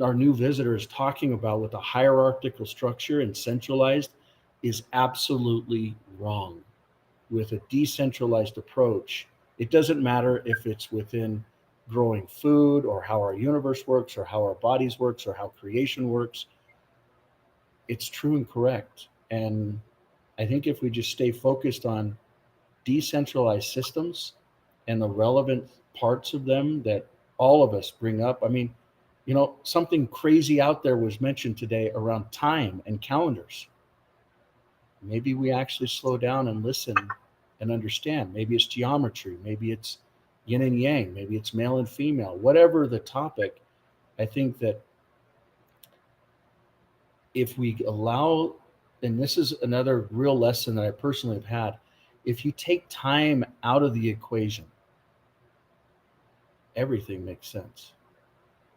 our new visitor is talking about with a hierarchical structure and centralized is absolutely wrong. With a decentralized approach, it doesn't matter if it's within growing food, or how our universe works, or how our bodies works, or how creation works. It's true and correct. And I think if we just stay focused on decentralized systems and the relevant parts of them that all of us bring up, You know, something crazy out there was mentioned today around time and calendars. Maybe we actually slow down and listen and understand. Maybe it's geometry. Maybe it's yin and yang. Maybe it's male and female. Whatever the topic, I think that if we allow, and this is another real lesson that I personally have had, if you take time out of the equation, everything makes sense.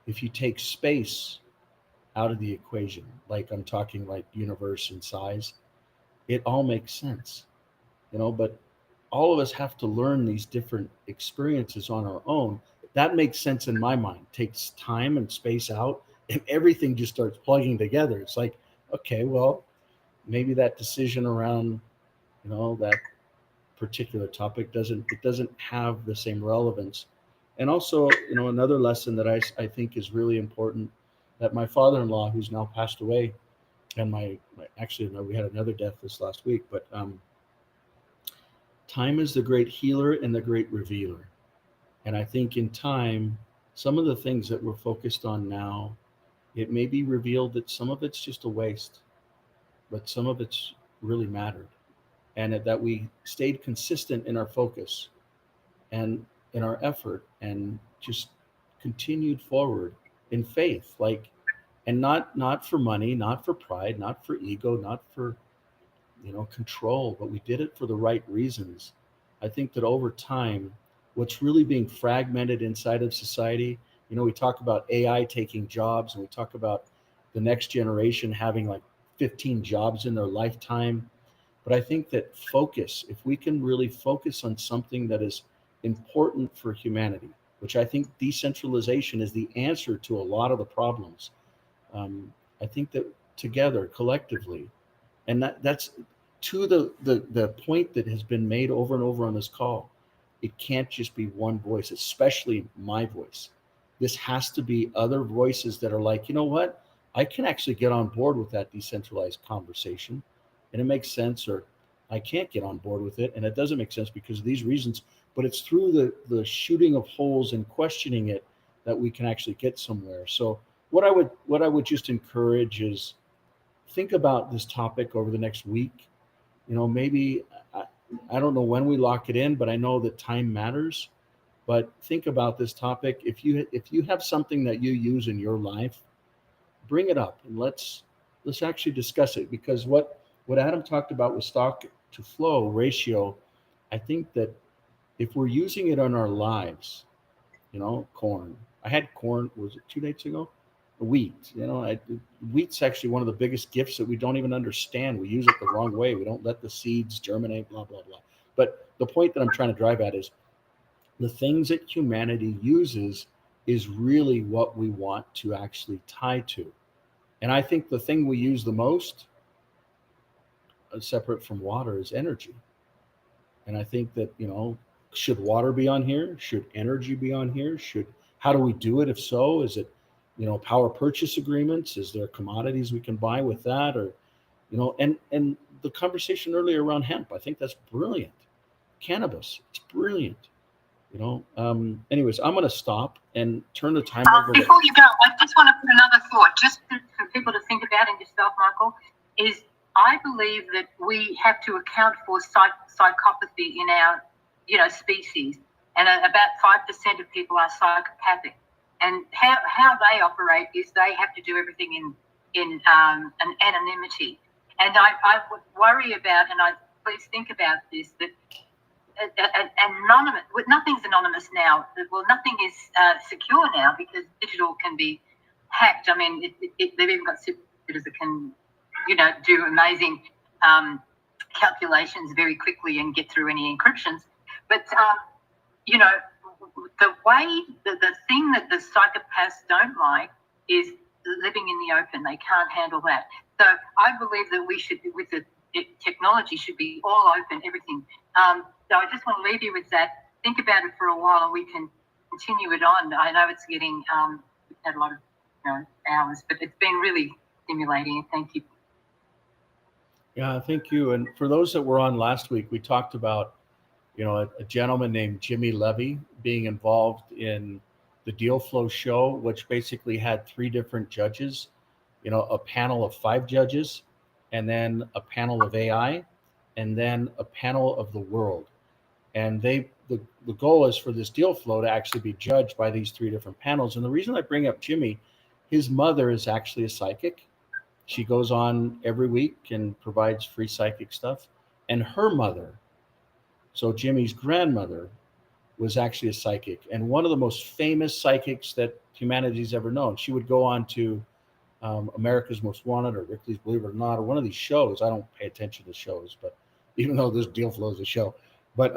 If you take space out of the equation, like I'm talking like universe and size, it all makes sense, you know, but all of us have to learn these different experiences on our own. That makes sense in my mind. Takes time and space out, and everything just starts plugging together. It's like, okay, well, maybe that decision around, you know, that particular topic doesn't have the same relevance. And also, you know, another lesson that I think is really important, that my father-in-law, who's now passed away, and my actually, no, we had another death this last week, but time is the great healer and the great revealer. And I think in time, some of the things that we're focused on now, it may be revealed that some of it's just a waste, but some of it's really mattered. And that we stayed consistent in our focus and in our effort, and just continued forward in faith, like, and not for money, not for pride, not for ego, not for, you know, control, but we did it for the right reasons. I think that over time, what's really being fragmented inside of society, you know, we talk about AI taking jobs, and we talk about the next generation having like 15 jobs in their lifetime. But I think that focus, if we can really focus on something that is important for humanity, which I think decentralization is the answer to a lot of the problems. I think that together, collectively, and that's to the point that has been made over and over on this call, it can't just be one voice, especially my voice. This has to be other voices that are like, you know what, I can actually get on board with that decentralized conversation, and it makes sense, or I can't get on board with it and it doesn't make sense because of these reasons. But it's through the shooting of holes and questioning it that we can actually get somewhere. So what I would just encourage is, think about this topic over the next week. You know, maybe I don't know when we lock it in, but I know that time matters. But think about this topic. If you have something that you use in your life, bring it up and let's actually discuss it. Because what Adam talked about with stock to flow ratio, I think that if we're using it on our lives, you know, corn. I had corn, was it 2 days ago? Wheat, you know, wheat's actually one of the biggest gifts that we don't even understand. We use it the wrong way. We don't let the seeds germinate, blah, blah, blah. But the point that I'm trying to drive at is the things that humanity uses is really what we want to actually tie to. And I think the thing we use the most, separate from water, is energy. And I think that, you know, should water be on here? Should energy be on here? How do we do it? If so, is it, you know, power purchase agreements? Is there commodities we can buy with that? Or, you know, and the conversation earlier around hemp, I think that's brilliant. Cannabis, it's brilliant. You know, anyways, I'm going to stop and turn the time over. Before you go, I just want to put another thought, just for people to think about and yourself, Michael, is I believe that we have to account for psychopathy in our, you know, species, and about 5% of people are psychopathic. And how they operate is they have to do everything in an anonymity. And I would worry about, and I please think about this, that anonymous, nothing's anonymous now. Well, nothing is secure now because digital can be hacked. I mean, they've even got supercomputers that can, you know, do amazing calculations very quickly and get through any encryptions. But, you know, the thing that the psychopaths don't like is living in the open. They can't handle that. So I believe that we should, with the technology, should be all open, everything. So I just want to leave you with that. Think about it for a while and we can continue it on. I know it's getting, we've had a lot of, you know, hours, but it's been really stimulating. Thank you. Yeah, thank you. And for those that were on last week, we talked about, you know, a gentleman named Jimmy Levy being involved in the Deal Flow show, which basically had 3 different judges, a panel of 5 judges, and then a panel of AI, and then a panel of the world. And the goal is for this Deal Flow to actually be judged by these 3 different panels. And the reason I bring up Jimmy, his mother is actually a psychic. She goes on every week and provides free psychic stuff. And her mother, so Jimmy's grandmother, was actually a psychic, and one of the most famous psychics that humanity's ever known. She would go on to America's Most Wanted or Ripley's Believe It or Not, or one of these shows. I don't pay attention to shows, but even though this Deal Flow is a show, but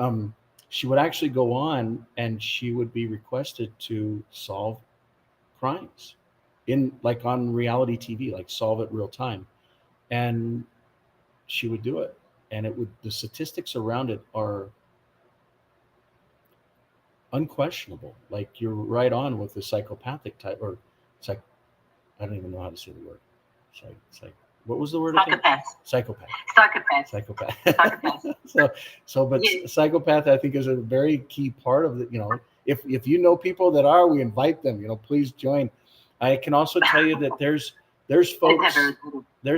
she would actually go on and she would be requested to solve crimes on reality TV, like solve it real time. And she would do it. And the statistics around it are unquestionable. Like, you're right on with the psychopathic type, or I don't even know how to say the word. What was the word? Psychopath. But Yeah. psychopath, I think, is a very key part of the, if you know people that are, we invite them, please join. I can also tell you that there's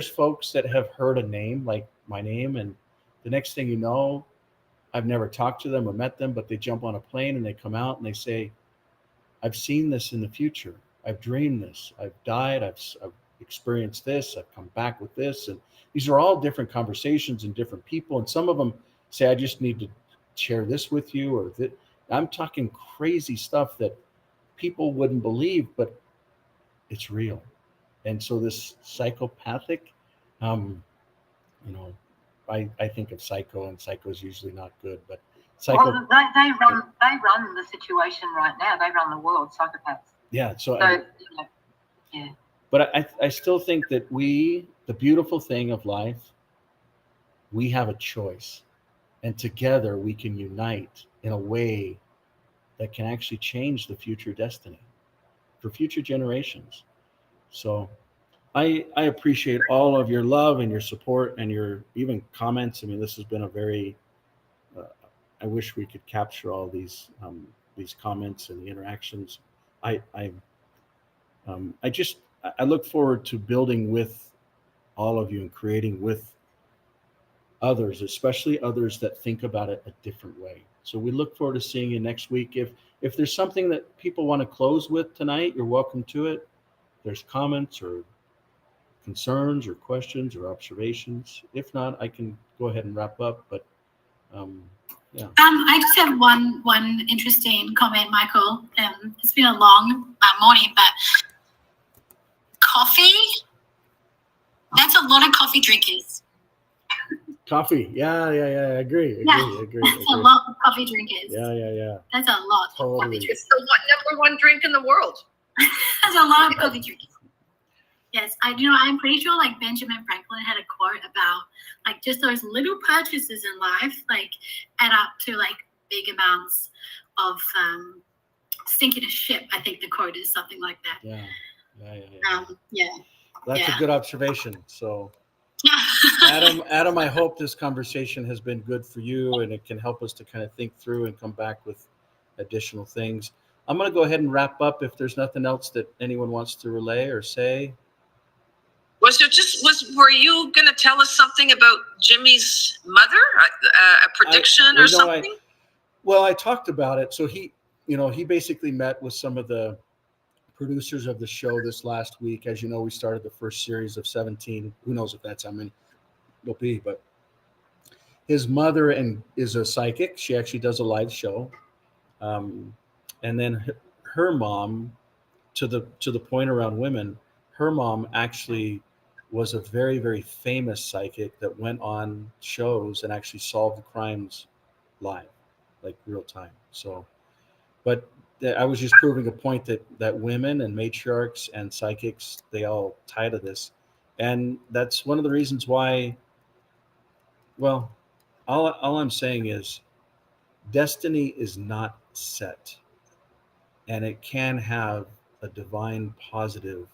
folks that have heard a name, like my name, and the next thing you know, I've never talked to them or met them, but they jump on a plane and they come out and they say, I've seen this in the future. I've dreamed this. I've died. I've experienced this. I've come back with this. And these are all different conversations and different people. And some of them say, I just need to share this with you, or that. I'm talking crazy stuff that people wouldn't believe, but it's real. And so this psychopathic, I think of psycho, and psycho is usually not good, but psycho. Well, they run the situation right now. They run the world, psychopaths. Yeah. So yeah. But I still think that the beautiful thing of life, we have a choice, and together we can unite in a way that can actually change the future destiny for future generations. So I appreciate all of your love and your support and your even comments. I mean, this has been a very, I wish we could capture all these comments and the interactions. I look forward to building with all of you and creating with others, especially others that think about it a different way. So we look forward to seeing you next week. If there's something that people want to close with tonight, you're welcome to it. If there's comments or concerns or questions or observations. If not, I can go ahead and wrap up. But yeah. I just have one interesting comment, Michael. It's been a long morning, but coffee, that's a lot of coffee drinkers. Coffee. Yeah. I agree. That's a lot of coffee drinkers. Yeah. That's a lot of coffee Totally. drinkers. It's the number one drink in the world. That's a lot of coffee drinkers. Yes, I'm pretty sure like Benjamin Franklin had a quote about like just those little purchases in life like add up to like big amounts of sinking a ship. I think the quote is something like that. Yeah. That's a good observation. So Adam, I hope this conversation has been good for you and it can help us to kind of think through and come back with additional things. I'm going to go ahead and wrap up if there's nothing else that anyone wants to relay or say. Were you going to tell us something about Jimmy's mother, a prediction or something? I talked about it. So he basically met with some of the producers of the show this last week. As you know, we started the first series of 17. Who knows if that's how many will be, but his mother is a psychic. She actually does a live show. And then her mom, to the point around women, her mom actually was a very, very famous psychic that went on shows and actually solved crimes live, like real time. So, but I was just proving a point that women and matriarchs and psychics, they all tie to this. And that's one of the reasons why, well, all I'm saying is destiny is not set, and it can have a divine positive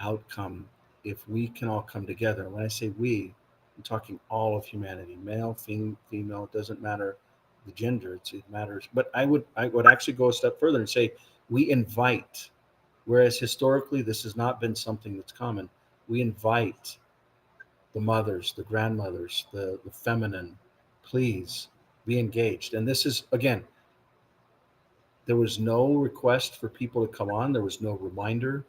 outcome if we can all come together. When I say we, I'm talking all of humanity, male, female, doesn't matter the gender. It matters. But I would actually go a step further and say we invite, whereas historically this has not been something that's common. We invite the mothers, the grandmothers, the feminine, please be engaged. And this is, again, there was no request for people to come on. There was no reminder.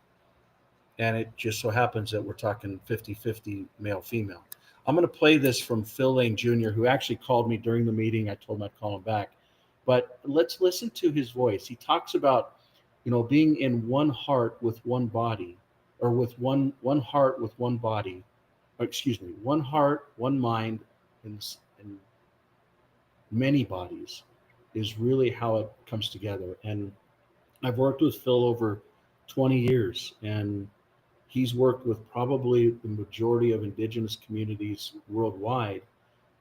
And it just so happens that we're talking 50-50 male-female. I'm going to play this from Phil Lane Jr., who actually called me during the meeting. I told him I'd call him back. But let's listen to his voice. He talks about, being in one heart with one body, or with one heart with one body. One heart, one mind, and many bodies is really how it comes together. And I've worked with Phil over 20 years, and he's worked with probably the majority of indigenous communities worldwide,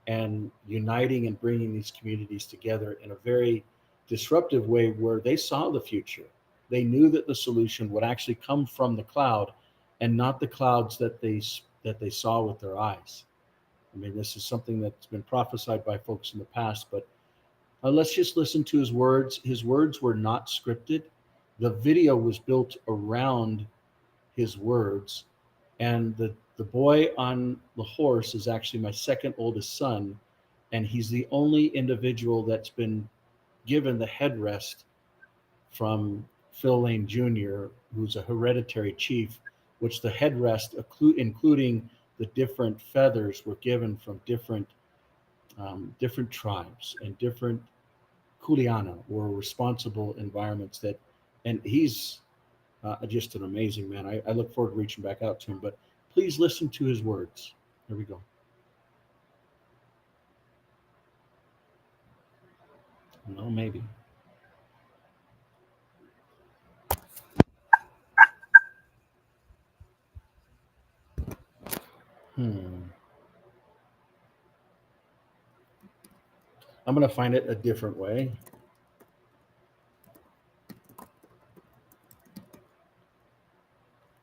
and uniting and bringing these communities together in a very disruptive way where they saw the future. They knew that the solution would actually come from the cloud and not the clouds that they saw with their eyes. I mean, this is something that's been prophesied by folks in the past, but let's just listen to his words. His words were not scripted. The video was built around his words. And the boy on the horse is actually my second oldest son. And he's the only individual that's been given the headrest from Phil Lane Jr., who's a hereditary chief, which the headrest, including the different feathers, were given from different tribes and different kuleana, or responsible environments that, and he's just an amazing man. I look forward to reaching back out to him, but please listen to his words. Here we go. No, maybe. I'm going to find it a different way.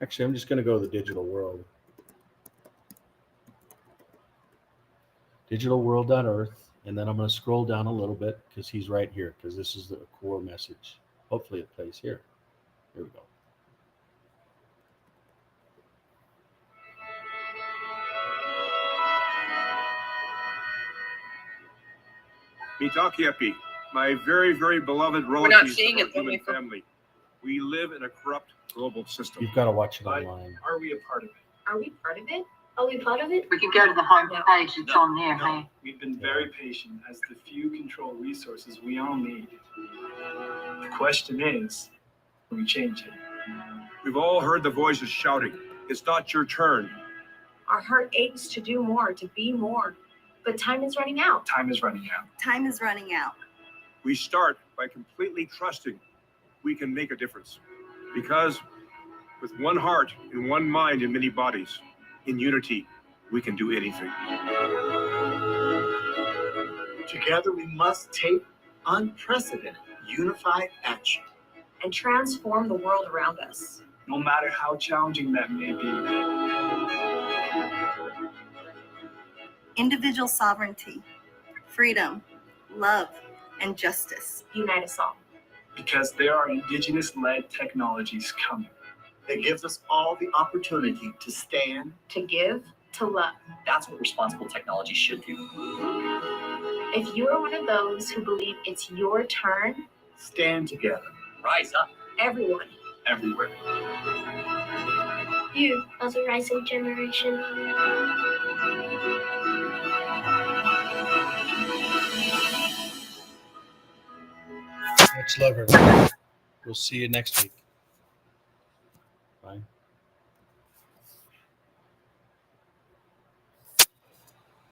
Actually, I'm just going to go to the digital world. Digitalworld.earth, and then I'm going to scroll down a little bit because he's right here, because this is the core message. Hopefully it plays here. Here we go. Mitakepi, my very, very beloved We're not relatives seeing of our it, though, human Michael. family. We live in a corrupt global system. You've got to watch it online. Are we a part of it? Are we part of it? Are we part of it? We can go to the home page, it's on there, hey? We've been very patient as the few control resources we all need. The question is, can we change it? We've all heard the voices shouting, it's not your turn. Our heart aches to do more, to be more. But time is running out. Time is running out. Time is running out. We start by completely trusting we can make a difference. Because with one heart and one mind and many bodies, in unity, we can do anything. Together, we must take unprecedented, unified action. And transform the world around us. No matter how challenging that may be. Individual sovereignty, freedom, love, and justice unite us all. Because there are indigenous-led technologies coming. That gives us all the opportunity to stand, To give, to love. That's what responsible technology should do. If you are one of those who believe it's your turn, stand together. Rise up. everyone. Everywhere. You, as a rising generation. Much love, everyone. We'll see you next week.